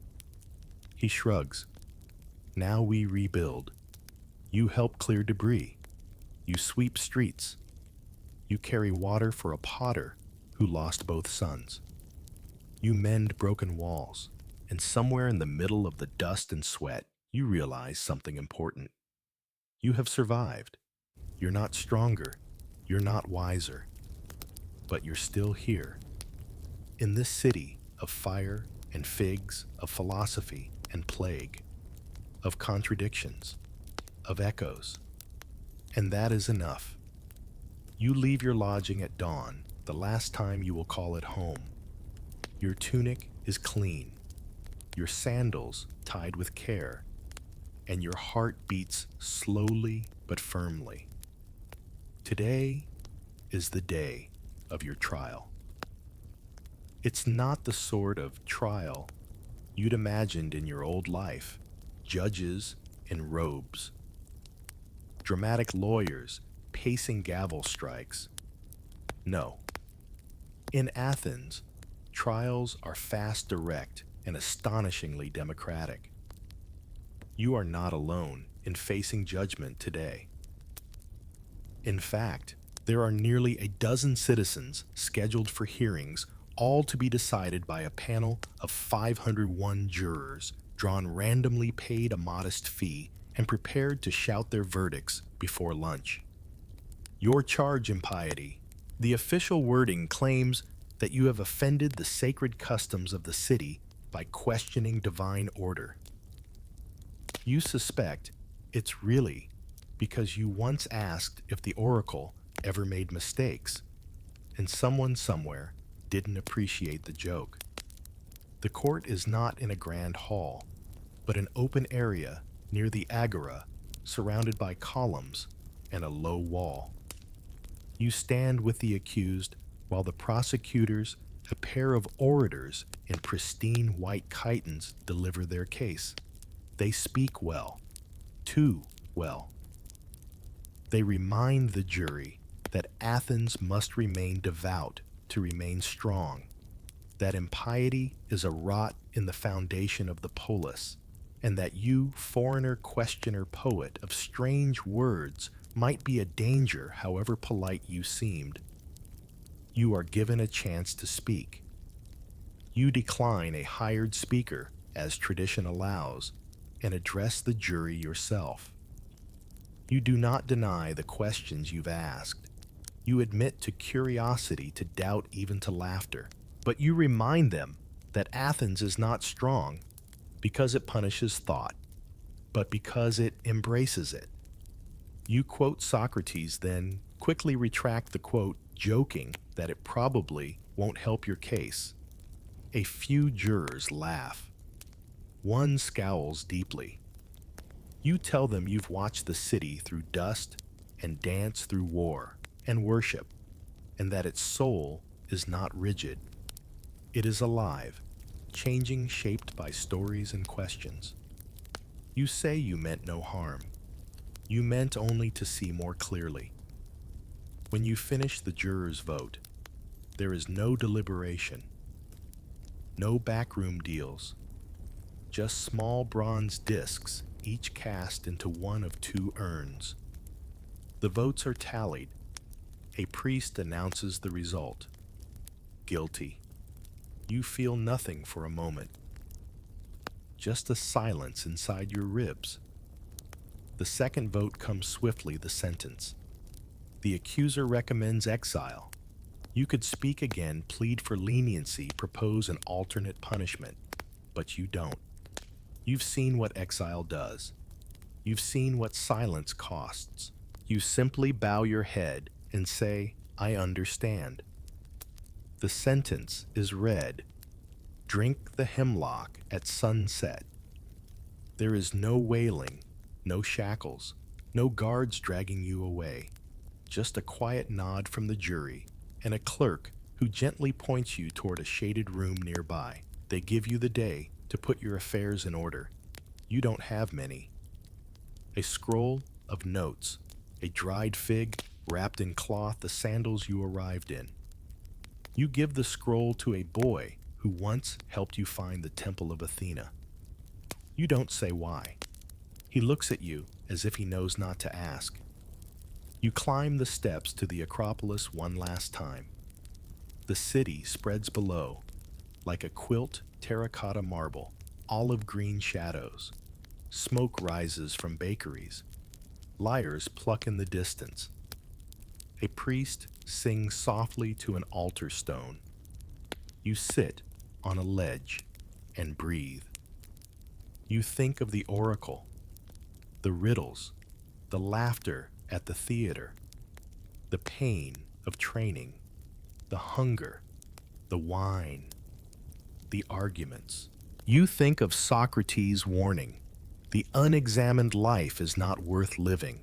He shrugs. Now we rebuild. You help clear debris. You sweep streets. You carry water for a potter who lost both sons. You mend broken walls, and somewhere in the middle of the dust and sweat, you realize something important. You have survived. You're not stronger. You're not wiser. But you're still here. In this city of fire and figs, of philosophy and plague, of contradictions, of echoes. And that is enough. You leave your lodging at dawn, the last time you will call it home. Your tunic is clean, your sandals tied with care, and your heart beats slowly but firmly. Today is the day of your trial. It's not the sort of trial you'd imagined in your old life. Judges in robes, dramatic lawyers pacing gavel strikes. No. In Athens, trials are fast, direct, and astonishingly democratic. You are not alone in facing judgment today. In fact, there are nearly a dozen citizens scheduled for hearings, all to be decided by a panel of 501 jurors, drawn randomly, paid a modest fee, and prepared to shout their verdicts before lunch. Your charge, impiety. The official wording claims that you have offended the sacred customs of the city by questioning divine order. You suspect it's really because you once asked if the oracle ever made mistakes, and someone somewhere didn't appreciate the joke. The court is not in a grand hall, but an open area near the agora, surrounded by columns and a low wall. You stand with the accused while the prosecutors, a pair of orators in pristine white chitons, deliver their case. They speak well, too well. They remind the jury that Athens must remain devout to remain strong, that impiety is a rot in the foundation of the polis, and that you, foreigner questioner poet of strange words, might be a danger however polite you seemed. You are given a chance to speak. You decline a hired speaker, as tradition allows, and address the jury yourself. You do not deny the questions you've asked. You admit to curiosity, to doubt, even to laughter. But you remind them that Athens is not strong because it punishes thought, but because it embraces it. You quote Socrates, then quickly retract the quote, joking that it probably won't help your case. A few jurors laugh. One scowls deeply. You tell them you've watched the city through dust and dance through war and worship, and that its soul is not rigid. It is alive, changing, shaped by stories and questions. You say you meant no harm. You meant only to see more clearly. When you finish the jurors' vote, there is no deliberation, no backroom deals, just small bronze discs, each cast into one of two urns. The votes are tallied. A priest announces the result. Guilty. You feel nothing for a moment. Just a silence inside your ribs. The second vote comes swiftly, the sentence. The accuser recommends exile. You could speak again, plead for leniency, propose an alternate punishment, but you don't. You've seen what exile does. You've seen what silence costs. You simply bow your head and say, I understand. The sentence is read. Drink the hemlock at sunset. There is no wailing, no shackles, no guards dragging you away. Just a quiet nod from the jury and a clerk who gently points you toward a shaded room nearby. They give you the day to put your affairs in order. You don't have many. A scroll of notes, a dried fig wrapped in cloth, the sandals you arrived in. You give the scroll to a boy who once helped you find the temple of Athena. You don't say why. He looks at you as if he knows not to ask. You climb the steps to the Acropolis one last time. The city spreads below, like a quilt terracotta marble, olive green shadows. Smoke rises from bakeries. Lyres pluck in the distance. A priest sings softly to an altar stone. You sit on a ledge and breathe. You think of the oracle, the riddles, the laughter at the theater, the pain of training, the hunger, the wine, the arguments. You think of Socrates' warning, the unexamined life is not worth living.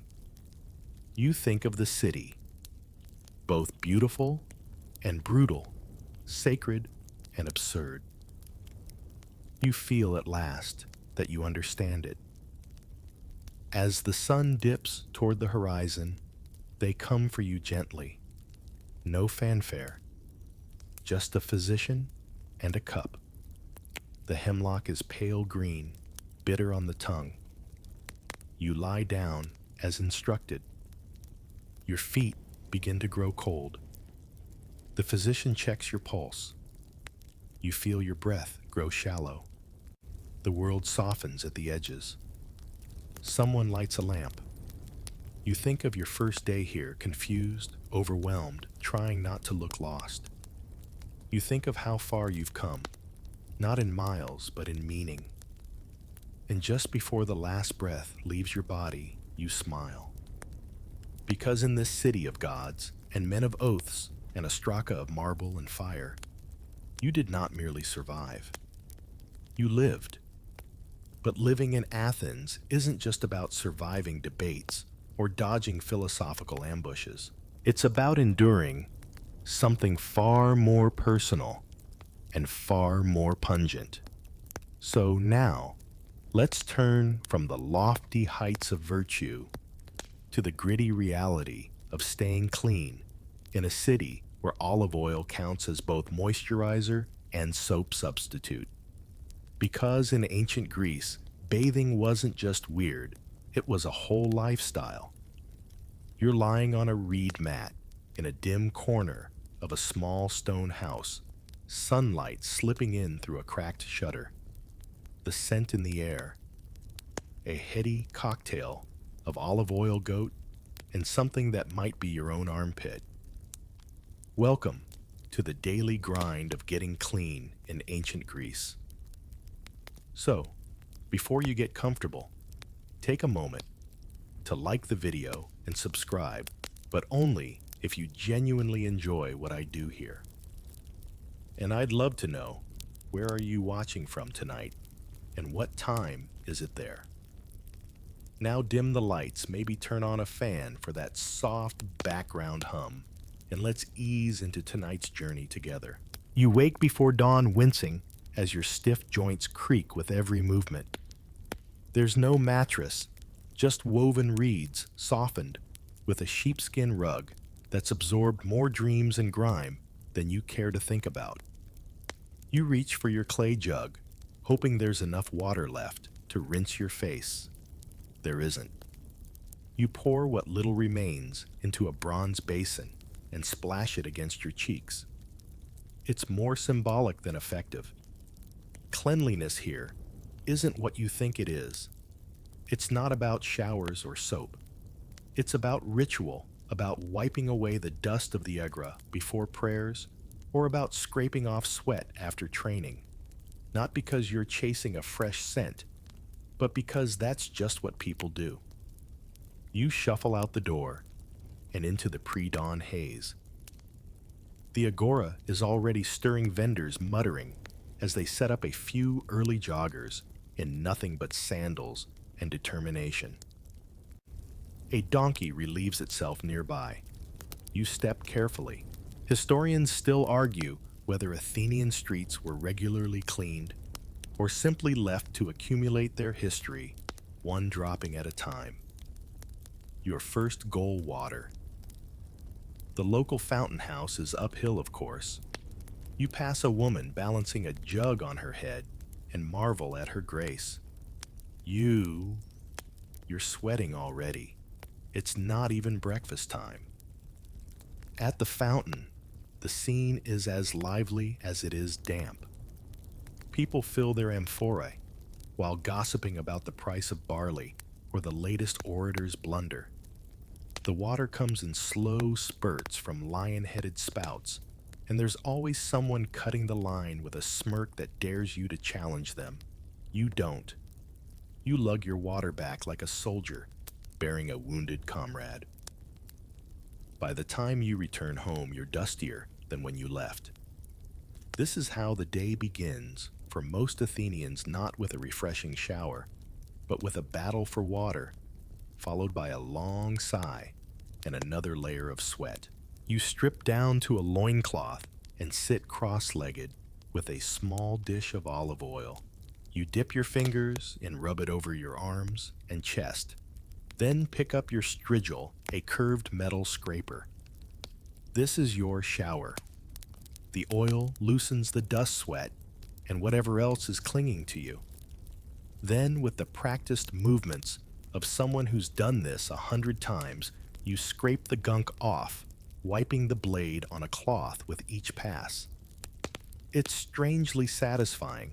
You think of the city, both beautiful and brutal, sacred and absurd. You feel at last that you understand it. As the sun dips toward the horizon, they come for you gently. No fanfare, just a physician and a cup. The hemlock is pale green, bitter on the tongue. You lie down as instructed. Your feet begin to grow cold. The physician checks your pulse. You feel your breath grow shallow. The world softens at the edges. Someone lights a lamp. You think of your first day here, confused, overwhelmed, trying not to look lost. You think of how far you've come, not in miles, but in meaning. And just before the last breath leaves your body, you smile. Because in this city of gods and men of oaths and a strata of marble and fire, you did not merely survive. You lived. But living in Athens isn't just about surviving debates or dodging philosophical ambushes. It's about enduring something far more personal and far more pungent. So now, let's turn from the lofty heights of virtue to the gritty reality of staying clean in a city where olive oil counts as both moisturizer and soap substitute. Because in ancient Greece, bathing wasn't just weird, it was a whole lifestyle. You're lying on a reed mat in a dim corner of a small stone house, sunlight slipping in through a cracked shutter. The scent in the air, a heady cocktail of olive oil goat and something that might be your own armpit. Welcome to the daily grind of getting clean in ancient Greece. So, before you get comfortable, take a moment to like the video and subscribe, but only if you genuinely enjoy what I do here. And I'd love to know, where are you watching from tonight, and what time is it there? Now dim the lights, maybe turn on a fan for that soft background hum, and let's ease into tonight's journey together. You wake before dawn, wincing as your stiff joints creak with every movement. There's no mattress, just woven reeds softened with a sheepskin rug that's absorbed more dreams and grime than you care to think about. You reach for your clay jug, hoping there's enough water left to rinse your face. There isn't. You pour what little remains into a bronze basin and splash it against your cheeks. It's more symbolic than effective. Cleanliness here isn't what you think it is. It's not about showers or soap. It's about ritual, about wiping away the dust of the agora before prayers, or about scraping off sweat after training. Not because you're chasing a fresh scent, but because that's just what people do. You shuffle out the door and into the pre-dawn haze. The agora is already stirring vendors muttering as they set up a few early joggers in nothing but sandals and determination. A donkey relieves itself nearby. You step carefully. Historians still argue whether Athenian streets were regularly cleaned or simply left to accumulate their history, one dropping at a time. Your first goal water. The local fountain house is uphill, of course. You pass a woman balancing a jug on her head and marvel at her grace. You're sweating already. It's not even breakfast time. At the fountain, the scene is as lively as it is damp. People fill their amphorae while gossiping about the price of barley or the latest orator's blunder. The water comes in slow spurts from lion-headed spouts, and there's always someone cutting the line with a smirk that dares you to challenge them. You don't. You lug your water back like a soldier, bearing a wounded comrade. By the time you return home, you're dustier than when you left. This is how the day begins for most Athenians, not with a refreshing shower, but with a battle for water, followed by a long sigh and another layer of sweat. You strip down to a loincloth and sit cross-legged with a small dish of olive oil. You dip your fingers and rub it over your arms and chest. Then pick up your strigil, a curved metal scraper. This is your shower. The oil loosens the dust sweat and whatever else is clinging to you. Then, with the practiced movements of someone who's done this 100 times, you scrape the gunk off, wiping the blade on a cloth with each pass. It's strangely satisfying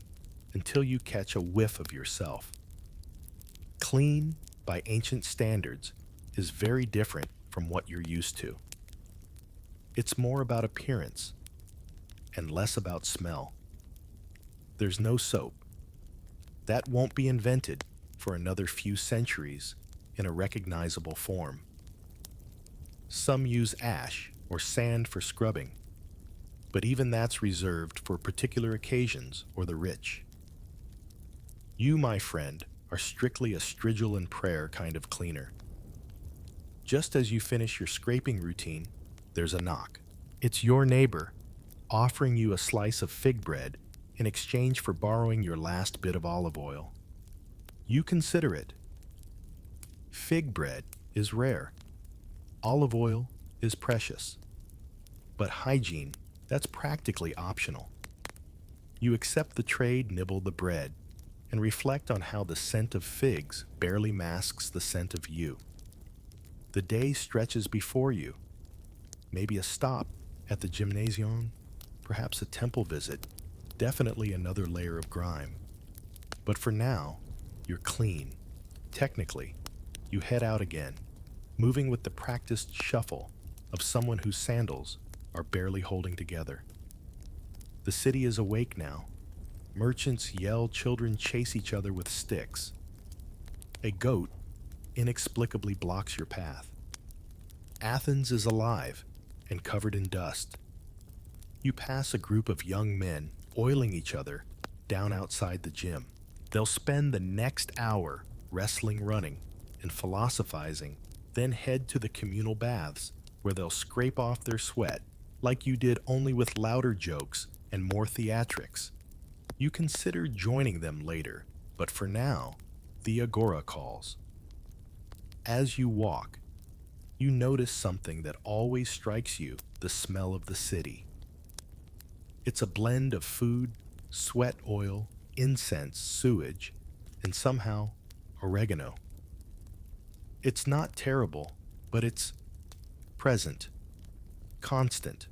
until you catch a whiff of yourself. Clean, by ancient standards, is very different from what you're used to. It's more about appearance and less about smell. There's no soap. That won't be invented for another few centuries in a recognizable form. Some use ash or sand for scrubbing, but even that's reserved for particular occasions or the rich. You, my friend, are strictly a strigil and prayer kind of cleaner. Just as you finish your scraping routine, there's a knock. It's your neighbor offering you a slice of fig bread in exchange for borrowing your last bit of olive oil. You consider it. Fig bread is rare. Olive oil is precious. But hygiene, that's practically optional. You accept the trade, nibble the bread, and reflect on how the scent of figs barely masks the scent of you. The day stretches before you. Maybe a stop at the gymnasium, perhaps a temple visit, definitely another layer of grime. But for now, you're clean. Technically, you head out again, moving with the practiced shuffle of someone whose sandals are barely holding together. The city is awake now. Merchants yell, children chase each other with sticks. A goat inexplicably blocks your path. Athens is alive and covered in dust. You pass a group of young men oiling each other down outside the gym. They'll spend the next hour wrestling, running, and philosophizing, then head to the communal baths where they'll scrape off their sweat like you did, only with louder jokes and more theatrics. You consider joining them later, but for now, the agora calls. As you walk, you notice something that always strikes you: the smell of the city. It's a blend of food, sweat oil, incense, sewage, and somehow oregano. It's not terrible, but it's present, constant.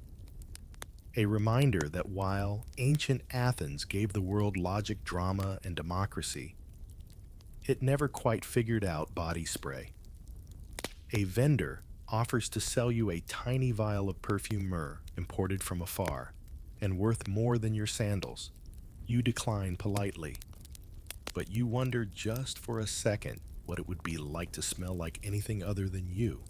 A reminder that while ancient Athens gave the world logic, drama, and democracy, it never quite figured out body spray. A vendor offers to sell you a tiny vial of perfume myrrh imported from afar and worth more than your sandals. You decline politely, but you wonder just for a second what it would be like to smell like anything other than you.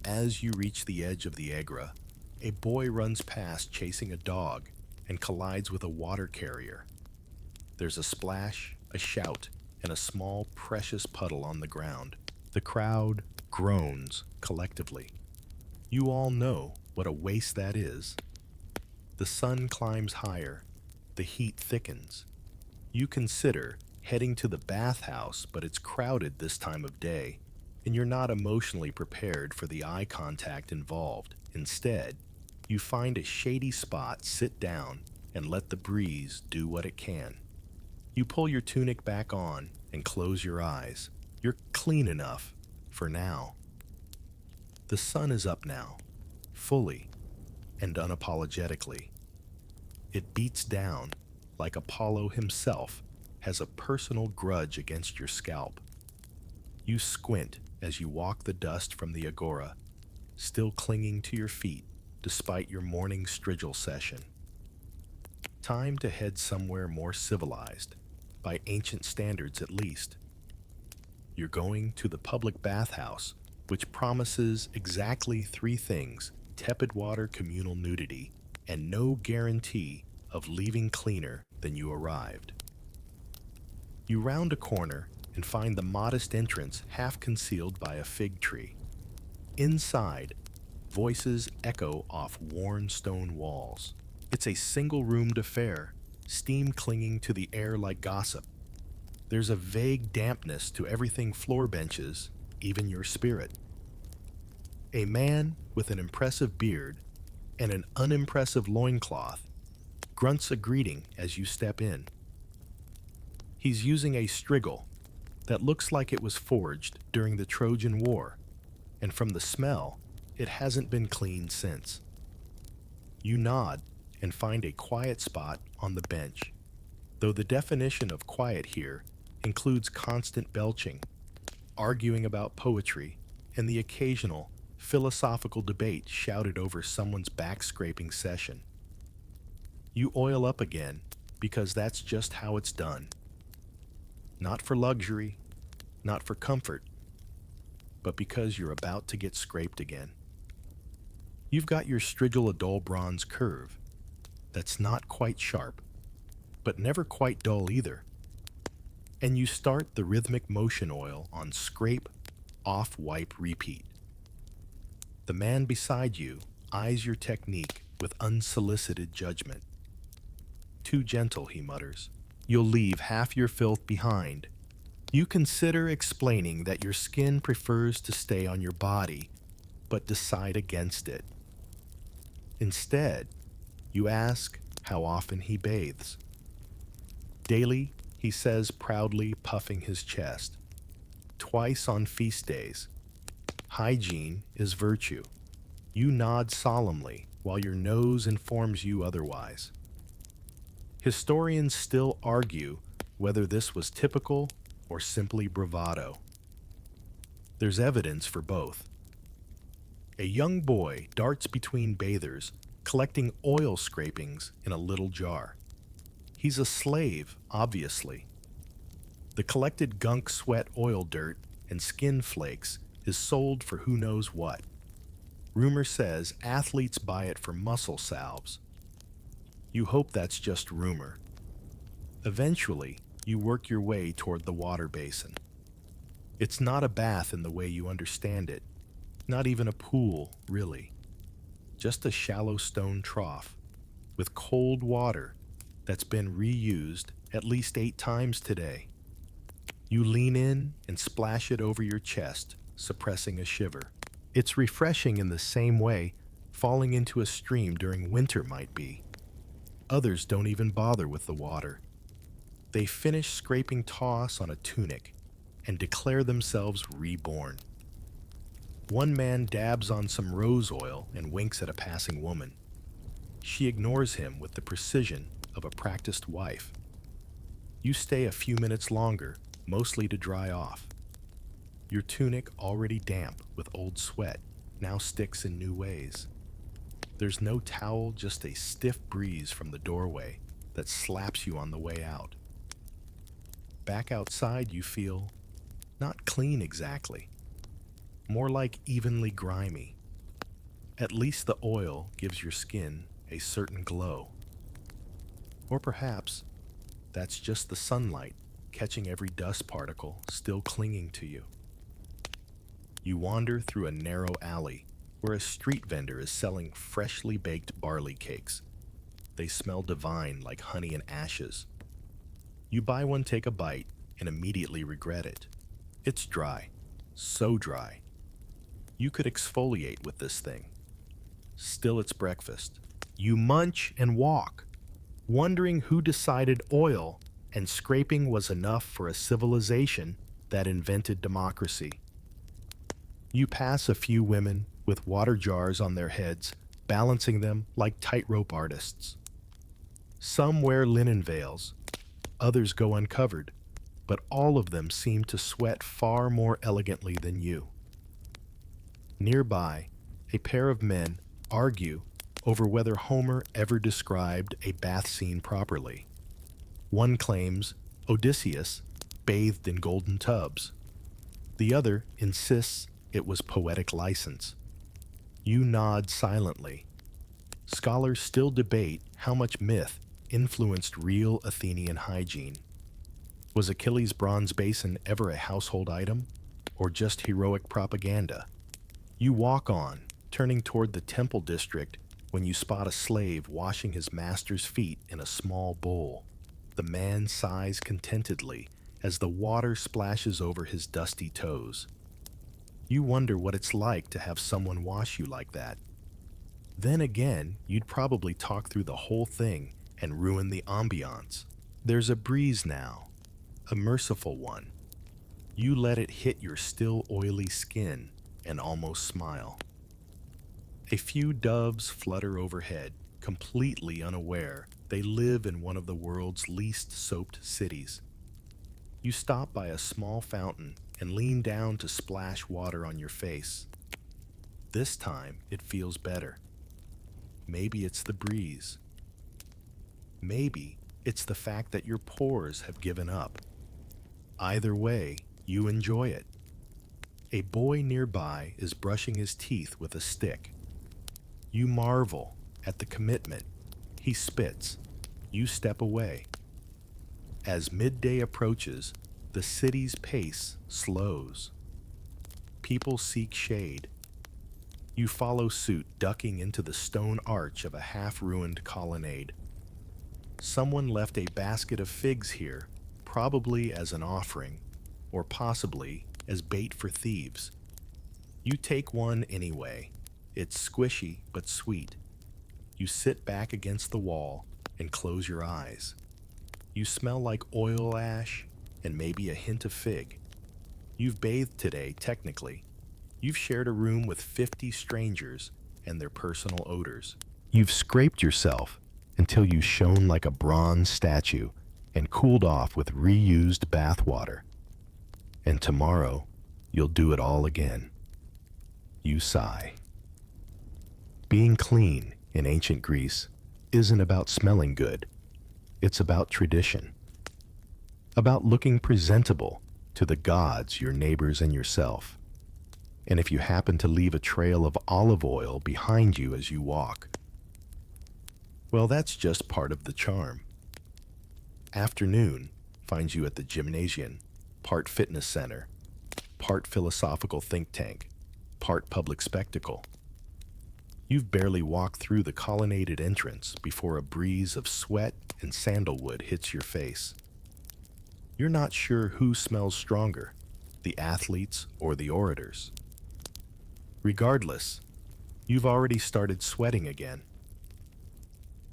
As you reach the edge of the agora, a boy runs past chasing a dog and collides with a water carrier. There's a splash, a shout, and a small, precious puddle on the ground. The crowd groans collectively. You all know what a waste that is. The sun climbs higher. The heat thickens. You consider heading to the bathhouse, but it's crowded this time of day, and you're not emotionally prepared for the eye contact involved. Instead, you find a shady spot, sit down, and let the breeze do what it can. You pull your tunic back on and close your eyes. You're clean enough for now. The sun is up now, fully and unapologetically. It beats down like Apollo himself has a personal grudge against your scalp. You squint as you walk the dust from the agora, still clinging to your feet despite your morning strigil session. Time to head somewhere more civilized, by ancient standards at least. You're going to the public bathhouse, which promises exactly three things: tepid water, communal nudity, and no guarantee of leaving cleaner than you arrived. You round a corner and find the modest entrance half concealed by a fig tree. Inside, voices echo off worn stone walls. It's a single-roomed affair, steam clinging to the air like gossip. There's a vague dampness to everything: floor benches, even your spirit. A man with an impressive beard and an unimpressive loincloth grunts a greeting as you step in. He's using a strigil that looks like it was forged during the Trojan War, and from the smell, it hasn't been cleaned since. You nod and find a quiet spot on the bench, though the definition of quiet here includes constant belching, arguing about poetry, and the occasional philosophical debate shouted over someone's back-scraping session. You oil up again because that's just how it's done. Not for luxury, not for comfort, but because you're about to get scraped again. You've got your strigil a dull bronze curve that's not quite sharp, but never quite dull either. And you start the rhythmic motion oil on scrape, off wipe, repeat. The man beside you eyes your technique with unsolicited judgment. Too gentle, he mutters. You'll leave half your filth behind. You consider explaining that your skin prefers to stay on your body, but decide against it. Instead, you ask how often he bathes. Daily, he says, proudly puffing his chest. Twice on feast days. Hygiene is virtue. You nod solemnly while your nose informs you otherwise. Historians still argue whether this was typical or simply bravado. There's evidence for both. A young boy darts between bathers, collecting oil scrapings in a little jar. He's a slave, obviously. The collected gunk, sweat, oil dirt, and skin flakes is sold for who knows what. Rumor says athletes buy it for muscle salves. You hope that's just rumor. Eventually, you work your way toward the water basin. It's not a bath in the way you understand it, not even a pool, really. Just a shallow stone trough with cold water that's been reused at least 8 times today. You lean in and splash it over your chest, suppressing a shiver. It's refreshing in the same way falling into a stream during winter might be. Others don't even bother with the water. They finish scraping toss on a tunic and declare themselves reborn. One man dabs on some rose oil and winks at a passing woman. She ignores him with the precision of a practiced wife. You stay a few minutes longer, mostly to dry off. Your tunic, already damp with old sweat, now sticks in new ways. There's no towel, just a stiff breeze from the doorway that slaps you on the way out. Back outside, you feel not clean exactly, more like evenly grimy. At least the oil gives your skin a certain glow. Or perhaps that's just the sunlight catching every dust particle still clinging to you. You wander through a narrow alley where a street vendor is selling freshly baked barley cakes. They smell divine like honey and ashes. You buy one, take a bite, and immediately regret it. It's dry, so dry. You could exfoliate with this thing. Still, it's breakfast. You munch and walk, wondering who decided oil and scraping was enough for a civilization that invented democracy. You pass a few women with water jars on their heads, balancing them like tightrope artists. Some wear linen veils, others go uncovered, but all of them seem to sweat far more elegantly than you. Nearby, a pair of men argue over whether Homer ever described a bath scene properly. One claims Odysseus bathed in golden tubs. The other insists it was poetic license. You nod silently. Scholars still debate how much myth influenced real Athenian hygiene. Was Achilles' bronze basin ever a household item, or just heroic propaganda? You walk on, turning toward the temple district when you spot a slave washing his master's feet in a small bowl. The man sighs contentedly as the water splashes over his dusty toes. You wonder what it's like to have someone wash you like that. Then again, you'd probably talk through the whole thing and ruin the ambiance. There's a breeze now, a merciful one. You let it hit your still oily skin and almost smile. A few doves flutter overhead, completely unaware they live in one of the world's least soaped cities. You stop by a small fountain and lean down to splash water on your face. This time, it feels better. Maybe it's the breeze. Maybe it's the fact that your pores have given up. Either way, you enjoy it. A boy nearby is brushing his teeth with a stick. You marvel at the commitment. He spits. You step away. As midday approaches, the city's pace slows. People seek shade. You follow suit, ducking into the stone arch of a half-ruined colonnade. Someone left a basket of figs here, probably as an offering, or possibly as bait for thieves. You take one anyway. It's squishy but sweet. You sit back against the wall and close your eyes. You smell like oil ash and maybe a hint of fig. You've bathed today, technically. You've shared a room with 50 strangers and their personal odors. You've scraped yourself until you shone like a bronze statue and cooled off with reused bath water. And tomorrow, you'll do it all again. You sigh. Being clean in ancient Greece isn't about smelling good. It's about tradition. About looking presentable to the gods, your neighbors, and yourself. And if you happen to leave a trail of olive oil behind you as you walk, well, that's just part of the charm. Afternoon finds you at the gymnasium, part fitness center, part philosophical think tank, part public spectacle. You've barely walked through the colonnaded entrance before a breeze of sweat and sandalwood hits your face. You're not sure who smells stronger, the athletes or the orators. Regardless, you've already started sweating again.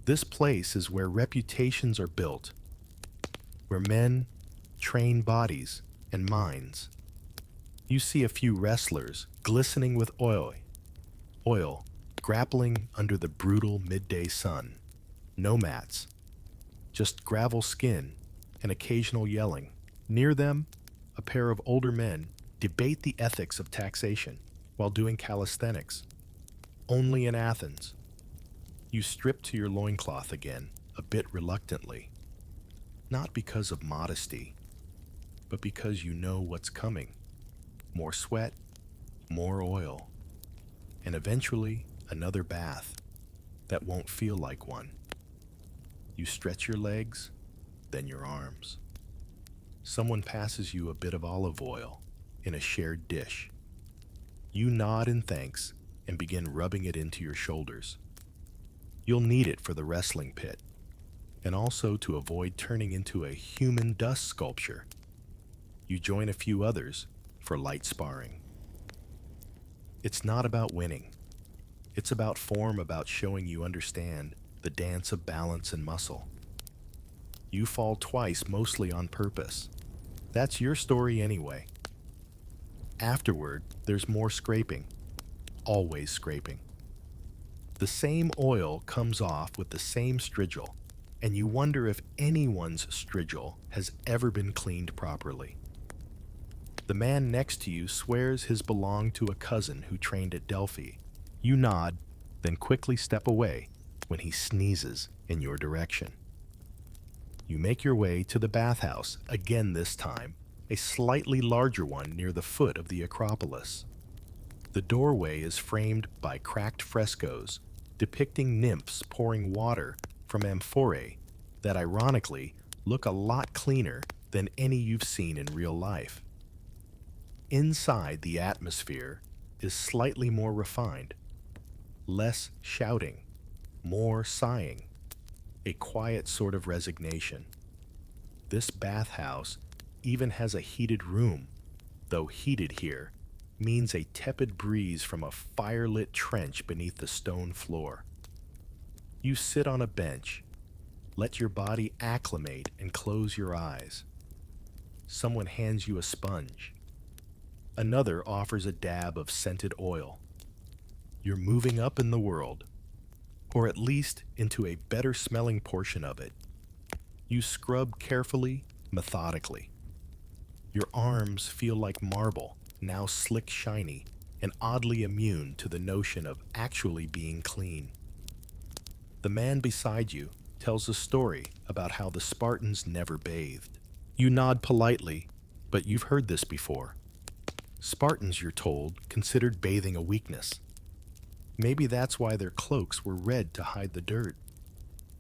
This place is where reputations are built, where men train bodies and minds. You see a few wrestlers glistening with oil, grappling under the brutal midday sun. No mats, just gravel skin and occasional yelling. Near them, a pair of older men debate the ethics of taxation while doing calisthenics. Only in Athens. You strip to your loincloth again, a bit reluctantly. Not because of modesty, but because you know what's coming. More sweat, more oil, and eventually another bath that won't feel like one. You stretch your legs, then your arms. Someone passes you a bit of olive oil in a shared dish. You nod in thanks and begin rubbing it into your shoulders. You'll need it for the wrestling pit, and also to avoid turning into a human dust sculpture. You join a few others for light sparring. It's not about winning. It's about form, about showing you understand the dance of balance and muscle. You fall twice, mostly on purpose. That's your story anyway. Afterward, there's more scraping. Always scraping. The same oil comes off with the same strigil, and you wonder if anyone's strigil has ever been cleaned properly. The man next to you swears his belonged to a cousin who trained at Delphi. You nod, then quickly step away when he sneezes in your direction. You make your way to the bathhouse, again this time, a slightly larger one near the foot of the Acropolis. The doorway is framed by cracked frescoes depicting nymphs pouring water from amphorae that ironically look a lot cleaner than any you've seen in real life. Inside, the atmosphere is slightly more refined. Less shouting, more sighing, a quiet sort of resignation. This bathhouse even has a heated room, though heated here means a tepid breeze from a firelit trench beneath the stone floor. You sit on a bench, let your body acclimate and close your eyes. Someone hands you a sponge. Another offers a dab of scented oil. You're moving up in the world, or at least into a better smelling portion of it. You scrub carefully, methodically. Your arms feel like marble, now slick shiny and oddly immune to the notion of actually being clean. The man beside you tells a story about how the Spartans never bathed. You nod politely, but you've heard this before. Spartans, you're told, considered bathing a weakness. Maybe that's why their cloaks were red to hide the dirt.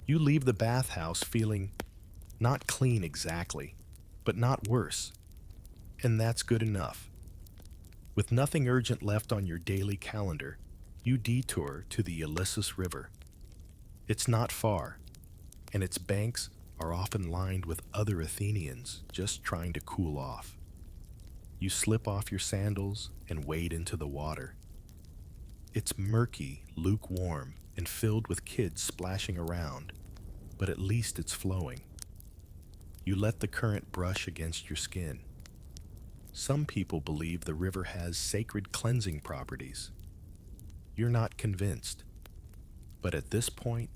You leave the bathhouse feeling not clean exactly, but not worse. And that's good enough. With nothing urgent left on your daily calendar, you detour to the Ilissus River. It's not far, and its banks are often lined with other Athenians just trying to cool off. You slip off your sandals and wade into the water. It's murky, lukewarm, and filled with kids splashing around, but at least it's flowing. You let the current brush against your skin. Some people believe the river has sacred cleansing properties. You're not convinced, but at this point,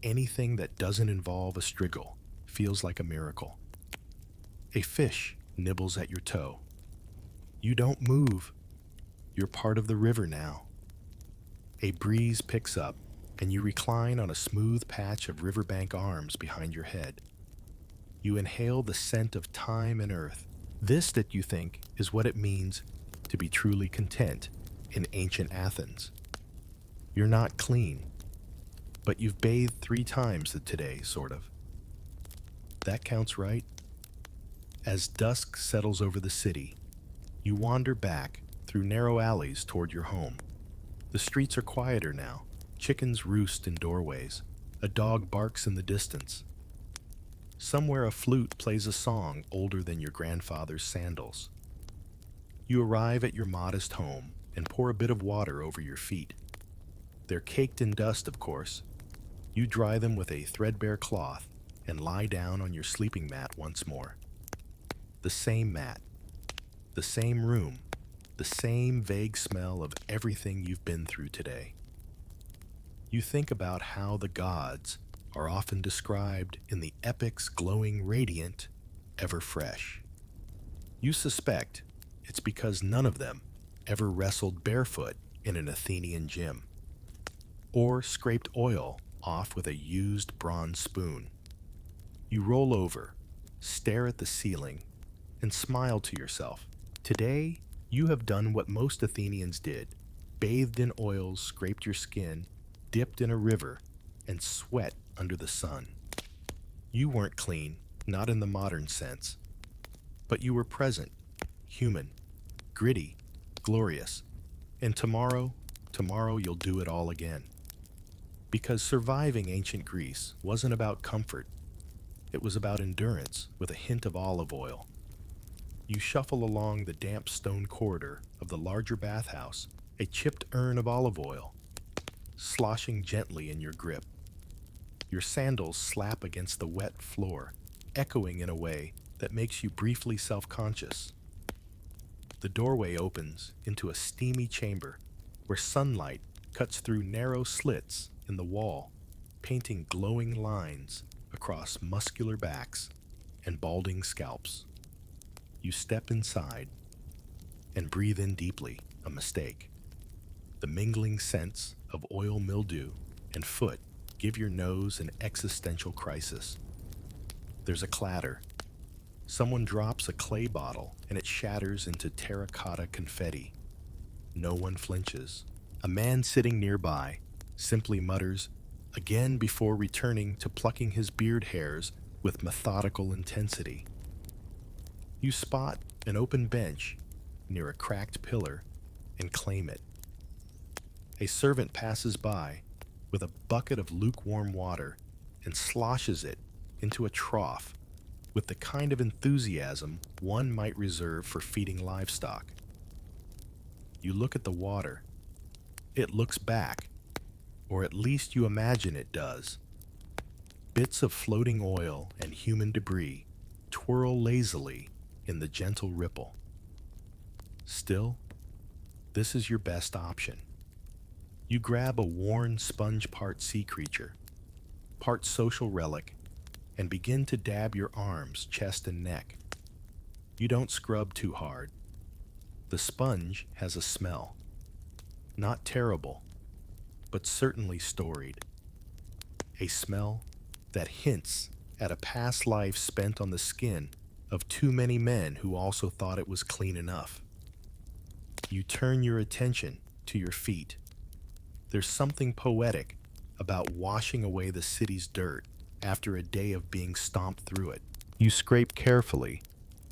anything that doesn't involve a strigil feels like a miracle. A fish nibbles at your toe. You don't move. You're part of the river now. A breeze picks up, and you recline on a smooth patch of riverbank arms behind your head. You inhale the scent of thyme and earth. This, that you think, is what it means to be truly content in ancient Athens. You're not clean, but you've bathed 3 times today, sort of. That counts, right? As dusk settles over the city, you wander back through narrow alleys toward your home. The streets are quieter now. Chickens roost in doorways. A dog barks in the distance. Somewhere a flute plays a song older than your grandfather's sandals. You arrive at your modest home and pour a bit of water over your feet. They're caked in dust, of course. You dry them with a threadbare cloth and lie down on your sleeping mat once more. The same mat, the same room, the same vague smell of everything you've been through today. You think about how the gods are often described in the epics glowing radiant, ever fresh. You suspect it's because none of them ever wrestled barefoot in an Athenian gym, or scraped oil off with a used bronze spoon. You roll over, stare at the ceiling, and smile to yourself. Today, you have done what most Athenians did: bathed in oils, scraped your skin, dipped in a river, and sweat under the sun. You weren't clean, not in the modern sense, but you were present, human, gritty, glorious. And tomorrow you'll do it all again. Because surviving ancient Greece wasn't about comfort. It was about endurance with a hint of olive oil. You shuffle along the damp stone corridor of the larger bathhouse, a chipped urn of olive oil, sloshing gently in your grip. Your sandals slap against the wet floor, echoing in a way that makes you briefly self-conscious. The doorway opens into a steamy chamber where sunlight cuts through narrow slits in the wall, painting glowing lines across muscular backs and balding scalps. You step inside and breathe in deeply, a mistake. The mingling scents of oil mildew and foot give your nose an existential crisis. There's a clatter. Someone drops a clay bottle and it shatters into terracotta confetti. No one flinches. A man sitting nearby simply mutters again before returning to plucking his beard hairs with methodical intensity. You spot an open bench near a cracked pillar and claim it. A servant passes by with a bucket of lukewarm water and sloshes it into a trough with the kind of enthusiasm one might reserve for feeding livestock. You look at the water. It looks back, or at least you imagine it does. Bits of floating oil and human debris twirl lazily in the gentle ripple. Still, this is your best option. You grab a worn sponge part sea creature, part social relic, and begin to dab your arms, chest, and neck. You don't scrub too hard. The sponge has a smell. Not terrible, but certainly storied. A smell that hints at a past life spent on the skin of too many men who also thought it was clean enough. You turn your attention to your feet. There's something poetic about washing away the city's dirt after a day of being stomped through it. You scrape carefully,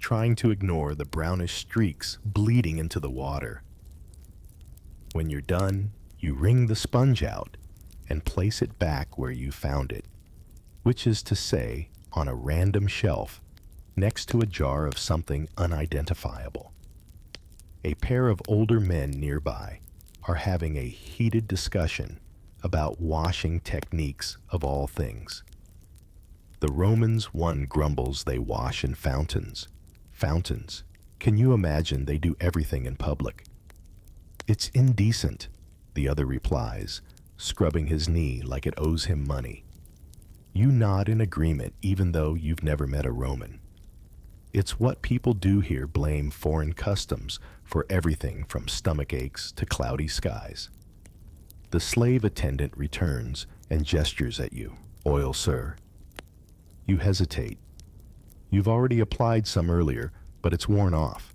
trying to ignore the brownish streaks bleeding into the water. When you're done, you wring the sponge out and place it back where you found it, which is to say, on a random shelf next to a jar of something unidentifiable. A pair of older men nearby are having a heated discussion about washing techniques of all things. The Romans, one grumbles they wash in fountains. Fountains. Can you imagine they do everything in public? It's indecent, the other replies, scrubbing his knee like it owes him money. You nod in agreement even though you've never met a Roman. It's what people do here blame foreign customs for everything from stomach aches to cloudy skies. The slave attendant returns and gestures at you. Oil, sir. You hesitate. You've already applied some earlier, but it's worn off.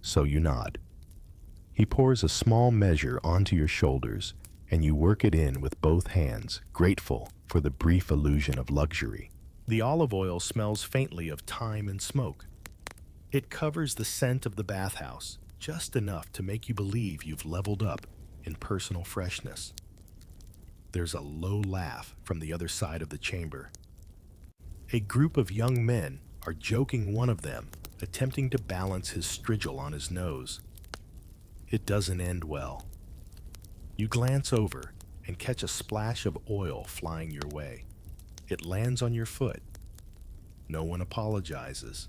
So you nod. He pours a small measure onto your shoulders, and you work it in with both hands, grateful for the brief illusion of luxury. The olive oil smells faintly of thyme and smoke. It covers the scent of the bathhouse, just enough to make you believe you've leveled up in personal freshness. There's a low laugh from the other side of the chamber. A group of young men are joking one of them, attempting to balance his strigil on his nose. It doesn't end well. You glance over and catch a splash of oil flying your way. It lands on your foot. No one apologizes.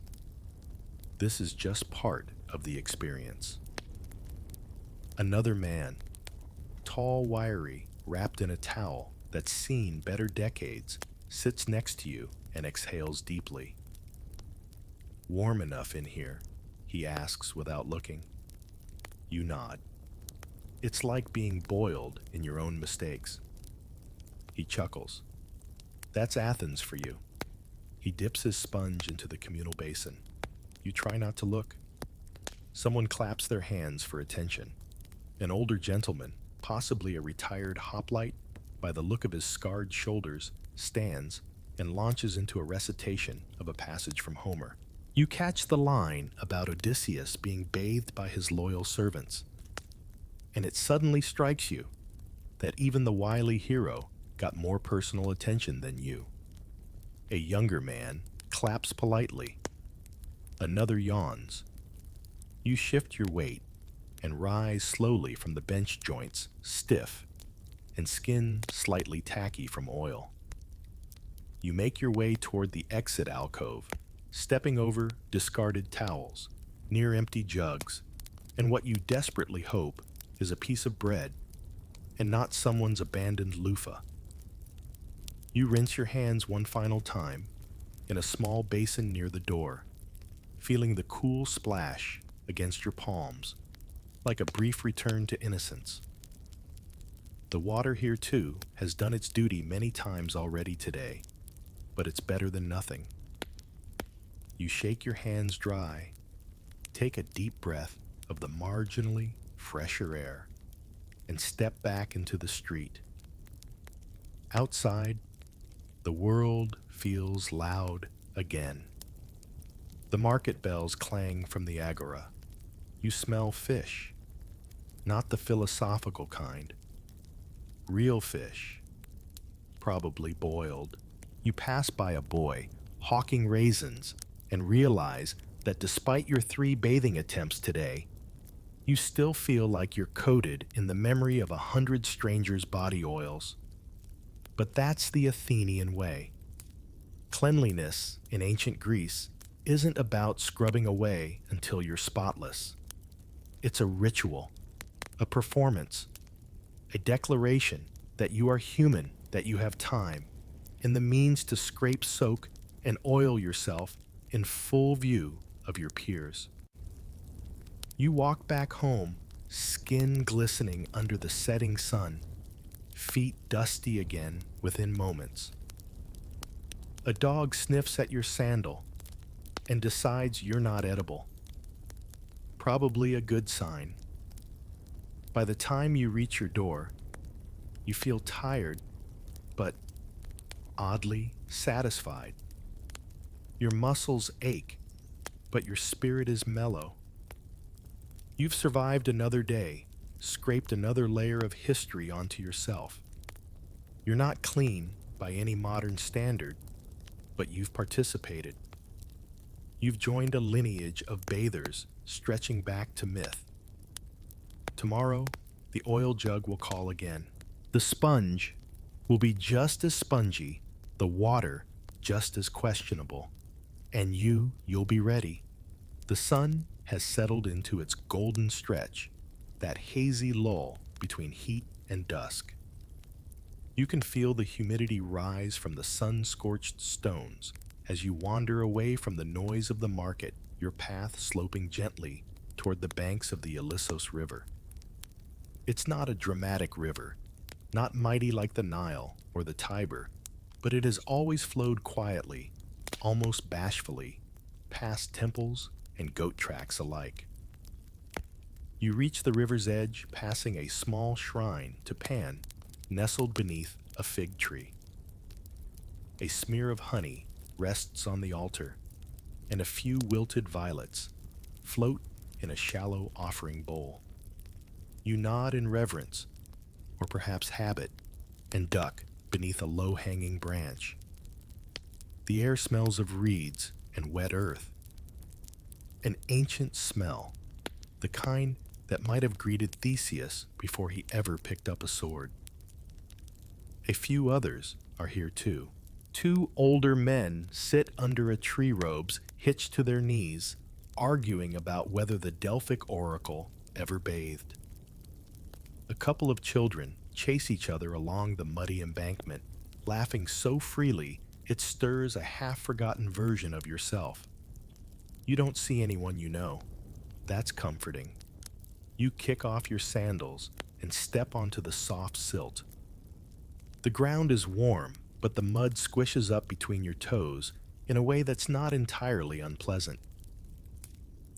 This is just part of the experience. Another man, tall, wiry, wrapped in a towel that's seen better decades, sits next to you and exhales deeply. Warm enough in here? He asks without looking. You nod. It's like being boiled in your own mistakes. He chuckles. That's Athens for you. He dips his sponge into the communal basin. You try not to look. Someone claps their hands for attention. An older gentleman, possibly a retired hoplite, by the look of his scarred shoulders, stands and launches into a recitation of a passage from Homer. You catch the line about Odysseus being bathed by his loyal servants, and it suddenly strikes you that even the wily hero got more personal attention than you. A younger man claps politely. Another yawns, You shift your weight and rise slowly from the bench joints, stiff and skin slightly tacky from oil. You make your way toward the exit alcove, stepping over discarded towels, near empty jugs, and what you desperately hope is a piece of bread and not someone's abandoned loofah. You rinse your hands one final time in a small basin near the door, feeling the cool splash against your palms, like a brief return to innocence. The water here, too, has done its duty many times already today, but it's better than nothing. You shake your hands dry, take a deep breath of the marginally fresher air, and step back into the street. Outside, the world feels loud again. The market bells clang from the agora. You smell fish, not the philosophical kind. Real fish, probably boiled. You pass by a boy hawking raisins and realize that despite your 3 bathing attempts today, you still feel like you're coated in the memory of 100 strangers' body oils. But that's the Athenian way. Cleanliness in ancient Greece isn't about scrubbing away until you're spotless. It's a ritual, a performance, a declaration that you are human, that you have time, and the means to scrape, soak, and oil yourself in full view of your peers. You walk back home, skin glistening under the setting sun, feet dusty again within moments. A dog sniffs at your sandal and decides you're not edible. Probably a good sign. By the time you reach your door, you feel tired, but oddly satisfied. Your muscles ache, but your spirit is mellow. You've survived another day, scraped another layer of history onto yourself. You're not clean by any modern standard, but you've participated. You've joined a lineage of bathers stretching back to myth. Tomorrow, the oil jug will call again. The sponge will be just as spongy, the water just as questionable, and you'll be ready. The sun has settled into its golden stretch, that hazy lull between heat and dusk. You can feel the humidity rise from the sun-scorched stones as you wander away from the noise of the market, your path sloping gently toward the banks of the Ilissos River. It's not a dramatic river, not mighty like the Nile or the Tiber, but it has always flowed quietly, almost bashfully, past temples and goat tracks alike. You reach the river's edge, passing a small shrine to Pan, nestled beneath a fig tree. A smear of honey rests on the altar, and a few wilted violets float in a shallow offering bowl. You nod in reverence, or perhaps habit, and duck beneath a low-hanging branch. The air smells of reeds and wet earth. An ancient smell, the kind that might have greeted Theseus before he ever picked up a sword. A few others are here too. 2 older men sit under a tree robes hitched to their knees, arguing about whether the Delphic oracle ever bathed. A couple of children chase each other along the muddy embankment, laughing so freely it stirs a half-forgotten version of yourself. You don't see anyone you know. That's comforting. You kick off your sandals and step onto the soft silt. The ground is warm, but the mud squishes up between your toes in a way that's not entirely unpleasant.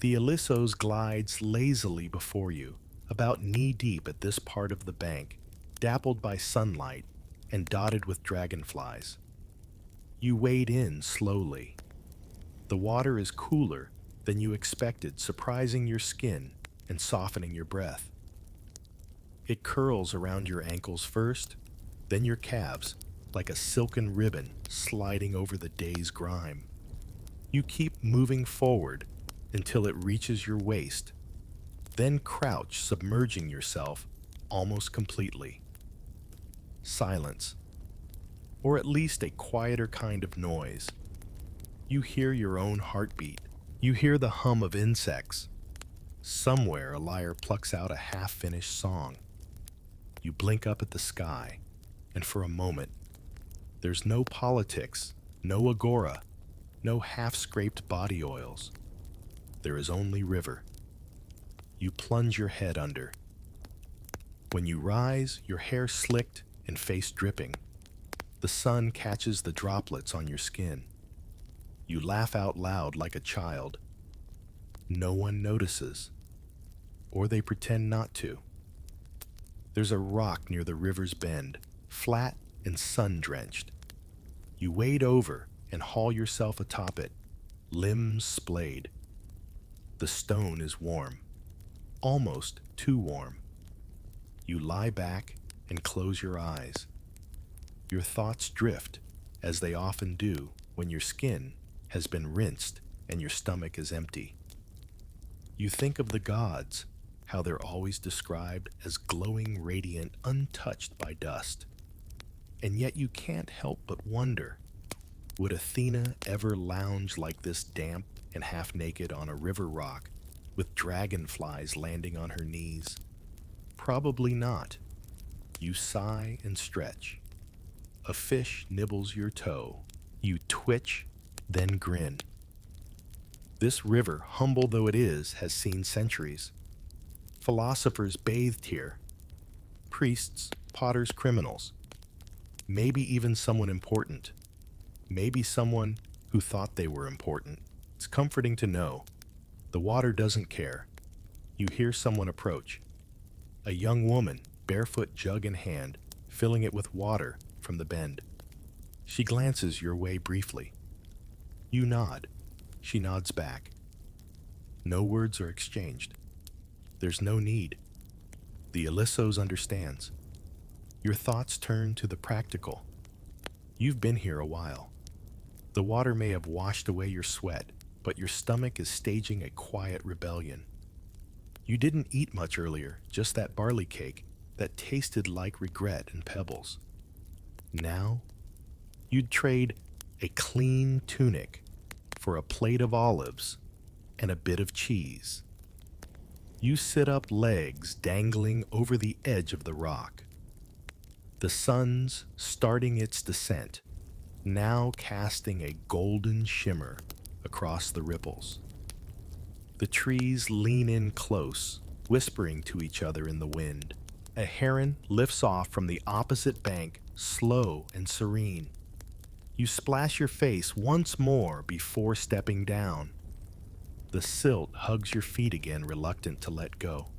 The Ilissos glides lazily before you, about knee-deep at this part of the bank, dappled by sunlight and dotted with dragonflies. You wade in slowly. The water is cooler than you expected, surprising your skin and softening your breath. It curls around your ankles first, then your calves, like a silken ribbon sliding over the day's grime. You keep moving forward until it reaches your waist Then crouch, submerging yourself almost completely. Silence, or at least a quieter kind of noise. You hear your own heartbeat. You hear the hum of insects. Somewhere a lyre plucks out a half-finished song. You blink up at the sky, and for a moment, there's no politics, no agora, no half-scraped body oils. There is only river. You plunge your head under. When you rise, your hair slicked and face dripping. The sun catches the droplets on your skin. You laugh out loud like a child. No one notices, or they pretend not to. There's a rock near the river's bend, flat and sun-drenched. You wade over and haul yourself atop it, limbs splayed. The stone is warm, almost too warm. You lie back and close your eyes. Your thoughts drift, as they often do when your skin has been rinsed and your stomach is empty. You think of the gods, how they're always described as glowing, radiant, untouched by dust. And yet you can't help but wonder, would Athena ever lounge like this damp and half-naked on a river rock with dragonflies landing on her knees? Probably not. You sigh and stretch. A fish nibbles your toe. You twitch, then grin. This river, humble though it is, has seen centuries. Philosophers bathed here. Priests, potters, criminals. Maybe even someone important. Maybe someone who thought they were important. It's comforting to know. The water doesn't care. You hear someone approach. A young woman, barefoot, jug in hand, filling it with water from the bend. She glances your way briefly. You nod. She nods back. No words are exchanged. There's no need. The Elissos understands. Your thoughts turn to the practical. You've been here a while. The water may have washed away your sweat, but your stomach is staging a quiet rebellion. You didn't eat much earlier, just that barley cake that tasted like regret and pebbles. Now, you'd trade a clean tunic for a plate of olives and a bit of cheese. You sit up, legs dangling over the edge of the rock. The sun's starting its descent, now casting a golden shimmer across the ripples. The trees lean in close, whispering to each other in the wind. A heron lifts off from the opposite bank, slow and serene. You splash your face once more before stepping down. The silt hugs your feet again, reluctant to let go.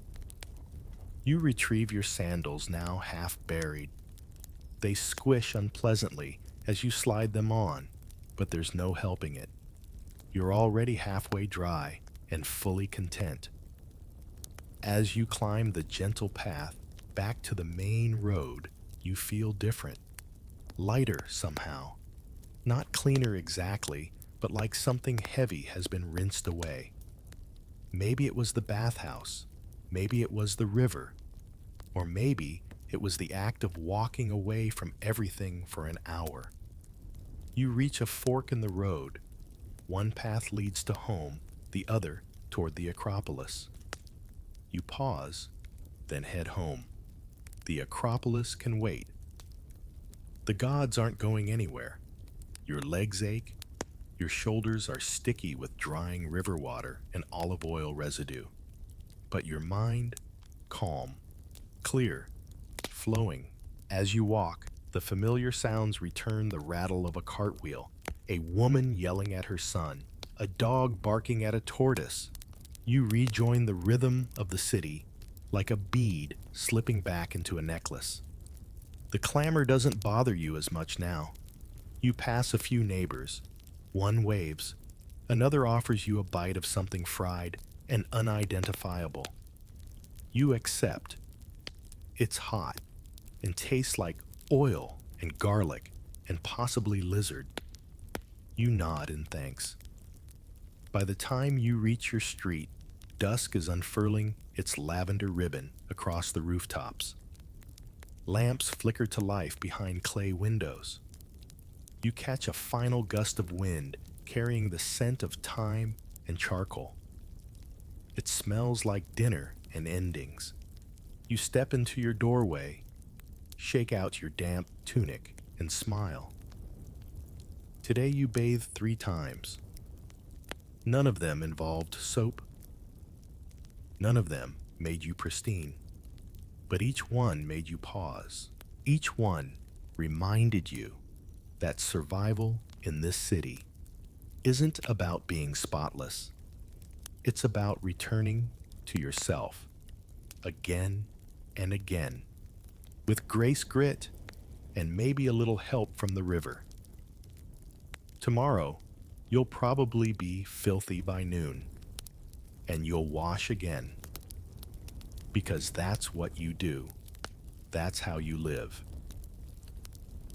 You retrieve your sandals, now half buried. They squish unpleasantly as you slide them on, but there's no helping it. You're already halfway dry and fully content. As you climb the gentle path back to the main road, you feel different. Lighter somehow. Not cleaner exactly, but like something heavy has been rinsed away. Maybe it was the bathhouse. Maybe it was the river. Or maybe it was the act of walking away from everything for an hour. You reach a fork in the road. One path leads to home, the other toward the Acropolis. You pause, then head home. The Acropolis can wait. The gods aren't going anywhere. Your legs ache. Your shoulders are sticky with drying river water and olive oil residue. But your mind, calm, clear, flowing. As you walk, the familiar sounds return: the rattle of a cartwheel, a woman yelling at her son, a dog barking at a tortoise. You rejoin the rhythm of the city, like a bead slipping back into a necklace. The clamor doesn't bother you as much now. You pass a few neighbors. One waves. Another offers you a bite of something fried and unidentifiable. You accept. It's hot and tastes like oil and garlic and possibly lizard. You nod in thanks. By the time you reach your street, Dusk is unfurling its lavender ribbon across the rooftops. Lamps flicker to life behind clay windows. You catch a final gust of wind carrying the scent of thyme and charcoal. It smells like dinner and endings. You step into your doorway, shake out your damp tunic, and smile. Today you bathed 3 times. None of them involved soap. None of them made you pristine. But each one made you pause. Each one reminded you that survival in this city isn't about being spotless. It's about returning to yourself again and again, with grace, grit, and maybe a little help from the river. Tomorrow, you'll probably be filthy by noon, and you'll wash again. Because that's what you do. That's how you live.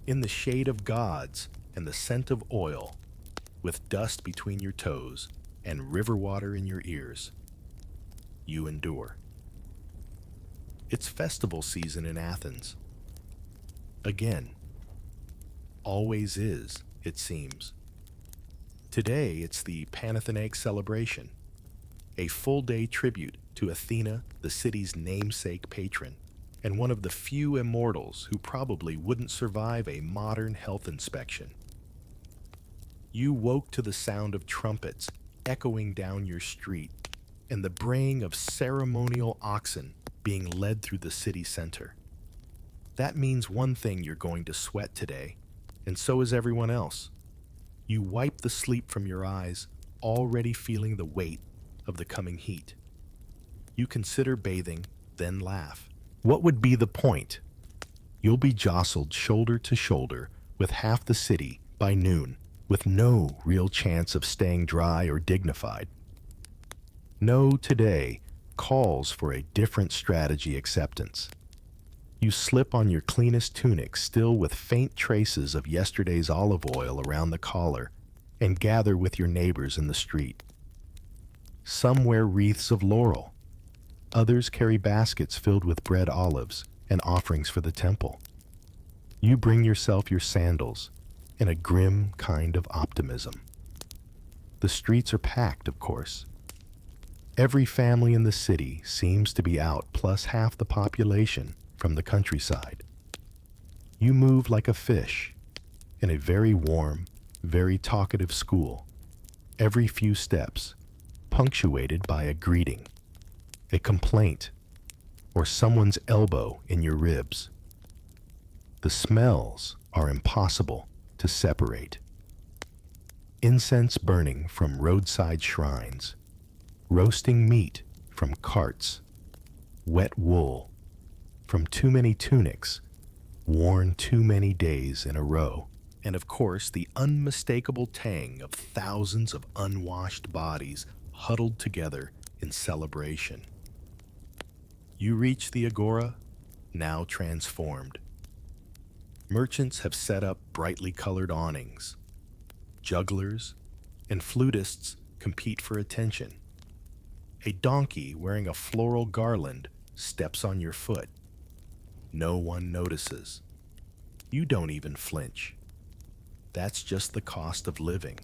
In the shade of gods and the scent of oil, with dust between your toes and river water in your ears, you endure. It's festival season in Athens. Again. Always is, it seems. Today it's the Panathenaic celebration, a full-day tribute to Athena, the city's namesake patron, and one of the few immortals who probably wouldn't survive a modern health inspection. You woke to the sound of trumpets echoing down your street and the braying of ceremonial oxen being led through the city center. That means one thing: you're going to sweat today, and so is everyone else. You wipe the sleep from your eyes, already feeling the weight of the coming heat. You consider bathing, then laugh. What would be the point? You'll be jostled shoulder to shoulder with half the city by noon, with no real chance of staying dry or dignified. No today calls for a different strategy acceptance. You slip on your cleanest tunic, still with faint traces of yesterday's olive oil around the collar, and gather with your neighbors in the street. Some wear wreaths of laurel. Others carry baskets filled with bread olives and offerings for the temple. You bring yourself your sandals in a grim kind of optimism. The streets are packed, of course. Every family in the city seems to be out, plus half the population from the countryside. You move like a fish in a very warm, very talkative school, every few steps punctuated by a greeting, a complaint, or someone's elbow in your ribs. The smells are impossible to separate. Incense burning from roadside shrines, roasting meat from carts, wet wool from too many tunics worn too many days in a row, and of course the unmistakable tang of thousands of unwashed bodies huddled together in celebration. You reach the agora, now transformed. Merchants have set up brightly colored awnings. Jugglers and flutists compete for attention. A donkey wearing a floral garland steps on your foot. No one notices. You don't even flinch. That's just the cost of living.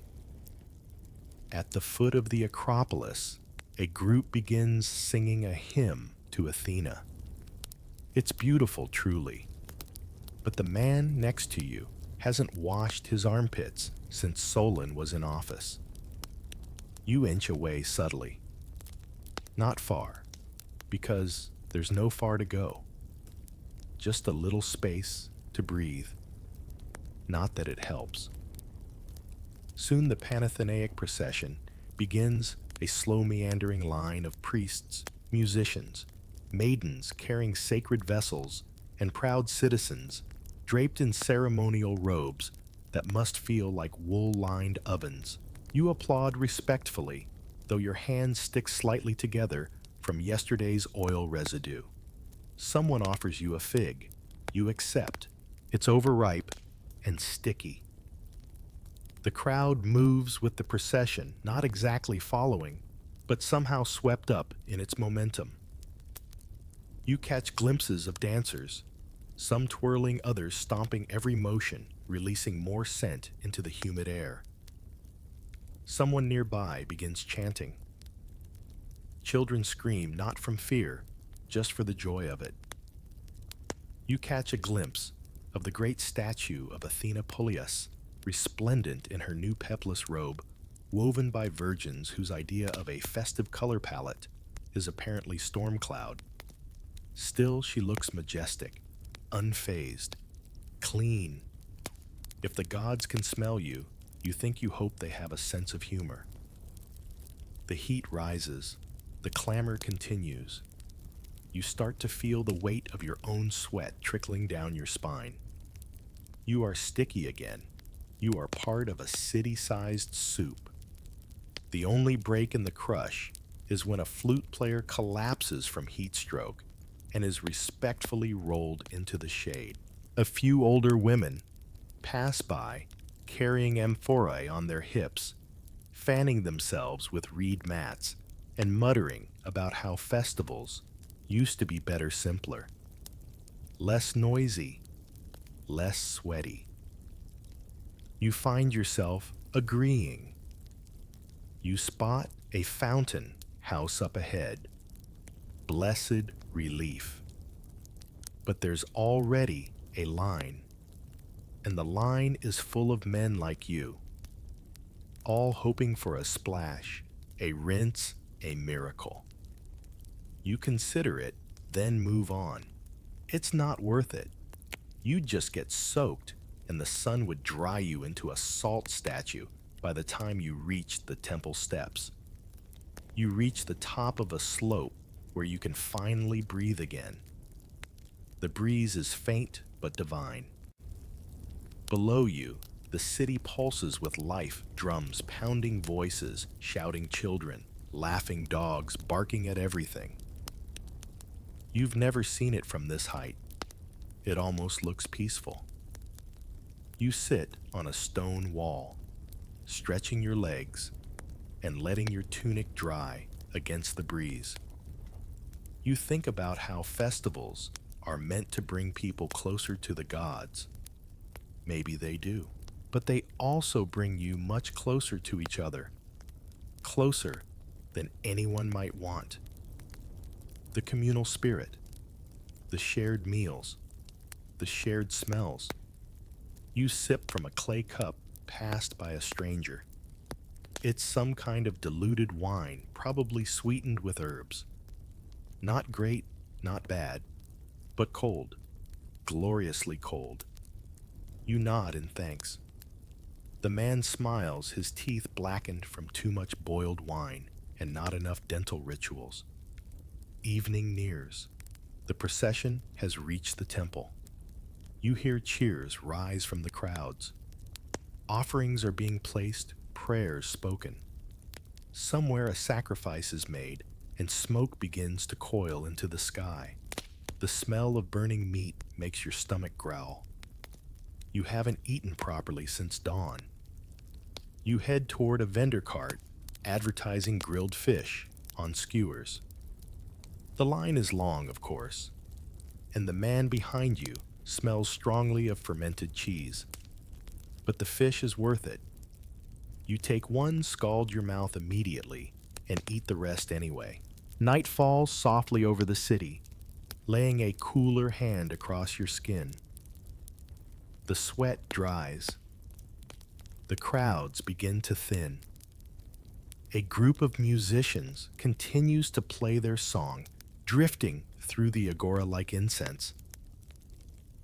At the foot of the Acropolis, a group begins singing a hymn to Athena. It's beautiful, truly. But the man next to you hasn't washed his armpits since Solon was in office. You inch away subtly. Not far, because there's no far to go. Just a little space to breathe. Not that it helps. Soon the Panathenaic procession begins, a slow meandering line of priests, musicians, maidens carrying sacred vessels, and proud citizens draped in ceremonial robes that must feel like wool-lined ovens. You applaud respectfully, though your hands stick slightly together from yesterday's oil residue. Someone offers you a fig. You accept. It's overripe and sticky. The crowd moves with the procession, not exactly following, but somehow swept up in its momentum. You catch glimpses of dancers, some twirling, others stomping every motion, releasing more scent into the humid air. Someone nearby begins chanting. Children scream not from fear, just for the joy of it. You catch a glimpse of the great statue of Athena Polias, resplendent in her new peplous robe, woven by virgins whose idea of a festive color palette is apparently storm cloud. Still, she looks majestic, unfazed, clean. If the gods can smell you, you think you hope they have a sense of humor. The heat rises, the clamor continues. You start to feel the weight of your own sweat trickling down your spine. You are sticky again. You are part of a city-sized soup. The only break in the crush is when a flute player collapses from heat stroke and is respectfully rolled into the shade. A few older women pass by, carrying amphorae on their hips, fanning themselves with reed mats, and muttering about how festivals used to be better, simpler, less noisy, less sweaty. You find yourself agreeing. You spot a fountain house up ahead. Blessed relief. But there's already a line, and the line is full of men like you, all hoping for a splash, a rinse, a miracle. You consider it, then move on. It's not worth it. You'd just get soaked, and the sun would dry you into a salt statue by the time you reached the temple steps. You reach the top of a slope where you can finally breathe again. The breeze is faint but divine. Below you, the city pulses with life, drums, pounding voices, shouting children, laughing dogs, barking at everything. You've never seen it from this height. It almost looks peaceful. You sit on a stone wall, stretching your legs and letting your tunic dry against the breeze. You think about how festivals are meant to bring people closer to the gods. Maybe they do, but they also bring you much closer to each other, closer than anyone might want. The communal spirit, the shared meals, the shared smells. You sip from a clay cup passed by a stranger. It's some kind of diluted wine, probably sweetened with herbs. Not great, not bad, but cold, gloriously cold. You nod in thanks. The man smiles, his teeth blackened from too much boiled wine and not enough dental rituals. Evening nears. The procession has reached the temple. You hear cheers rise from the crowds. Offerings are being placed, prayers spoken. Somewhere a sacrifice is made, and smoke begins to coil into the sky. The smell of burning meat makes your stomach growl. You haven't eaten properly since dawn. You head toward a vendor cart advertising grilled fish on skewers. The line is long, of course, and the man behind you smells strongly of fermented cheese. But the fish is worth it. You take one, scald your mouth immediately, and eat the rest anyway. Night falls softly over the city, laying a cooler hand across your skin. The sweat dries. The crowds begin to thin. A group of musicians continues to play their song, drifting through the agora like incense.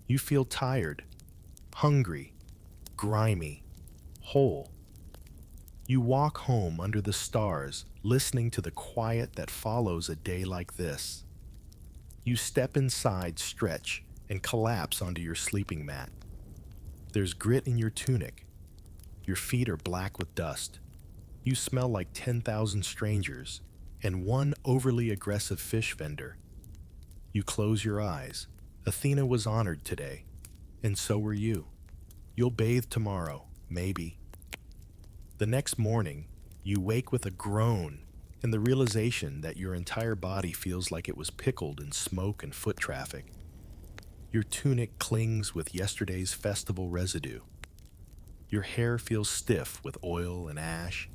You feel tired, hungry, grimy, whole. You walk home under the stars, listening to the quiet that follows a day like this. You step inside, stretch, and collapse onto your sleeping mat. There's grit in your tunic. Your feet are black with dust. You smell like 10,000 strangers and one overly aggressive fish vendor. You close your eyes. Athena was honored today, and so were you. You'll bathe tomorrow, maybe. The next morning, you wake with a groan and the realization that your entire body feels like it was pickled in smoke and foot traffic. Your tunic clings with yesterday's festival residue. Your hair feels stiff with oil and ash,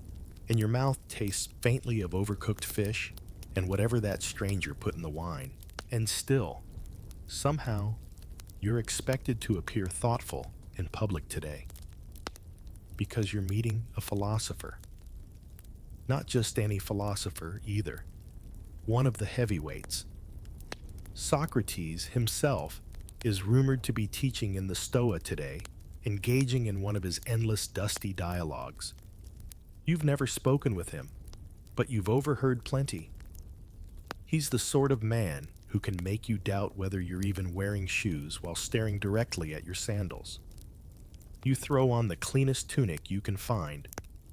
and your mouth tastes faintly of overcooked fish and whatever that stranger put in the wine. And still, somehow, you're expected to appear thoughtful in public today. Because you're meeting a philosopher. Not just any philosopher either. One of the heavyweights. Socrates himself is rumored to be teaching in the Stoa today, engaging in one of his endless dusty dialogues. You've never spoken with him, but you've overheard plenty. He's the sort of man who can make you doubt whether you're even wearing shoes while staring directly at your sandals. You throw on the cleanest tunic you can find,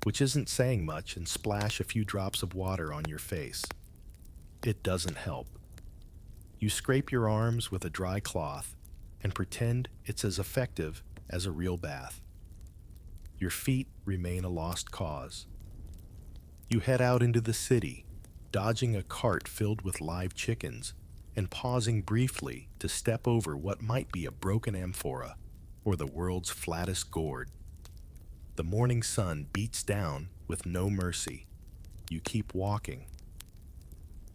which isn't saying much, and splash a few drops of water on your face. It doesn't help. You scrape your arms with a dry cloth and pretend it's as effective as a real bath. Your feet remain a lost cause. You head out into the city, dodging a cart filled with live chickens and pausing briefly to step over what might be a broken amphora or the world's flattest gourd. The morning sun beats down with no mercy. You keep walking.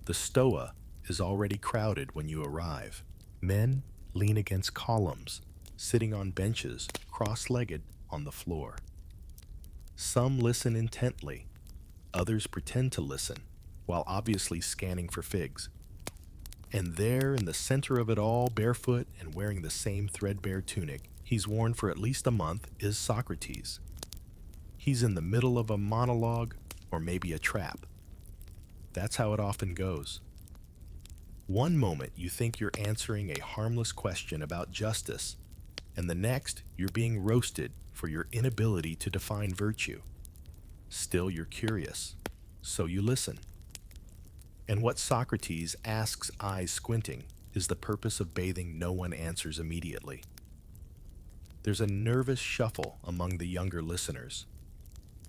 The Stoa is already crowded when you arrive. Men lean against columns, sitting on benches, cross-legged on the floor. Some listen intently. Others pretend to listen, while obviously scanning for figs. And there, in the center of it all, barefoot and wearing the same threadbare tunic he's worn for at least a month, is Socrates. He's in the middle of a monologue, or maybe a trap. That's how it often goes. One moment you think you're answering a harmless question about justice, and the next you're being roasted for your inability to define virtue. Still, you're curious, so you listen. And what Socrates asks, eyes squinting, is the purpose of bathing no one answers immediately. There's a nervous shuffle among the younger listeners.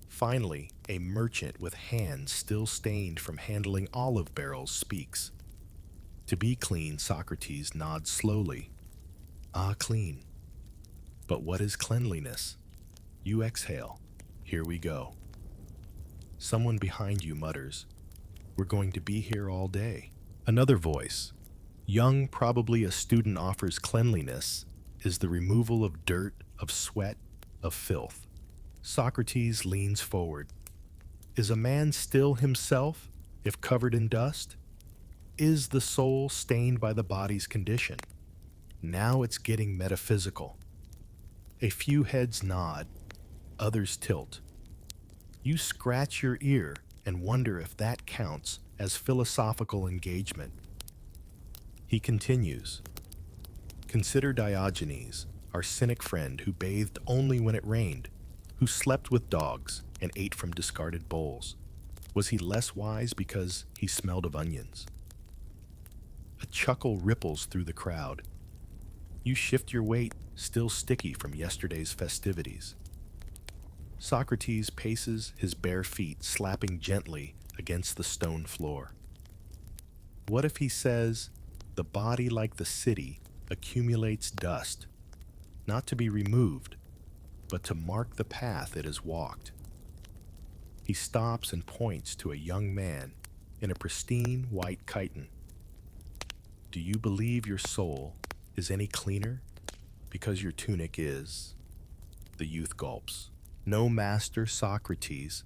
Finally, a merchant with hands still stained from handling olive barrels speaks. To be clean, Socrates nods slowly. Ah, clean. But what is cleanliness? You exhale. Here we go. Someone behind you mutters, "We're going to be here all day." Another voice, young, probably a student, offers cleanliness is the removal of dirt, of sweat, of filth. Socrates leans forward. Is a man still himself if covered in dust? Is the soul stained by the body's condition? Now it's getting metaphysical. A few heads nod, others tilt. You scratch your ear and wonder if that counts as philosophical engagement. He continues. Consider Diogenes, our cynic friend who bathed only when it rained, who slept with dogs and ate from discarded bowls. Was he less wise because he smelled of onions? A chuckle ripples through the crowd. You shift your weight, still sticky from yesterday's festivities. Socrates paces his bare feet, slapping gently against the stone floor. What if he says, the body, like the city, accumulates dust, not to be removed, but to mark the path it has walked? He stops and points to a young man in a pristine white chiton. Do you believe your soul is any cleaner because your tunic is? The youth gulps. No, master Socrates.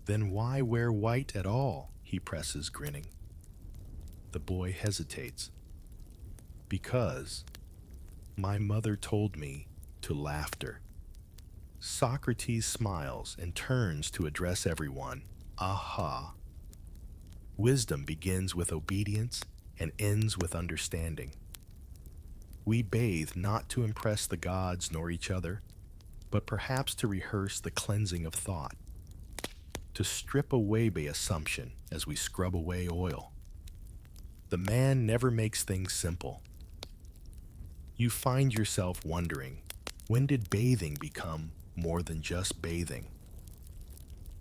Then why wear white at all? He presses, grinning. The boy hesitates. Because my mother told me to laughter. Socrates smiles and turns to address everyone. Aha. Wisdom begins with obedience and ends with understanding. We bathe not to impress the gods nor each other, but perhaps to rehearse the cleansing of thought, to strip away by assumption as we scrub away oil. The man never makes things simple. You find yourself wondering, when did bathing become more than just bathing?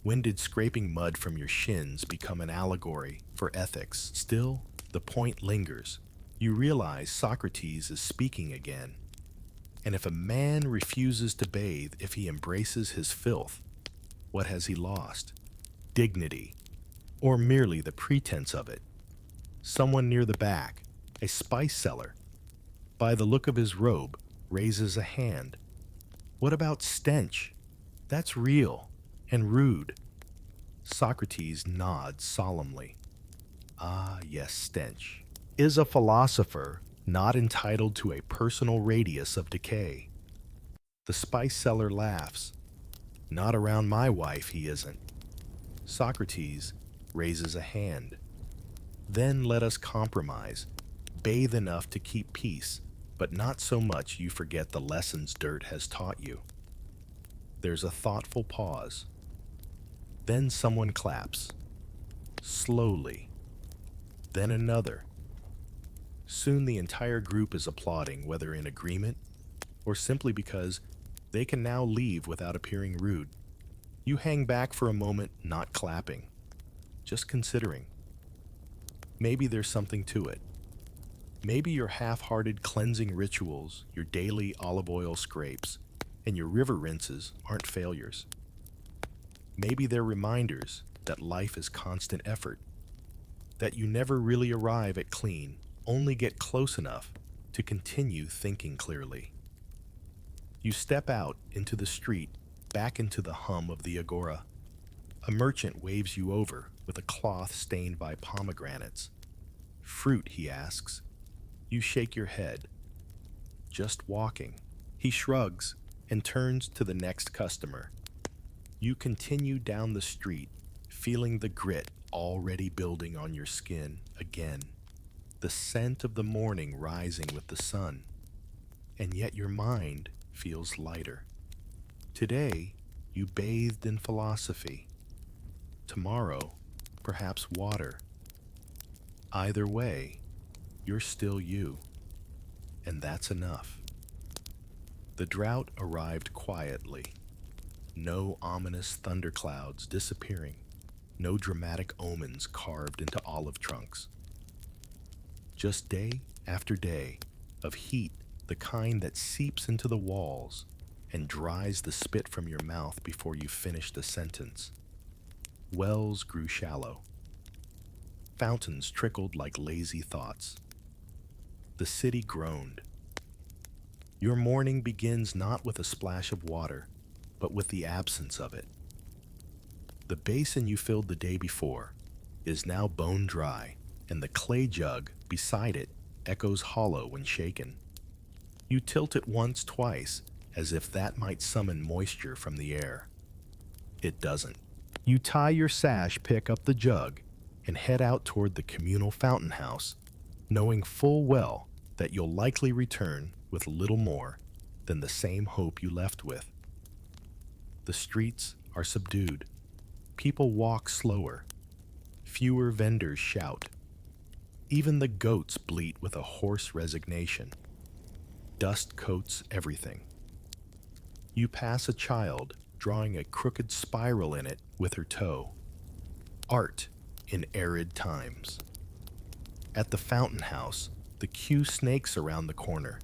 When did scraping mud from your shins become an allegory for ethics? Still, the point lingers. You realize Socrates is speaking again. And if a man refuses to bathe if he embraces his filth, what has he lost? Dignity, or merely the pretense of it? Someone near the back, a spice seller, by the look of his robe, raises a hand. What about stench? That's real and rude. Socrates nods solemnly. Ah, yes, stench is a philosopher not entitled to a personal radius of decay. The spice seller laughs. Not around my wife, he isn't. Socrates raises a hand. Then let us compromise. Bathe enough to keep peace, but not so much you forget the lessons dirt has taught you. There's a thoughtful pause. Then someone claps. Slowly. Then another. Soon the entire group is applauding, whether in agreement or simply because they can now leave without appearing rude. You hang back for a moment, not clapping, just considering. Maybe there's something to it. Maybe your half-hearted cleansing rituals, your daily olive oil scrapes, and your river rinses aren't failures. Maybe they're reminders that life is constant effort, that you never really arrive at clean, only get close enough to continue thinking clearly. You step out into the street, back into the hum of the agora. A merchant waves you over with a cloth stained by pomegranates. Fruit, he asks. You shake your head. Just walking. He shrugs and turns to the next customer. You continue down the street, feeling the grit already building on your skin again, the scent of the morning rising with the sun, and yet your mind feels lighter. Today, you bathed in philosophy. Tomorrow, perhaps water. Either way, you're still you, and that's enough. The drought arrived quietly. No ominous thunderclouds disappearing, no dramatic omens carved into olive trunks. Just day after day of heat, the kind that seeps into the walls and dries the spit from your mouth before you finished a sentence. Wells grew shallow. Fountains trickled like lazy thoughts. The city groaned. Your morning begins not with a splash of water, but with the absence of it. The basin you filled the day before is now bone dry, and the clay jug beside it echoes hollow when shaken. You tilt it once, twice, as if that might summon moisture from the air. It doesn't. You tie your sash, pick up the jug, and head out toward the communal fountain house, knowing full well that you'll likely return with little more than the same hope you left with. The streets are subdued. People walk slower. Fewer vendors shout. Even the goats bleat with a hoarse resignation. Dust coats everything. You pass a child drawing a crooked spiral in it with her toe. Art in arid times. At the fountain house, the queue snakes around the corner.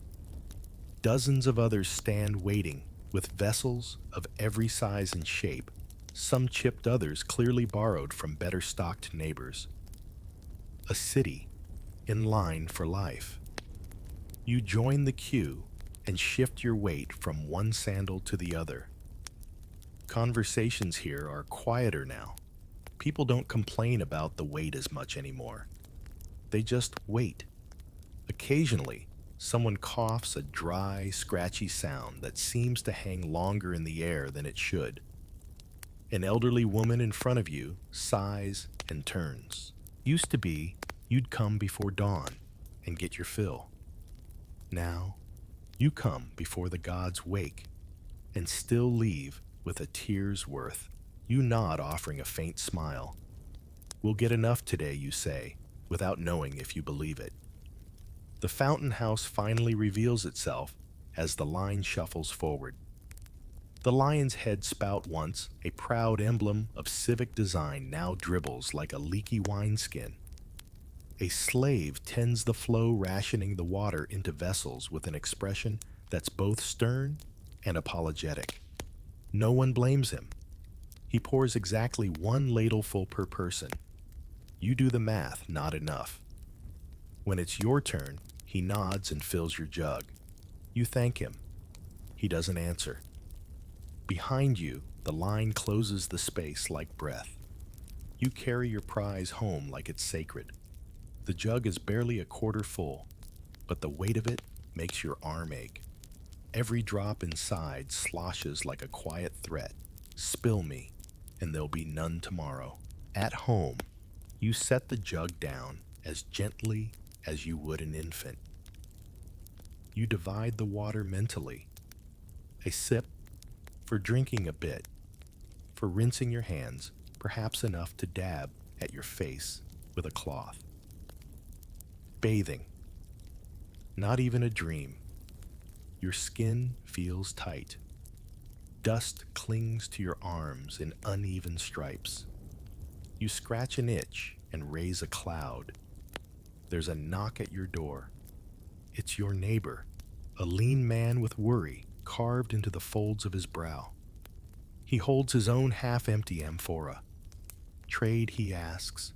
Dozens of others stand waiting with vessels of every size and shape, some chipped, others clearly borrowed from better stocked neighbors. A city in line for life. You join the queue and shift your weight from one sandal to the other. Conversations here are quieter now. People don't complain about the wait as much anymore. They just wait. Occasionally, someone coughs a dry, scratchy sound that seems to hang longer in the air than it should. An elderly woman in front of you sighs and turns. Used to be, you'd come before dawn and get your fill. Now, you come before the gods wake and still leave with a tear's worth. You nod, offering a faint smile. We'll get enough today, you say, without knowing if you believe it. The fountain house finally reveals itself as the line shuffles forward. The lion's head spout, once a proud emblem of civic design, now dribbles like a leaky wineskin. A slave tends the flow, rationing the water into vessels with an expression that's both stern and apologetic. No one blames him. He pours exactly one ladleful per person. You do the math, not enough. When it's your turn, he nods and fills your jug. You thank him. He doesn't answer. Behind you, the line closes the space like breath. You carry your prize home like it's sacred. The jug is barely a quarter full, but the weight of it makes your arm ache. Every drop inside sloshes like a quiet threat. Spill me, and there'll be none tomorrow. At home, you set the jug down as gently as you would an infant. You divide the water mentally. A sip for drinking a bit, for rinsing your hands, perhaps enough to dab at your face with a cloth. Bathing. Not even a dream. Your skin feels tight. Dust clings to your arms in uneven stripes. You scratch an itch and raise a cloud. There's a knock at your door. It's your neighbor, a lean man with worry carved into the folds of his brow. He holds his own half-empty amphora. Trade, he asks.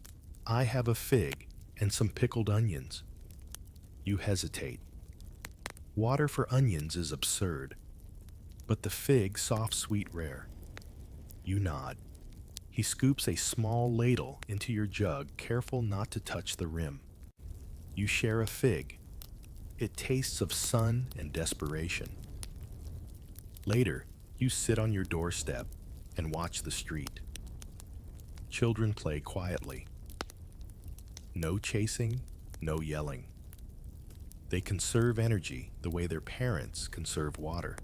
I have a fig and some pickled onions. You hesitate. Water for onions is absurd, but the fig soft, sweet, rare. You nod. He scoops a small ladle into your jug, careful not to touch the rim. You share a fig. It tastes of sun and desperation. Later, you sit on your doorstep and watch the street. Children play quietly. No chasing, no yelling. They conserve energy the way their parents conserve water.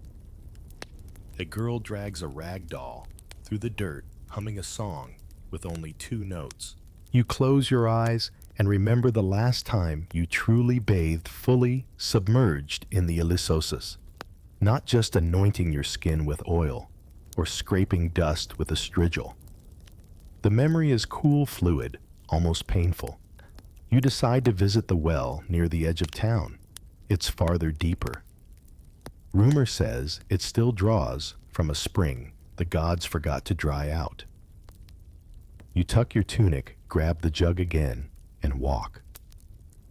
A girl drags a rag doll through the dirt, humming a song with only 2 notes. You close your eyes and remember the last time you truly bathed, fully submerged in the ilissosis. Not just anointing your skin with oil or scraping dust with a strigil. The memory is cool fluid, almost painful. You decide to visit the well near the edge of town. It's farther deeper. Rumor says it still draws from a spring the gods forgot to dry out. You tuck your tunic, grab the jug again, and walk.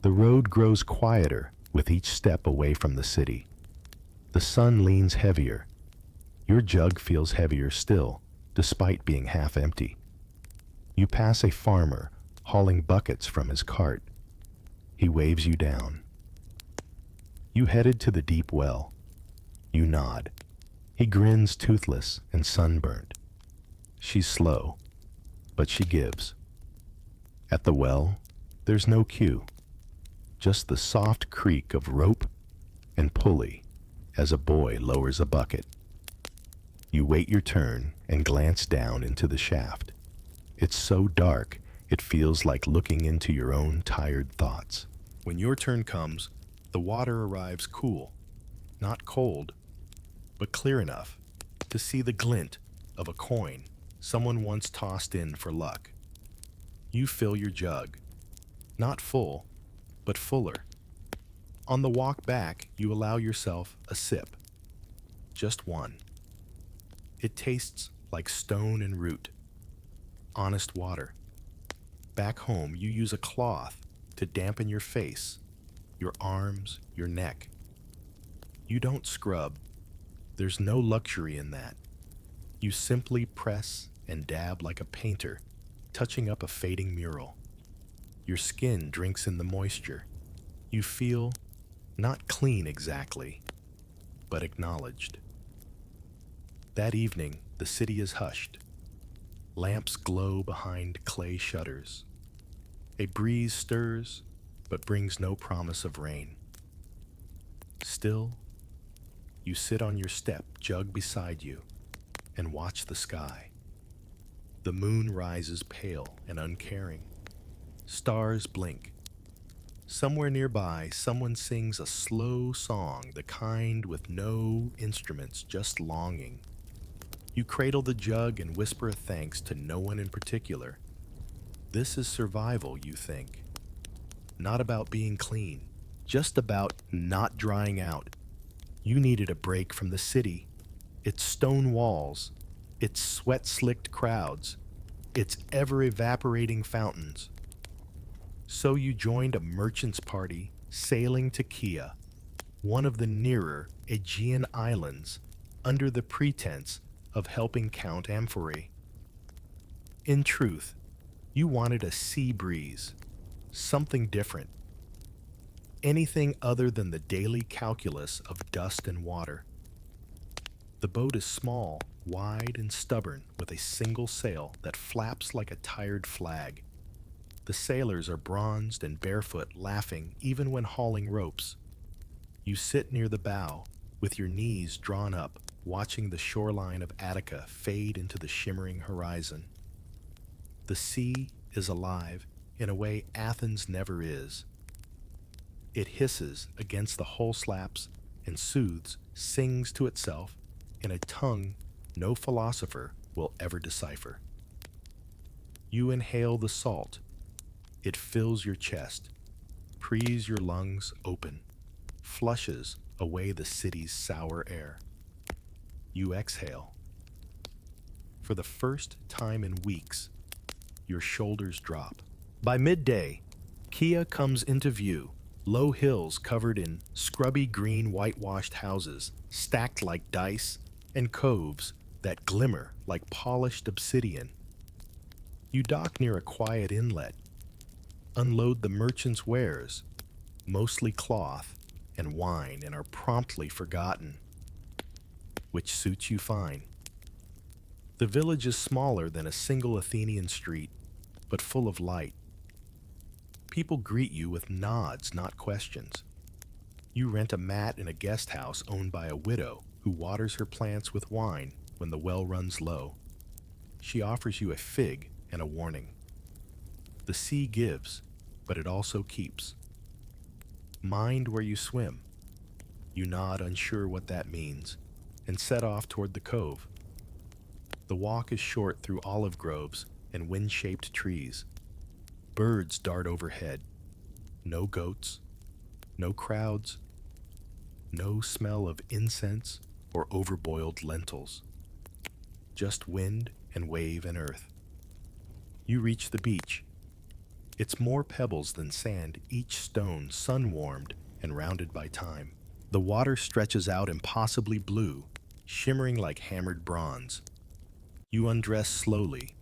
The road grows quieter with each step away from the city. The sun leans heavier. Your jug feels heavier still, despite being half empty. You pass a farmer hauling buckets from his cart. He waves you down. You headed to the deep well. You nod. He grins, toothless and sunburned. She's slow, but she gives. At the well, there's no cue, just the soft creak of rope and pulley as a boy lowers a bucket. You wait your turn and glance down into the shaft. It's so dark, it feels like looking into your own tired thoughts. When your turn comes, the water arrives cool, not cold, but clear enough to see the glint of a coin someone once tossed in for luck. You fill your jug, not full, but fuller. On the walk back, you allow yourself a sip, just one. It tastes like stone and root, honest water. Back home, you use a cloth to dampen your face, your arms, your neck. You don't scrub. There's no luxury in that. You simply press and dab like a painter, touching up a fading mural. Your skin drinks in the moisture. You feel not clean exactly, but acknowledged. That evening, the city is hushed. Lamps glow behind clay shutters. A breeze stirs, but brings no promise of rain. Still, you sit on your step, jug beside you, and watch the sky. The moon rises pale and uncaring. Stars blink. Somewhere nearby, someone sings a slow song, the kind with no instruments, just longing. You cradle the jug and whisper a thanks to no one in particular. This is survival, you think. Not about being clean, just about not drying out. You needed a break from the city, its stone walls, its sweat-slicked crowds, its ever-evaporating fountains. So you joined a merchant's party sailing to Kea, one of the nearer Aegean islands, under the pretense of helping Count Amphorae. In truth, you wanted a sea breeze, something different, anything other than the daily calculus of dust and water. The boat is small, wide, and stubborn, with a single sail that flaps like a tired flag. The sailors are bronzed and barefoot, laughing even when hauling ropes. You sit near the bow, with your knees drawn up, watching the shoreline of Attica fade into the shimmering horizon. The sea is alive in a way Athens never is. It hisses against the hull slaps and soothes, sings to itself in a tongue no philosopher will ever decipher. You inhale the salt. It fills your chest, prees your lungs open, flushes away the city's sour air. You exhale. For the first time in weeks, your shoulders drop. By midday, Kea comes into view, low hills covered in scrubby green whitewashed houses, stacked like dice, and coves that glimmer like polished obsidian. You dock near a quiet inlet, unload the merchant's wares, mostly cloth and wine, and are promptly forgotten, which suits you fine. The village is smaller than a single Athenian street, but full of light. People greet you with nods, not questions. You rent a mat in a guest house owned by a widow who waters her plants with wine when the well runs low. She offers you a fig and a warning. The sea gives, but it also keeps. Mind where you swim. You nod, unsure what that means, and set off toward the cove. The walk is short through olive groves and wind-shaped trees. Birds dart overhead. No goats, no crowds, no smell of incense or overboiled lentils. Just wind and wave and earth. You reach the beach. It's more pebbles than sand, each stone sun-warmed and rounded by time. The water stretches out impossibly blue, shimmering like hammered bronze. You undress slowly,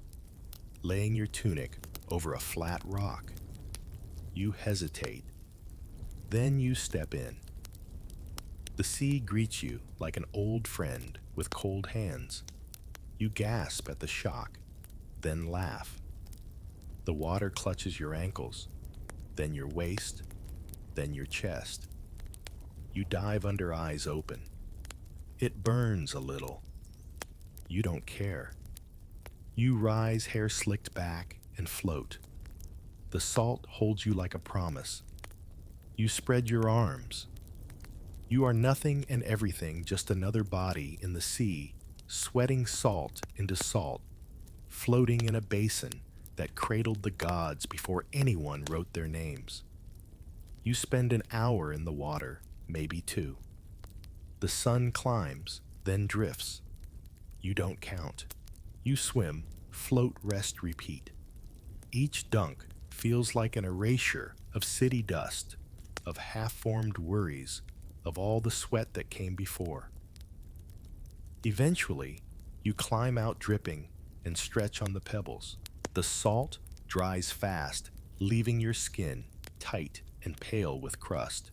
laying your tunic over a flat rock. You hesitate. Then you step in. The sea greets you like an old friend with cold hands. You gasp at the shock, then laugh. The water clutches your ankles, then your waist, then your chest. You dive under, eyes open. It burns a little. You don't care. You rise, hair slicked back, and float. The salt holds you like a promise. You spread your arms. You are nothing and everything, just another body in the sea, sweating salt into salt, floating in a basin that cradled the gods before anyone wrote their names. You spend an hour in the water, maybe two. The sun climbs, then drifts. You don't count. You swim, float, rest, repeat. Each dunk feels like an erasure of city dust, of half-formed worries, of all the sweat that came before. Eventually, you climb out dripping and stretch on the pebbles. The salt dries fast, leaving your skin tight and pale with crust.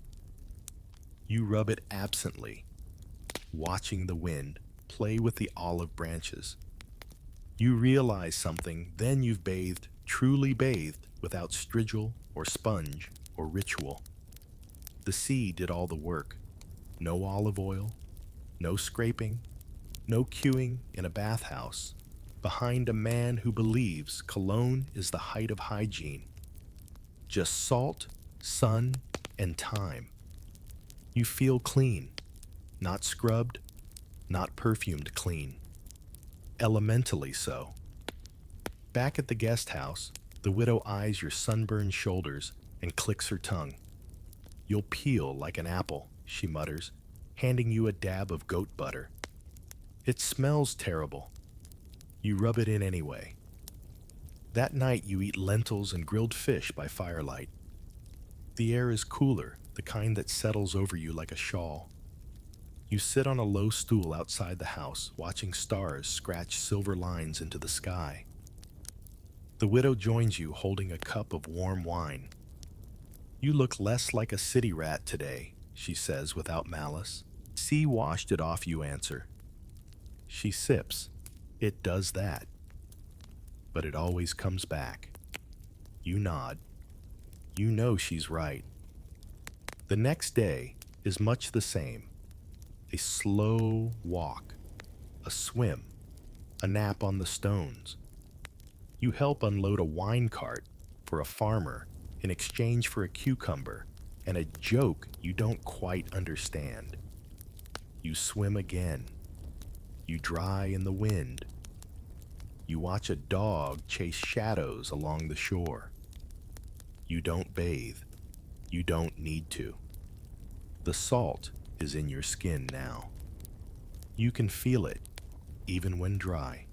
You rub it absently, watching the wind play with the olive branches. You realize something, then you've bathed, truly bathed, without strigil or sponge or ritual. The sea did all the work. No olive oil, no scraping, no queuing in a bathhouse, behind a man who believes cologne is the height of hygiene. Just salt, sun, and time. You feel clean, not scrubbed, not perfumed clean. elementally so. Back at the guest house, the widow eyes your sunburned shoulders and clicks her tongue. You'll peel like an apple, she mutters, handing you a dab of goat butter. It smells terrible. You rub it in anyway. That night you eat lentils and grilled fish by firelight. The air is cooler, the kind that settles over you like a shawl. You sit on a low stool outside the house, watching stars scratch silver lines into the sky. The widow joins you, holding a cup of warm wine. You look less like a city rat today, she says without malice. Sea washed it off, you answer. She sips. It does that. But it always comes back. You nod. You know she's right. The next day is much the same. A slow walk, a swim, a nap on the stones. You help unload a wine cart for a farmer in exchange for a cucumber and a joke you don't quite understand. You swim again. You dry in the wind. You watch a dog chase shadows along the shore. You don't bathe. You don't need to. The salt is in your skin now. You can feel it, even when dry.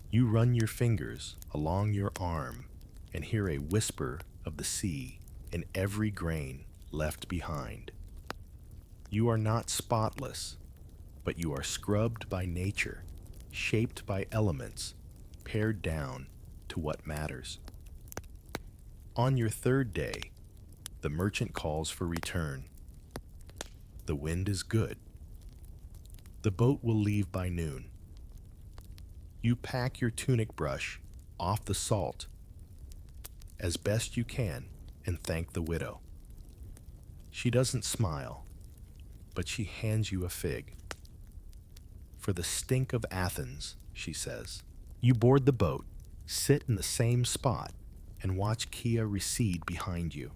You run your fingers along your arm and hear a whisper of the sea in every grain left behind. You are not spotless, but you are scrubbed by nature, shaped by elements, pared down to what matters. On your third day, the merchant calls for return. The wind is good. The boat will leave by noon. You pack your tunic brush off the salt as best you can and thank the widow. She doesn't smile, but she hands you a fig. For the stink of Athens, she says. You board the boat, sit in the same spot, and watch Kia recede behind you.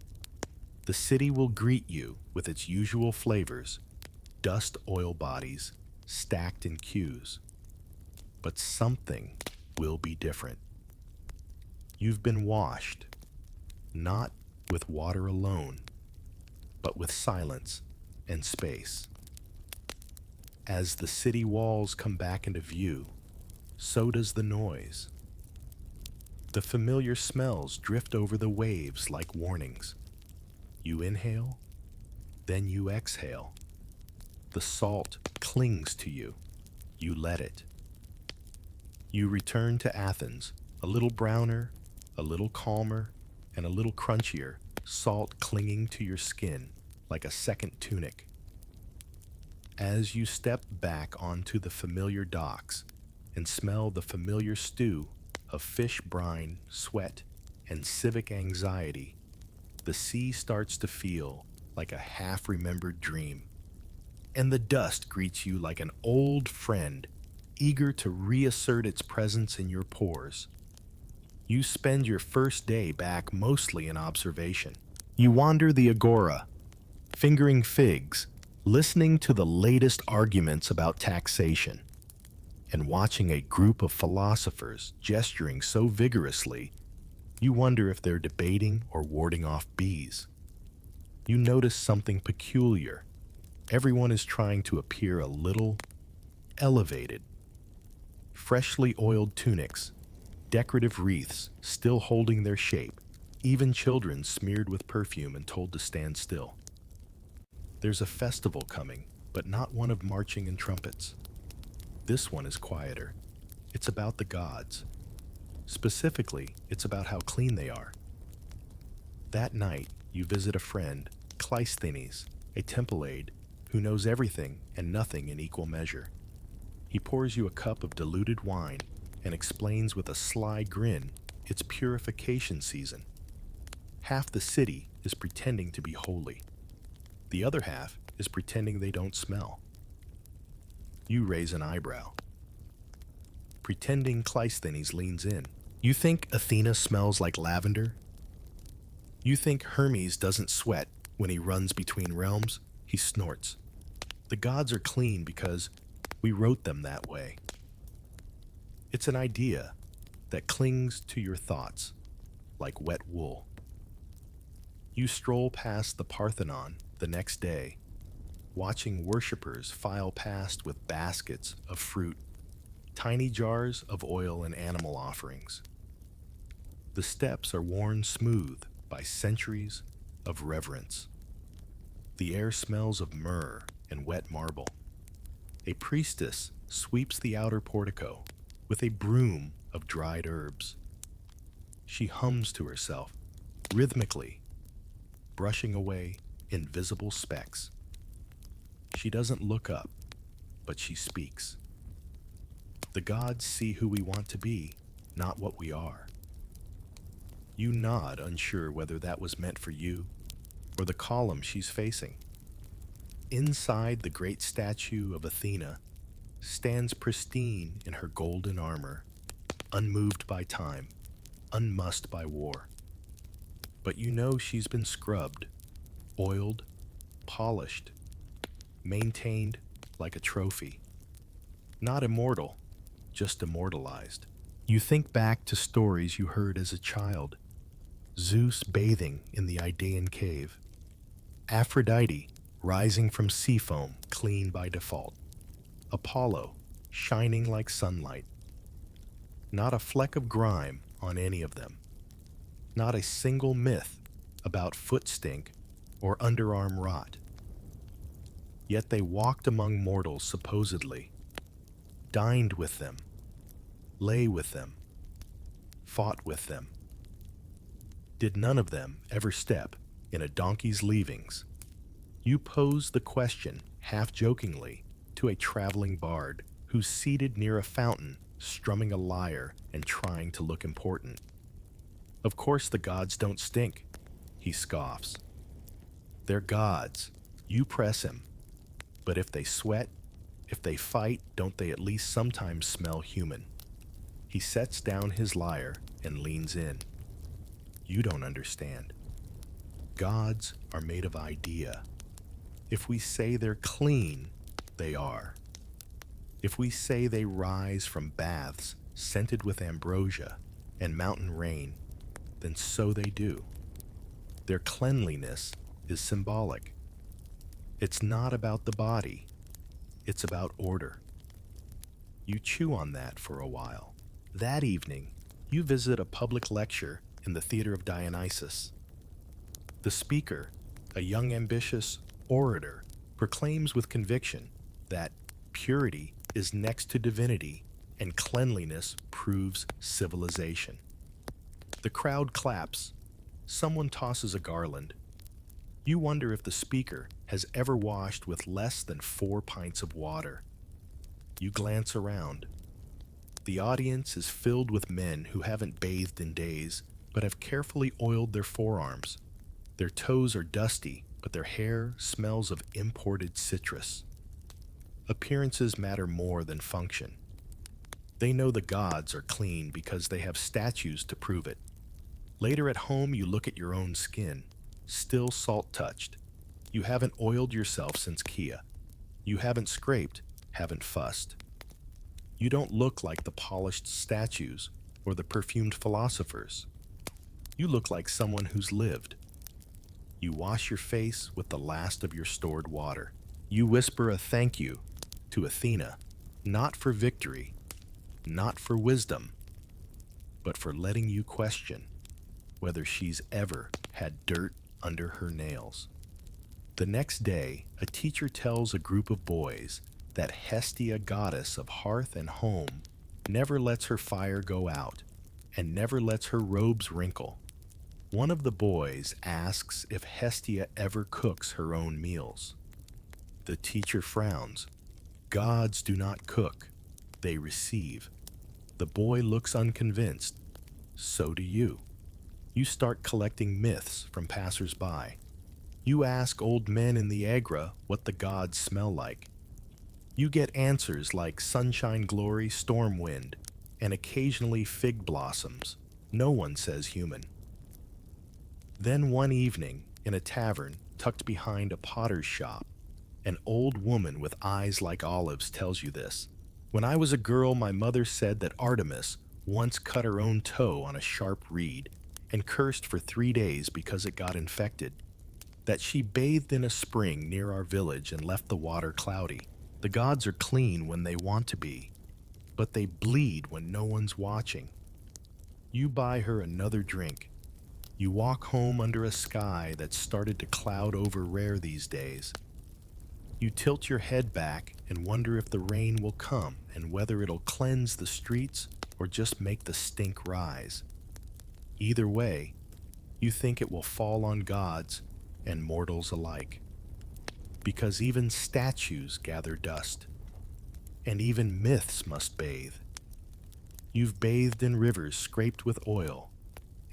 The city will greet you with its usual flavors, dust oil bodies stacked in queues. But something will be different. You've been washed, not with water alone, but with silence and space. As the city walls come back into view, so does the noise. The familiar smells drift over the waves like warnings. You inhale, then you exhale. The salt clings to you. You let it. You return to Athens, a little browner, a little calmer, and a little crunchier, salt clinging to your skin like a second tunic. As you step back onto the familiar docks and smell the familiar stew of fish brine, sweat, and civic anxiety, the sea starts to feel like a half-remembered dream. And the dust greets you like an old friend, eager to reassert its presence in your pores. You spend your first day back mostly in observation. You wander the agora, fingering figs, listening to the latest arguments about taxation, and watching a group of philosophers gesturing so vigorously, you wonder if they're debating or warding off bees. You notice something peculiar. Everyone is trying to appear a little elevated. Freshly oiled tunics, decorative wreaths still holding their shape, even children smeared with perfume and told to stand still. There's a festival coming, but not one of marching and trumpets. This one is quieter. It's about the gods. Specifically, it's about how clean they are. That night, you visit a friend, Cleisthenes, a temple aide, who knows everything and nothing in equal measure. He pours you a cup of diluted wine and explains with a sly grin it's purification season. Half the city is pretending to be holy. The other half is pretending they don't smell. You raise an eyebrow. Pretending Cleisthenes leans in. You think Athena smells like lavender? You think Hermes doesn't sweat when he runs between realms? He snorts. The gods are clean because we wrote them that way. It's an idea that clings to your thoughts like wet wool. You stroll past the Parthenon the next day, watching worshippers file past with baskets of fruit, tiny jars of oil and animal offerings. The steps are worn smooth by centuries of reverence. The air smells of myrrh and wet marble. A priestess sweeps the outer portico with a broom of dried herbs. She hums to herself, rhythmically, brushing away invisible specks. She doesn't look up, but she speaks. The gods see who we want to be, not what we are. You nod, unsure whether that was meant for you or the column she's facing. Inside the great statue of Athena stands pristine in her golden armor, unmoved by time, unmussed by war. But you know she's been scrubbed, oiled, polished, maintained like a trophy. Not immortal, just immortalized. You think back to stories you heard as a child. Zeus bathing in the Idaean cave. Aphrodite rising from sea foam clean by default. Apollo shining like sunlight. Not a fleck of grime on any of them. Not a single myth about foot stink or underarm rot. Yet they walked among mortals supposedly, dined with them, lay with them, fought with them. Did none of them ever step in a donkey's leavings? You pose the question, half-jokingly, to a traveling bard who's seated near a fountain, strumming a lyre and trying to look important. Of course the gods don't stink, he scoffs. They're gods. You press him. But if they sweat, if they fight, don't they at least sometimes smell human? He sets down his lyre and leans in. You don't understand. Gods are made of idea. If we say they're clean, they are. If we say they rise from baths scented with ambrosia and mountain rain, then so they do. Their cleanliness is symbolic. It's not about the body, it's about order. You chew on that for a while. That evening, you visit a public lecture in the Theater of Dionysus. The speaker, a young ambitious orator, proclaims with conviction that purity is next to divinity and cleanliness proves civilization. The crowd claps. Someone tosses a garland. You wonder if the speaker has ever washed with less than 4 pints of water. You glance around. The audience is filled with men who haven't bathed in days, but have carefully oiled their forearms. Their toes are dusty, but their hair smells of imported citrus. Appearances matter more than function. They know the gods are clean because they have statues to prove it. Later at home, you look at your own skin, still salt-touched. You haven't oiled yourself since Kia. You haven't scraped, haven't fussed. You don't look like the polished statues or the perfumed philosophers. You look like someone who's lived. You wash your face with the last of your stored water. You whisper a thank you to Athena, not for victory, not for wisdom, but for letting you question whether she's ever had dirt under her nails. The next day, a teacher tells a group of boys that Hestia, goddess of hearth and home, never lets her fire go out and never lets her robes wrinkle. One of the boys asks if Hestia ever cooks her own meals. The teacher frowns. Gods do not cook, they receive. The boy looks unconvinced. So do you. You start collecting myths from passers-by. You ask old men in the agora what the gods smell like. You get answers like sunshine glory, storm wind, and occasionally fig blossoms. No one says human. Then one evening, in a tavern tucked behind a potter's shop, an old woman with eyes like olives tells you this. When I was a girl, my mother said that Artemis once cut her own toe on a sharp reed and cursed for 3 days because it got infected. That she bathed in a spring near our village and left the water cloudy. The gods are clean when they want to be, but they bleed when no one's watching. You buy her another drink. You walk home under a sky that's started to cloud over rare these days. You tilt your head back and wonder if the rain will come and whether it'll cleanse the streets or just make the stink rise. Either way, you think it will fall on gods and mortals alike. Because even statues gather dust, and even myths must bathe. You've bathed in rivers scraped with oil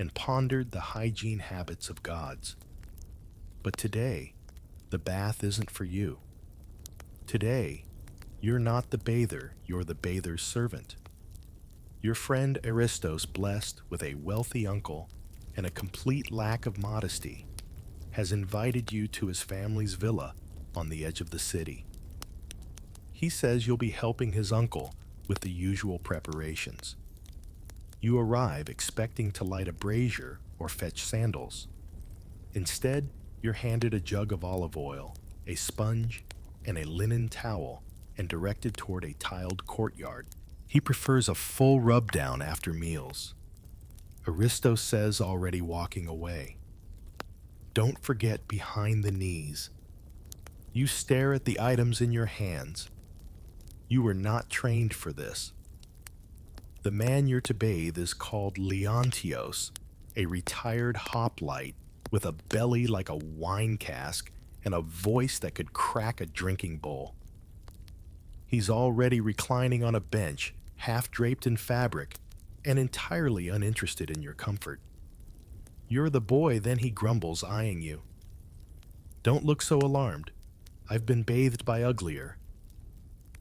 and pondered the hygiene habits of gods. But today, the bath isn't for you. Today, you're not the bather, you're the bather's servant. Your friend Aristos, blessed with a wealthy uncle and a complete lack of modesty, has invited you to his family's villa on the edge of the city. He says you'll be helping his uncle with the usual preparations. You arrive expecting to light a brazier or fetch sandals. Instead, you're handed a jug of olive oil, a sponge, and a linen towel and directed toward a tiled courtyard. He prefers a full rub-down after meals. Aristos says, already walking away. Don't forget behind the knees. You stare at the items in your hands. You were not trained for this. The man you're to bathe is called Leontios, a retired hoplite with a belly like a wine cask and a voice that could crack a drinking bowl. He's already reclining on a bench, half draped in fabric, and entirely uninterested in your comfort. You're the boy, then he grumbles, eyeing you. Don't look so alarmed. I've been bathed by uglier.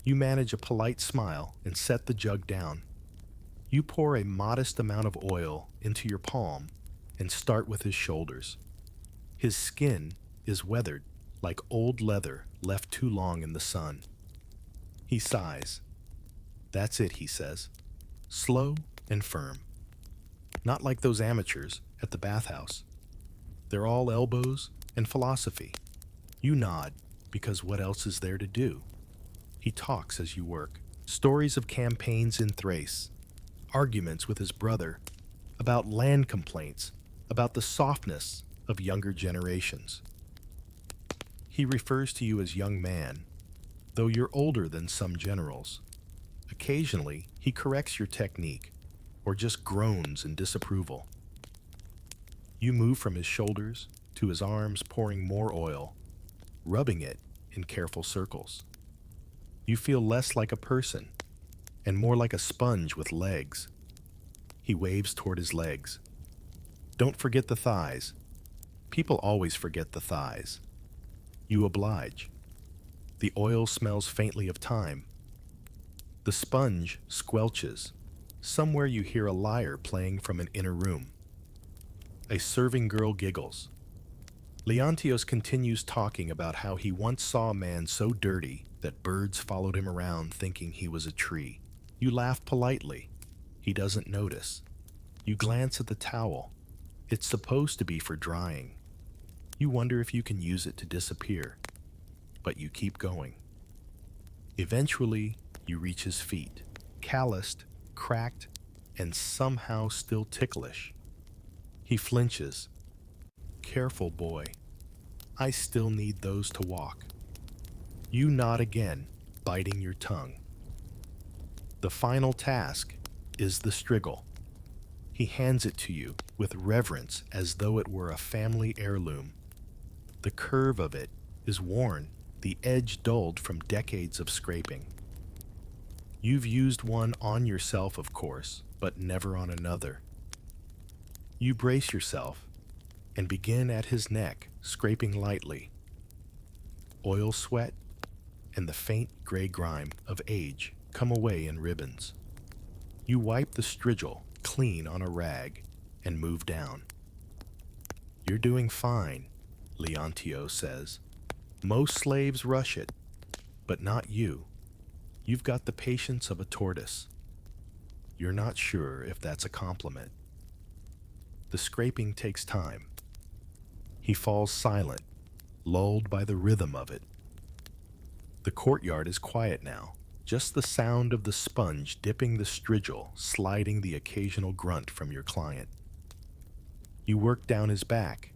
You manage a polite smile and set the jug down. You pour a modest amount of oil into your palm and start with his shoulders. His skin is weathered like old leather left too long in the sun. He sighs. That's it, he says, slow and firm. Not like those amateurs at the bathhouse. They're all elbows and philosophy. You nod, because what else is there to do? He talks as you work. Stories of campaigns in Thrace, arguments with his brother, about land complaints, about the softness of younger generations. He refers to you as young man, though you're older than some generals. Occasionally, he corrects your technique, or just groans in disapproval. You move from his shoulders to his arms, pouring more oil, rubbing it in careful circles. You feel less like a person and more like a sponge with legs. He waves toward his legs. Don't forget the thighs. People always forget the thighs. You oblige. The oil smells faintly of thyme. The sponge squelches. Somewhere you hear a lyre playing from an inner room. A serving girl giggles. Leontios continues talking about how he once saw a man so dirty that birds followed him around thinking he was a tree. You laugh politely. He doesn't notice. You glance at the towel. It's supposed to be for drying. You wonder if you can use it to disappear, but you keep going. Eventually, you reach his feet, calloused, cracked, and somehow still ticklish. He flinches. Careful, boy. I still need those to walk. You nod again, biting your tongue. The final task is the striggle. He hands it to you with reverence as though it were a family heirloom. The curve of it is worn, the edge dulled from decades of scraping. You've used one on yourself, of course, but never on another. You brace yourself and begin at his neck, scraping lightly. Oil sweat and the faint gray grime of age come away in ribbons. You wipe the strigil clean on a rag and move down. You're doing fine, Leontios says. Most slaves rush it, but not you. You've got the patience of a tortoise. You're not sure if that's a compliment. The scraping takes time. He falls silent, lulled by the rhythm of it. The courtyard is quiet now, just the sound of the sponge dipping the strigil, sliding the occasional grunt from your client. You work down his back,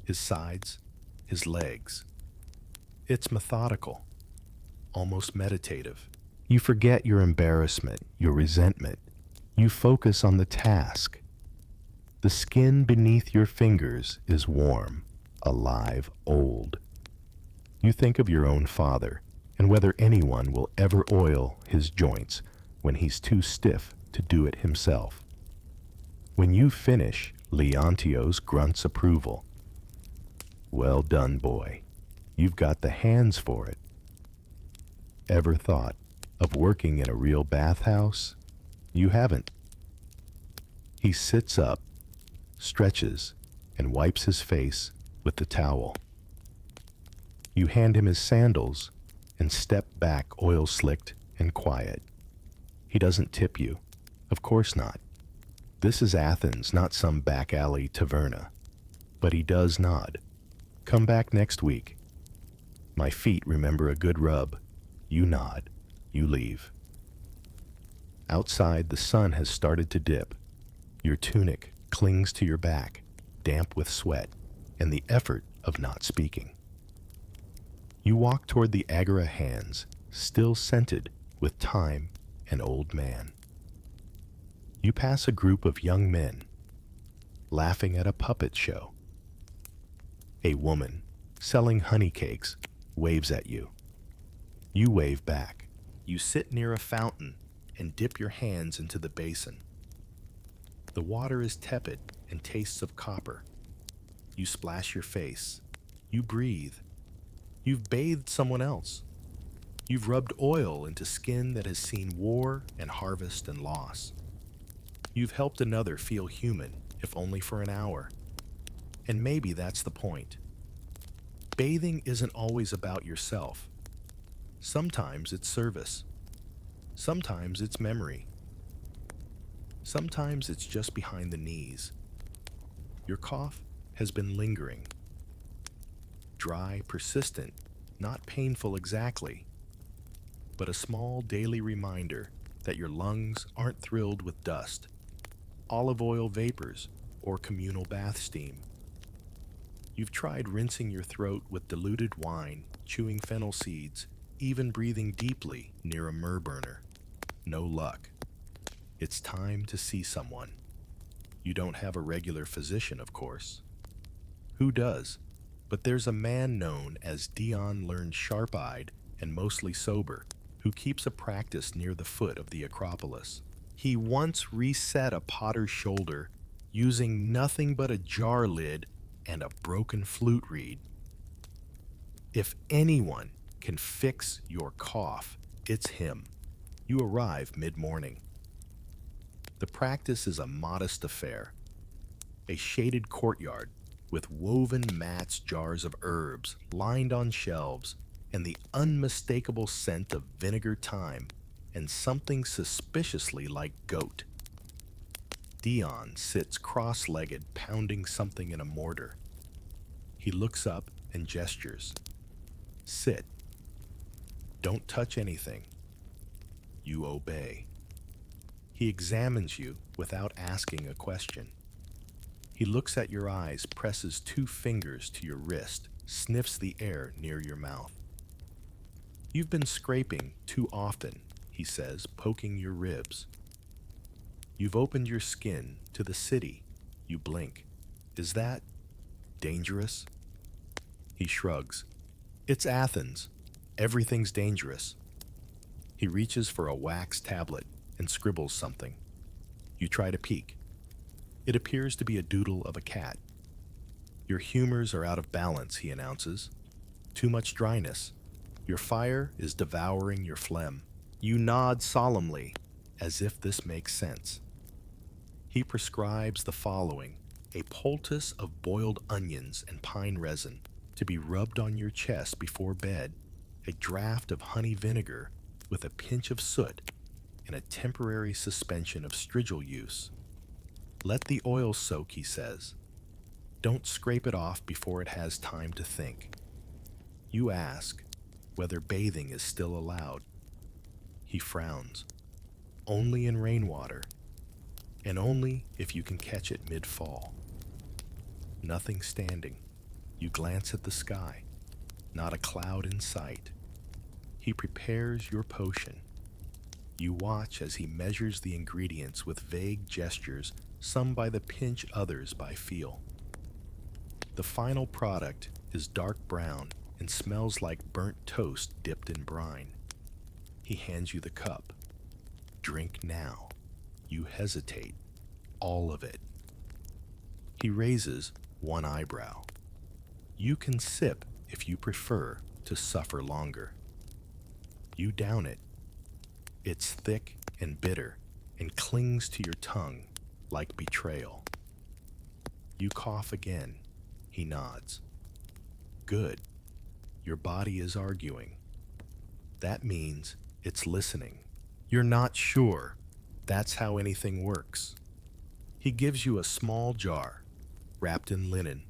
his sides, his legs. It's methodical, almost meditative. You forget your embarrassment, your resentment. You focus on the task. The skin beneath your fingers is warm, alive, old. You think of your own father and whether anyone will ever oil his joints when he's too stiff to do it himself. When you finish, Leontios grunts approval. Well done, boy. You've got the hands for it. Ever thought of working in a real bathhouse? You haven't. He sits up, stretches, and wipes his face with the towel. You hand him his sandals and step back oil-slicked and quiet. He doesn't tip you. Of course not. This is Athens, not some back alley taverna. But he does nod. Come back next week. My feet remember a good rub. You nod. You leave. Outside, the sun has started to dip. Your tunic clings to your back, damp with sweat and the effort of not speaking. You walk toward the agora hands, still scented with time and old man. You pass a group of young men, laughing at a puppet show. A woman, selling honey cakes, waves at you. You wave back. You sit near a fountain and dip your hands into the basin. The water is tepid and tastes of copper. You splash your face. You breathe. You've bathed someone else. You've rubbed oil into skin that has seen war and harvest and loss. You've helped another feel human, if only for an hour. And maybe that's the point. Bathing isn't always about yourself. Sometimes it's service. Sometimes it's memory. Sometimes it's just behind the knees. Your cough has been lingering. Dry, persistent, not painful exactly, but a small daily reminder that your lungs aren't thrilled with dust, olive oil vapors, or communal bath steam. You've tried rinsing your throat with diluted wine, chewing fennel seeds, even breathing deeply near a myrrh burner. No luck. It's time to see someone. You don't have a regular physician, of course. Who does? But there's a man known as Dion learned sharp-eyed and mostly sober, who keeps a practice near the foot of the Acropolis. He once reset a potter's shoulder using nothing but a jar lid and a broken flute reed. If anyone can fix your cough, it's him. You arrive mid-morning. The practice is a modest affair. A shaded courtyard with woven mats, jars of herbs lined on shelves, and the unmistakable scent of vinegar thyme and something suspiciously like goat. Dion sits cross-legged, pounding something in a mortar. He looks up and gestures. Sit. Don't touch anything. You obey. He examines you without asking a question. He looks at your eyes, presses 2 fingers to your wrist, sniffs the air near your mouth. You've been scraping too often, he says, poking your ribs. You've opened your skin to the city. You blink. Is that dangerous? He shrugs. It's Athens. Everything's dangerous. He reaches for a wax tablet and scribbles something. You try to peek. It appears to be a doodle of a cat. Your humors are out of balance, he announces. Too much dryness. Your fire is devouring your phlegm. You nod solemnly, as if this makes sense. He prescribes the following: a poultice of boiled onions and pine resin to be rubbed on your chest before bed, a draught of honey vinegar, with a pinch of soot and a temporary suspension of strigil use. Let the oil soak, he says. Don't scrape it off before it has time to think. You ask whether bathing is still allowed. He frowns. Only in rainwater, and only if you can catch it mid-fall. Nothing standing. You glance at the sky. Not a cloud in sight. He prepares your potion. You watch as he measures the ingredients with vague gestures, some by the pinch, others by feel. The final product is dark brown and smells like burnt toast dipped in brine. He hands you the cup. Drink now. You hesitate. All of it. He raises one eyebrow. You can sip if you prefer to suffer longer. You down it. It's thick and bitter and clings to your tongue like betrayal. You cough again. He nods. Good. Your body is arguing. That means it's listening. You're not sure. That's how anything works. He gives you a small jar, wrapped in linen.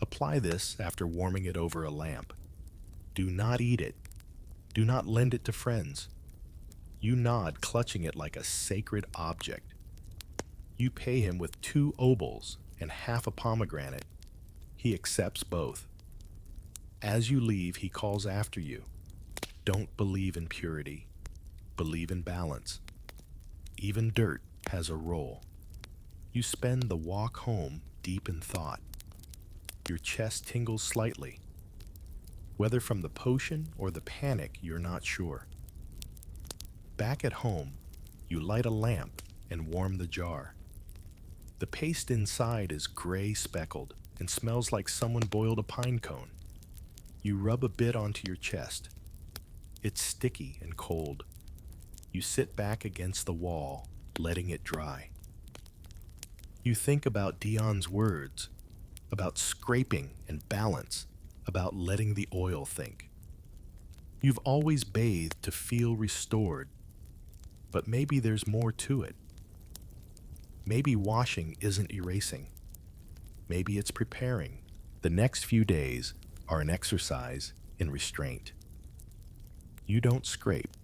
Apply this after warming it over a lamp. Do not eat it. Do not lend it to friends. You nod, clutching it like a sacred object. You pay him with 2 obols and half a pomegranate. He accepts both. As you leave, he calls after you. Don't believe in purity. Believe in balance. Even dirt has a role. You spend the walk home deep in thought. Your chest tingles slightly. Whether from the potion or the panic, you're not sure. Back at home, you light a lamp and warm the jar. The paste inside is gray speckled and smells like someone boiled a pine cone. You rub a bit onto your chest. It's sticky and cold. You sit back against the wall, letting it dry. You think about Dion's words, about scraping and balance, about letting the oil think. You've always bathed to feel restored, but maybe there's more to it. Maybe washing isn't erasing. Maybe it's preparing. The next few days are an exercise in restraint. You don't scrape.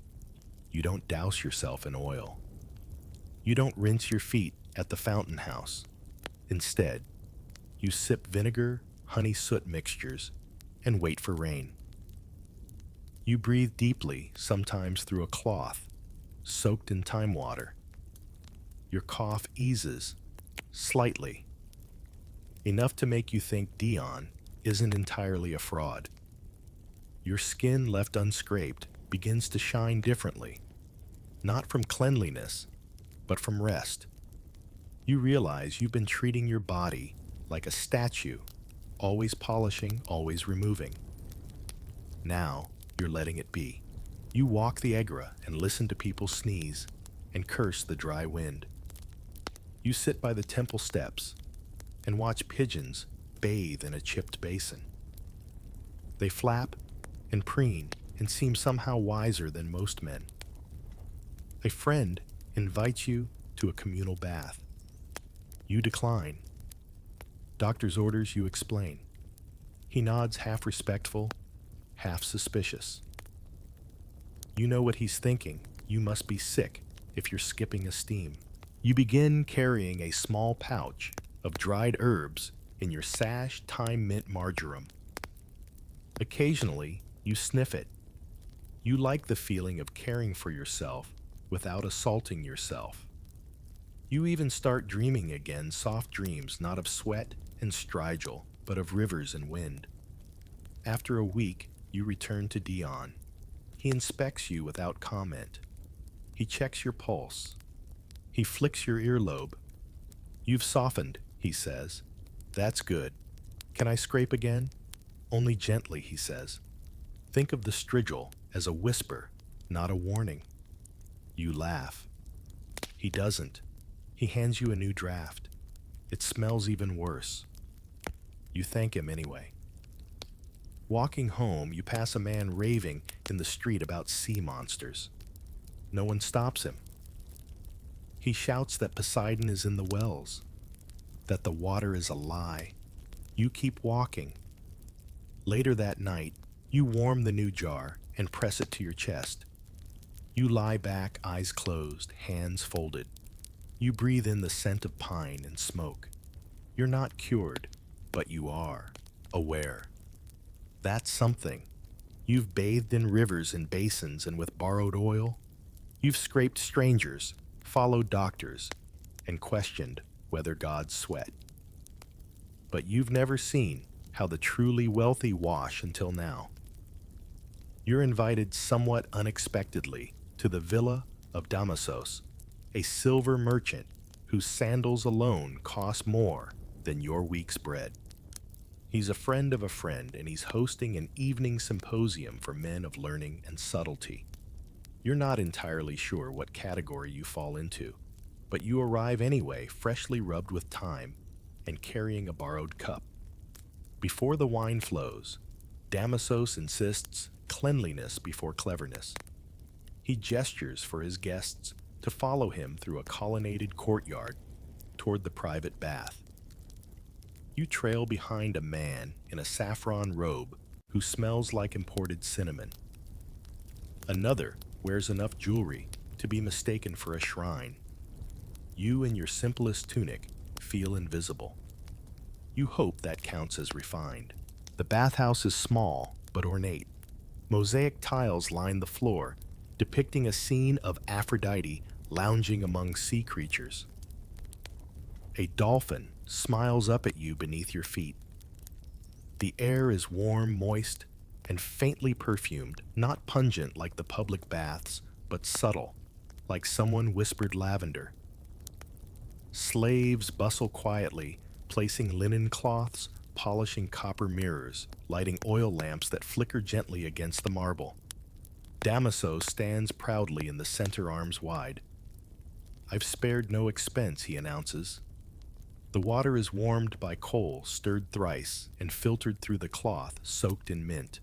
You don't douse yourself in oil. You don't rinse your feet at the fountain house. Instead, you sip vinegar, honey-soot mixtures, and wait for rain. You breathe deeply, sometimes through a cloth, soaked in thyme water. Your cough eases, slightly, enough to make you think Dion isn't entirely a fraud. Your skin left unscraped begins to shine differently, not from cleanliness, but from rest. You realize you've been treating your body like a statue, always polishing, always removing. Now, you're letting it be. You walk the agora and listen to people sneeze and curse the dry wind. You sit by the temple steps and watch pigeons bathe in a chipped basin. They flap and preen and seem somehow wiser than most men. A friend invites you to a communal bath. You decline. Doctor's orders, you explain. He nods, half respectful, half suspicious. You know what he's thinking. You must be sick if you're skipping a steam. You begin carrying a small pouch of dried herbs in your sash, thyme, mint, marjoram. Occasionally, you sniff it. You like the feeling of caring for yourself without assaulting yourself. You even start dreaming again, soft dreams, not of sweat and strigil, but of rivers and wind. After a week, you return to Dion. He inspects you without comment. He checks your pulse. He flicks your earlobe. You've softened, he says. That's good. Can I scrape again? Only gently, he says. Think of the strigil as a whisper, not a warning. You laugh. He doesn't. He hands you a new draft. It smells even worse. You thank him anyway. Walking home, you pass a man raving in the street about sea monsters. No one stops him. He shouts that Poseidon is in the wells, that the water is a lie. You keep walking. Later that night, you warm the new jar and press it to your chest. You lie back, eyes closed, hands folded. You breathe in the scent of pine and smoke. You're not cured, but you are aware. That's something. You've bathed in rivers and basins and with borrowed oil. You've scraped strangers, followed doctors, and questioned whether gods sweat. But you've never seen how the truly wealthy wash until now. You're invited somewhat unexpectedly to the villa of Damasos, a silver merchant whose sandals alone cost more than your week's bread. He's a friend of a friend, and he's hosting an evening symposium for men of learning and subtlety. You're not entirely sure what category you fall into, but you arrive anyway, freshly rubbed with thyme and carrying a borrowed cup. Before the wine flows, Damasos insists cleanliness before cleverness. He gestures for his guests to follow him through a colonnaded courtyard toward the private bath. You trail behind a man in a saffron robe who smells like imported cinnamon. Another wears enough jewelry to be mistaken for a shrine. You in your simplest tunic feel invisible. You hope that counts as refined. The bathhouse is small but ornate. Mosaic tiles line the floor, depicting a scene of Aphrodite lounging among sea creatures. A dolphin smiles up at you beneath your feet. The air is warm, moist, and faintly perfumed, not pungent like the public baths, but subtle, like someone whispered lavender. Slaves bustle quietly, placing linen cloths, polishing copper mirrors, lighting oil lamps that flicker gently against the marble. Damaso stands proudly in the center, arms wide. "I've spared no expense," he announces. The water is warmed by coal, stirred thrice, and filtered through the cloth, soaked in mint.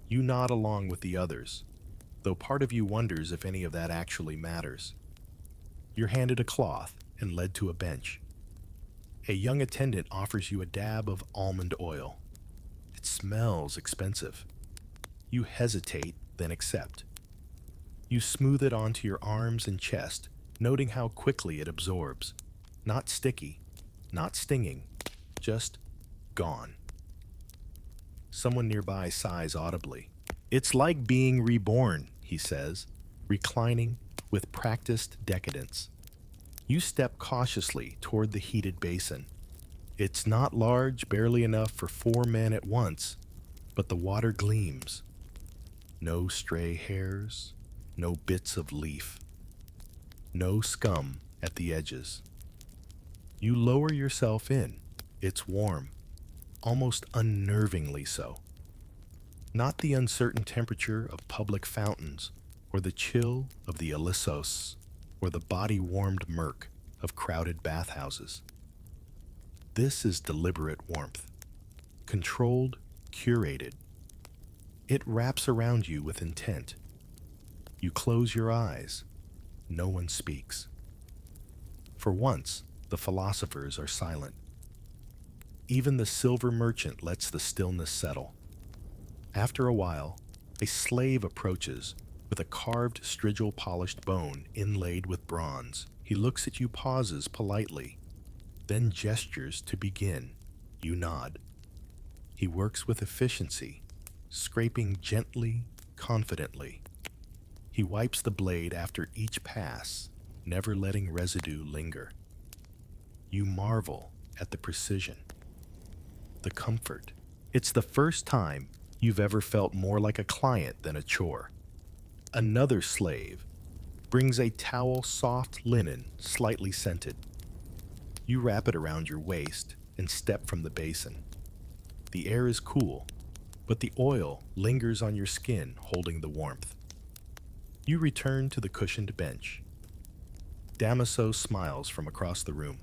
You nod along with the others, though part of you wonders if any of that actually matters. You're handed a cloth and led to a bench. A young attendant offers you a dab of almond oil. It smells expensive. You hesitate, then accept. You smooth it onto your arms and chest, noting how quickly it absorbs. Not sticky, not stinging, just gone. Someone nearby sighs audibly. "It's like being reborn," he says, reclining with practiced decadence. You step cautiously toward the heated basin. It's not large, barely enough for 4 men at once, but the water gleams. No stray hairs, no bits of leaf, no scum at the edges. You lower yourself in. It's warm, almost unnervingly so. Not the uncertain temperature of public fountains, or the chill of the Ilissos, or the body-warmed murk of crowded bathhouses. This is deliberate warmth, controlled, curated. It wraps around you with intent. You close your eyes. No one speaks. For once, the philosophers are silent. Even the silver merchant lets the stillness settle. After a while, a slave approaches with a carved strigil-polished bone inlaid with bronze. He looks at you, pauses politely, then gestures to begin. You nod. He works with efficiency, scraping gently, confidently. He wipes the blade after each pass, never letting residue linger. You marvel at the precision, the comfort. It's the first time you've ever felt more like a client than a chore. Another slave brings a towel, soft linen, slightly scented. You wrap it around your waist and step from the basin. The air is cool, but the oil lingers on your skin, holding the warmth. You return to the cushioned bench. Damaso smiles from across the room.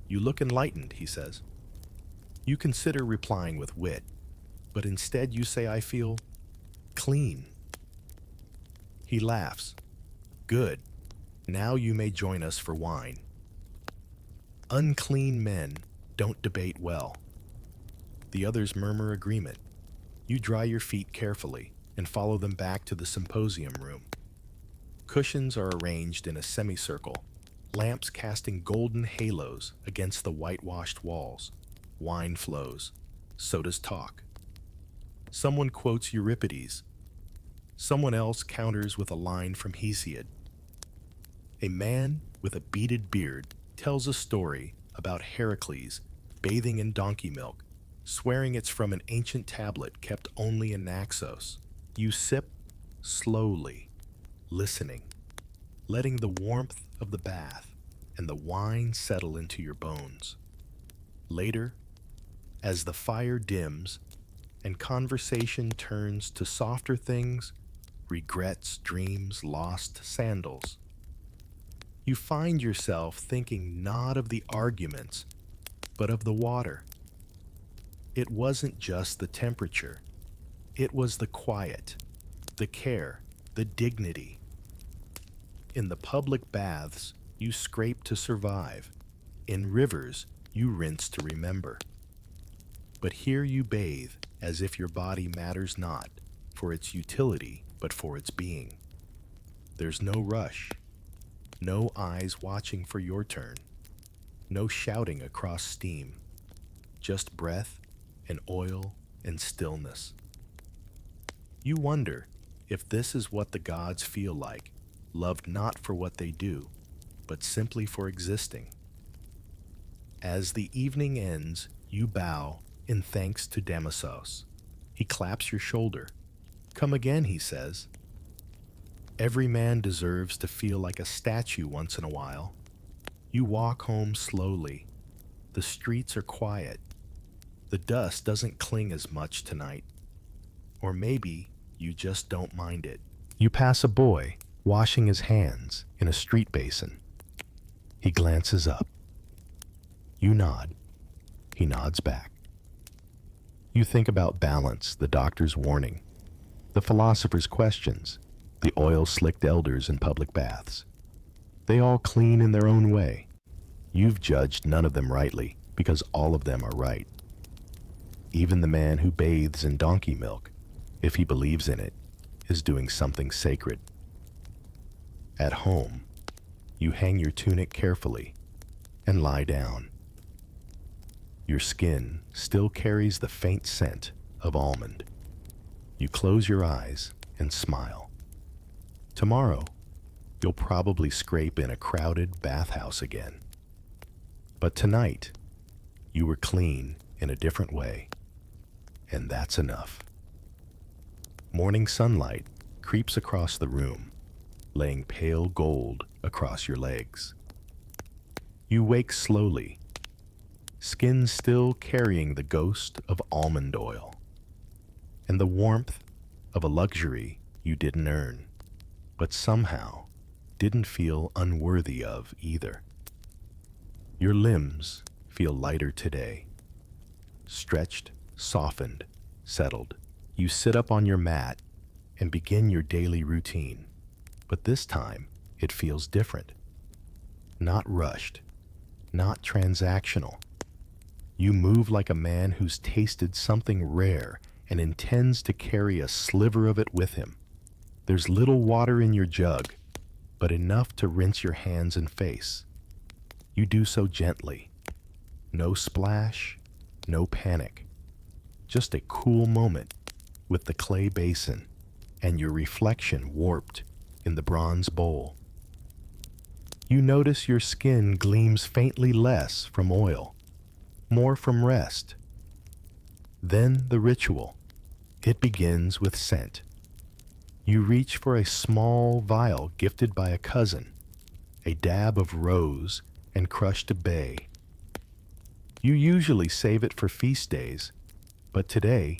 "You look enlightened," he says. You consider replying with wit. but instead you say, I feel clean. He laughs. Good. Now you may join us for wine. Unclean men don't debate well. The others murmur agreement. You dry your feet carefully and follow them back to the symposium room. Cushions are arranged in a semicircle, lamps casting golden halos against the whitewashed walls. Wine flows. So does talk. Someone quotes Euripides. Someone else counters with a line from Hesiod. A man with a beaded beard tells a story about Heracles bathing in donkey milk, swearing it's from an ancient tablet kept only in Naxos. You sip slowly, listening, letting the warmth of the bath and the wine settle into your bones. Later, as the fire dims and conversation turns to softer things, regrets, dreams, lost sandals, you find yourself thinking not of the arguments, but of the water. It wasn't just the temperature. It was the quiet, the care, the dignity. In the public baths, you scrape to survive. In rivers, you rinse to remember. But here you bathe as if your body matters not for its utility, but for its being. There's no rush. No eyes watching for your turn. No shouting across steam. Just breath and oil and stillness. You wonder if this is what the gods feel like, loved not for what they do, but simply for existing. As the evening ends, you bow in thanks to Damasos. He claps your shoulder. Come again, he says. Every man deserves to feel like a statue once in a while. You walk home slowly. The streets are quiet. The dust doesn't cling as much tonight. Or maybe you just don't mind it. You pass a boy washing his hands in a street basin. He glances up. You nod. He nods back. You think about balance, the doctor's warning, the philosopher's questions, the oil-slicked elders in public baths. They all clean in their own way. You've judged none of them rightly because all of them are right. Even the man who bathes in donkey milk, if he believes in it, is doing something sacred. At home, you hang your tunic carefully and lie down. Your skin still carries the faint scent of almond. You close your eyes and smile. Tomorrow, you'll probably scrape in a crowded bathhouse again. But tonight, you were clean in a different way, and that's enough. Morning sunlight creeps across the room, laying pale gold across your legs. You wake slowly, skin still carrying the ghost of almond oil, and the warmth of a luxury you didn't earn, but somehow didn't feel unworthy of either. Your limbs feel lighter today, stretched, softened, settled. You sit up on your mat and begin your daily routine, but this time it feels different. Not rushed, not transactional. You move like a man who's tasted something rare and intends to carry a sliver of it with him. There's little water in your jug, but enough to rinse your hands and face. You do so gently. No splash, no panic. Just a cool moment with the clay basin and your reflection warped in the bronze bowl. You notice your skin gleams faintly less from oil, more from rest. Then the ritual. It begins with scent. You reach for a small vial gifted by a cousin, a dab of rose and crushed bay. You usually save it for feast days, but today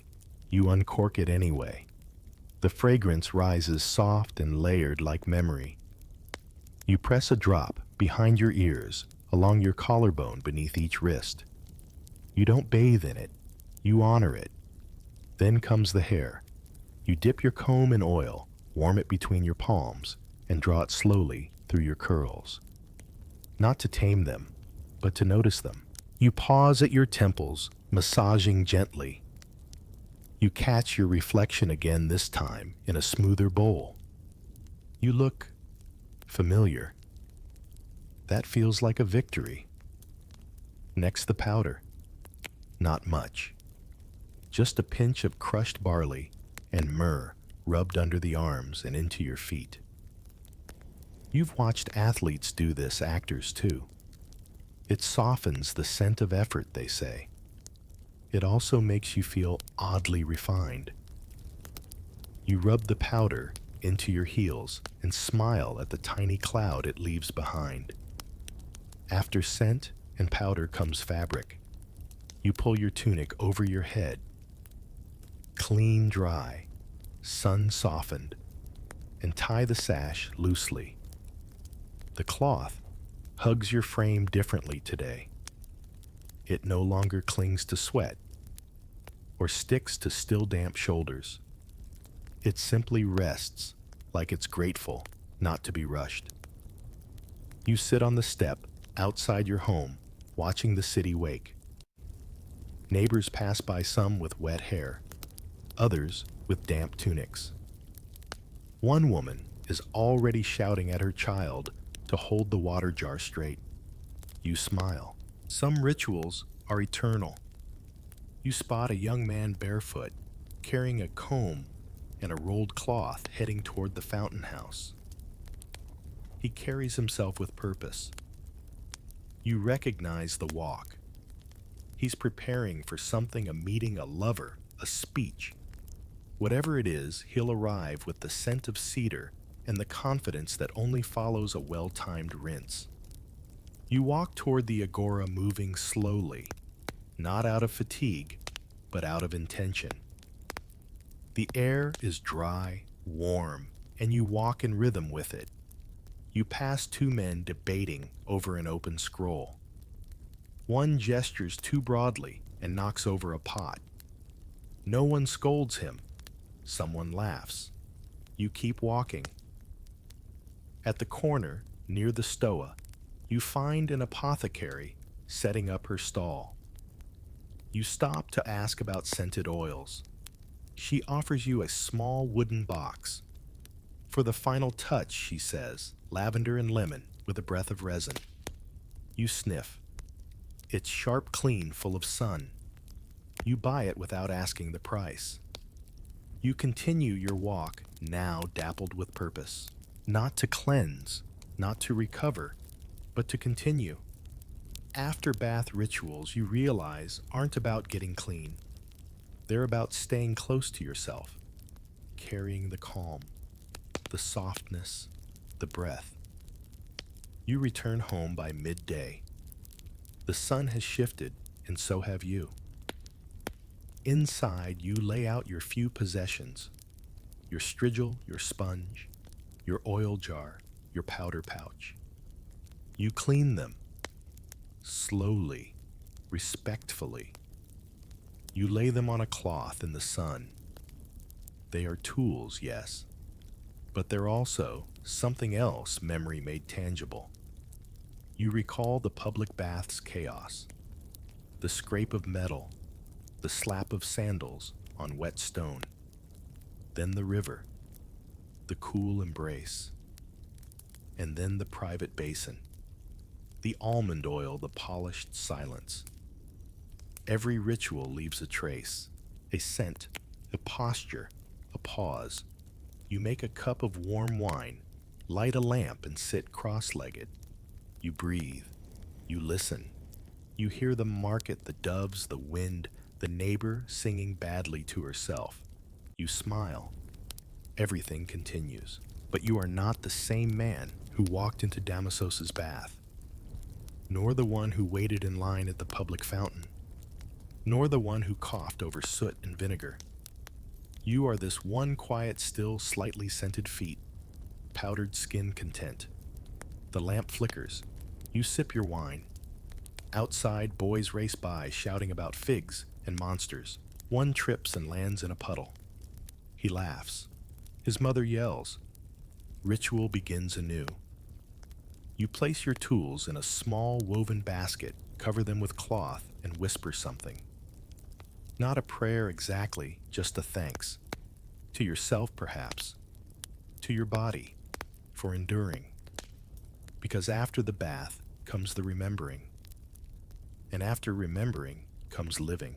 you uncork it anyway. The fragrance rises soft and layered like memory. You press a drop behind your ears, along your collarbone beneath each wrist. You don't bathe in it, you honor it. Then comes the hair. You dip your comb in oil, warm it between your palms, and draw it slowly through your curls. Not to tame them, but to notice them. You pause at your temples, massaging gently. You catch your reflection again, this time in a smoother bowl. You look familiar. That feels like a victory. Next, the powder. Not much. Just a pinch of crushed barley and myrrh rubbed under the arms and into your feet. You've watched athletes do this, actors too. It softens the scent of effort, they say. It also makes you feel oddly refined. You rub the powder into your heels and smile at the tiny cloud it leaves behind. After scent and powder comes fabric. You pull your tunic over your head. Clean, dry, sun softened, and tie the sash loosely. The cloth hugs your frame differently today. It no longer clings to sweat or sticks to still damp shoulders. It simply rests like it's grateful not to be rushed. You sit on the step outside your home, watching the city wake. Neighbors pass by, some with wet hair, others with damp tunics. One woman is already shouting at her child to hold the water jar straight. You smile. Some rituals are eternal. You spot a young man barefoot, carrying a comb and a rolled cloth, heading toward the fountain house. He carries himself with purpose. You recognize the walk. He's preparing for something, a meeting, a lover, a speech. Whatever it is, he'll arrive with the scent of cedar and the confidence that only follows a well-timed rinse. You walk toward the agora, moving slowly, not out of fatigue, but out of intention. The air is dry, warm, and you walk in rhythm with it. You pass two men debating over an open scroll. One gestures too broadly and knocks over a pot. No one scolds him. Someone laughs. You keep walking. At the corner, near the stoa, you find an apothecary setting up her stall. You stop to ask about scented oils. She offers you a small wooden box. For the final touch, she says, lavender and lemon with a breath of resin. You sniff. It's sharp, clean, full of sun. You buy it without asking the price. You continue your walk, now dappled with purpose. Not to cleanse, not to recover, but to continue. After bath rituals, you realize, aren't about getting clean. They're about staying close to yourself, carrying the calm, the softness, the breath. You return home by midday. The sun has shifted, and so have you. Inside, you lay out your few possessions: your strigil, your sponge, your oil jar, your powder pouch. You clean them, slowly, respectfully. You lay them on a cloth in the sun. They are tools, yes, but they're also something else memory made tangible. You recall the public bath's chaos, the scrape of metal, the slap of sandals on wet stone, then the river, the cool embrace, and then the private basin, the almond oil, the polished silence. Every ritual leaves a trace, a scent, a posture, a pause. You make a cup of warm wine, light a lamp, and sit cross-legged. You breathe, you listen. You hear the market, the doves, the wind, the neighbor singing badly to herself. You smile. Everything continues, but you are not the same man who walked into Damasus's bath, nor the one who waited in line at the public fountain, nor the one who coughed over soot and vinegar. You are this one quiet, still, slightly scented feet, powdered skin content. The lamp flickers. You sip your wine. Outside, boys race by, shouting about figs and monsters. One trips and lands in a puddle. He laughs. His mother yells. Ritual begins anew. You place your tools in a small woven basket, cover them with cloth, and whisper something. Not a prayer exactly, just a thanks. To yourself, perhaps. To your body, for enduring. Because after the bath comes the remembering. And after remembering comes living.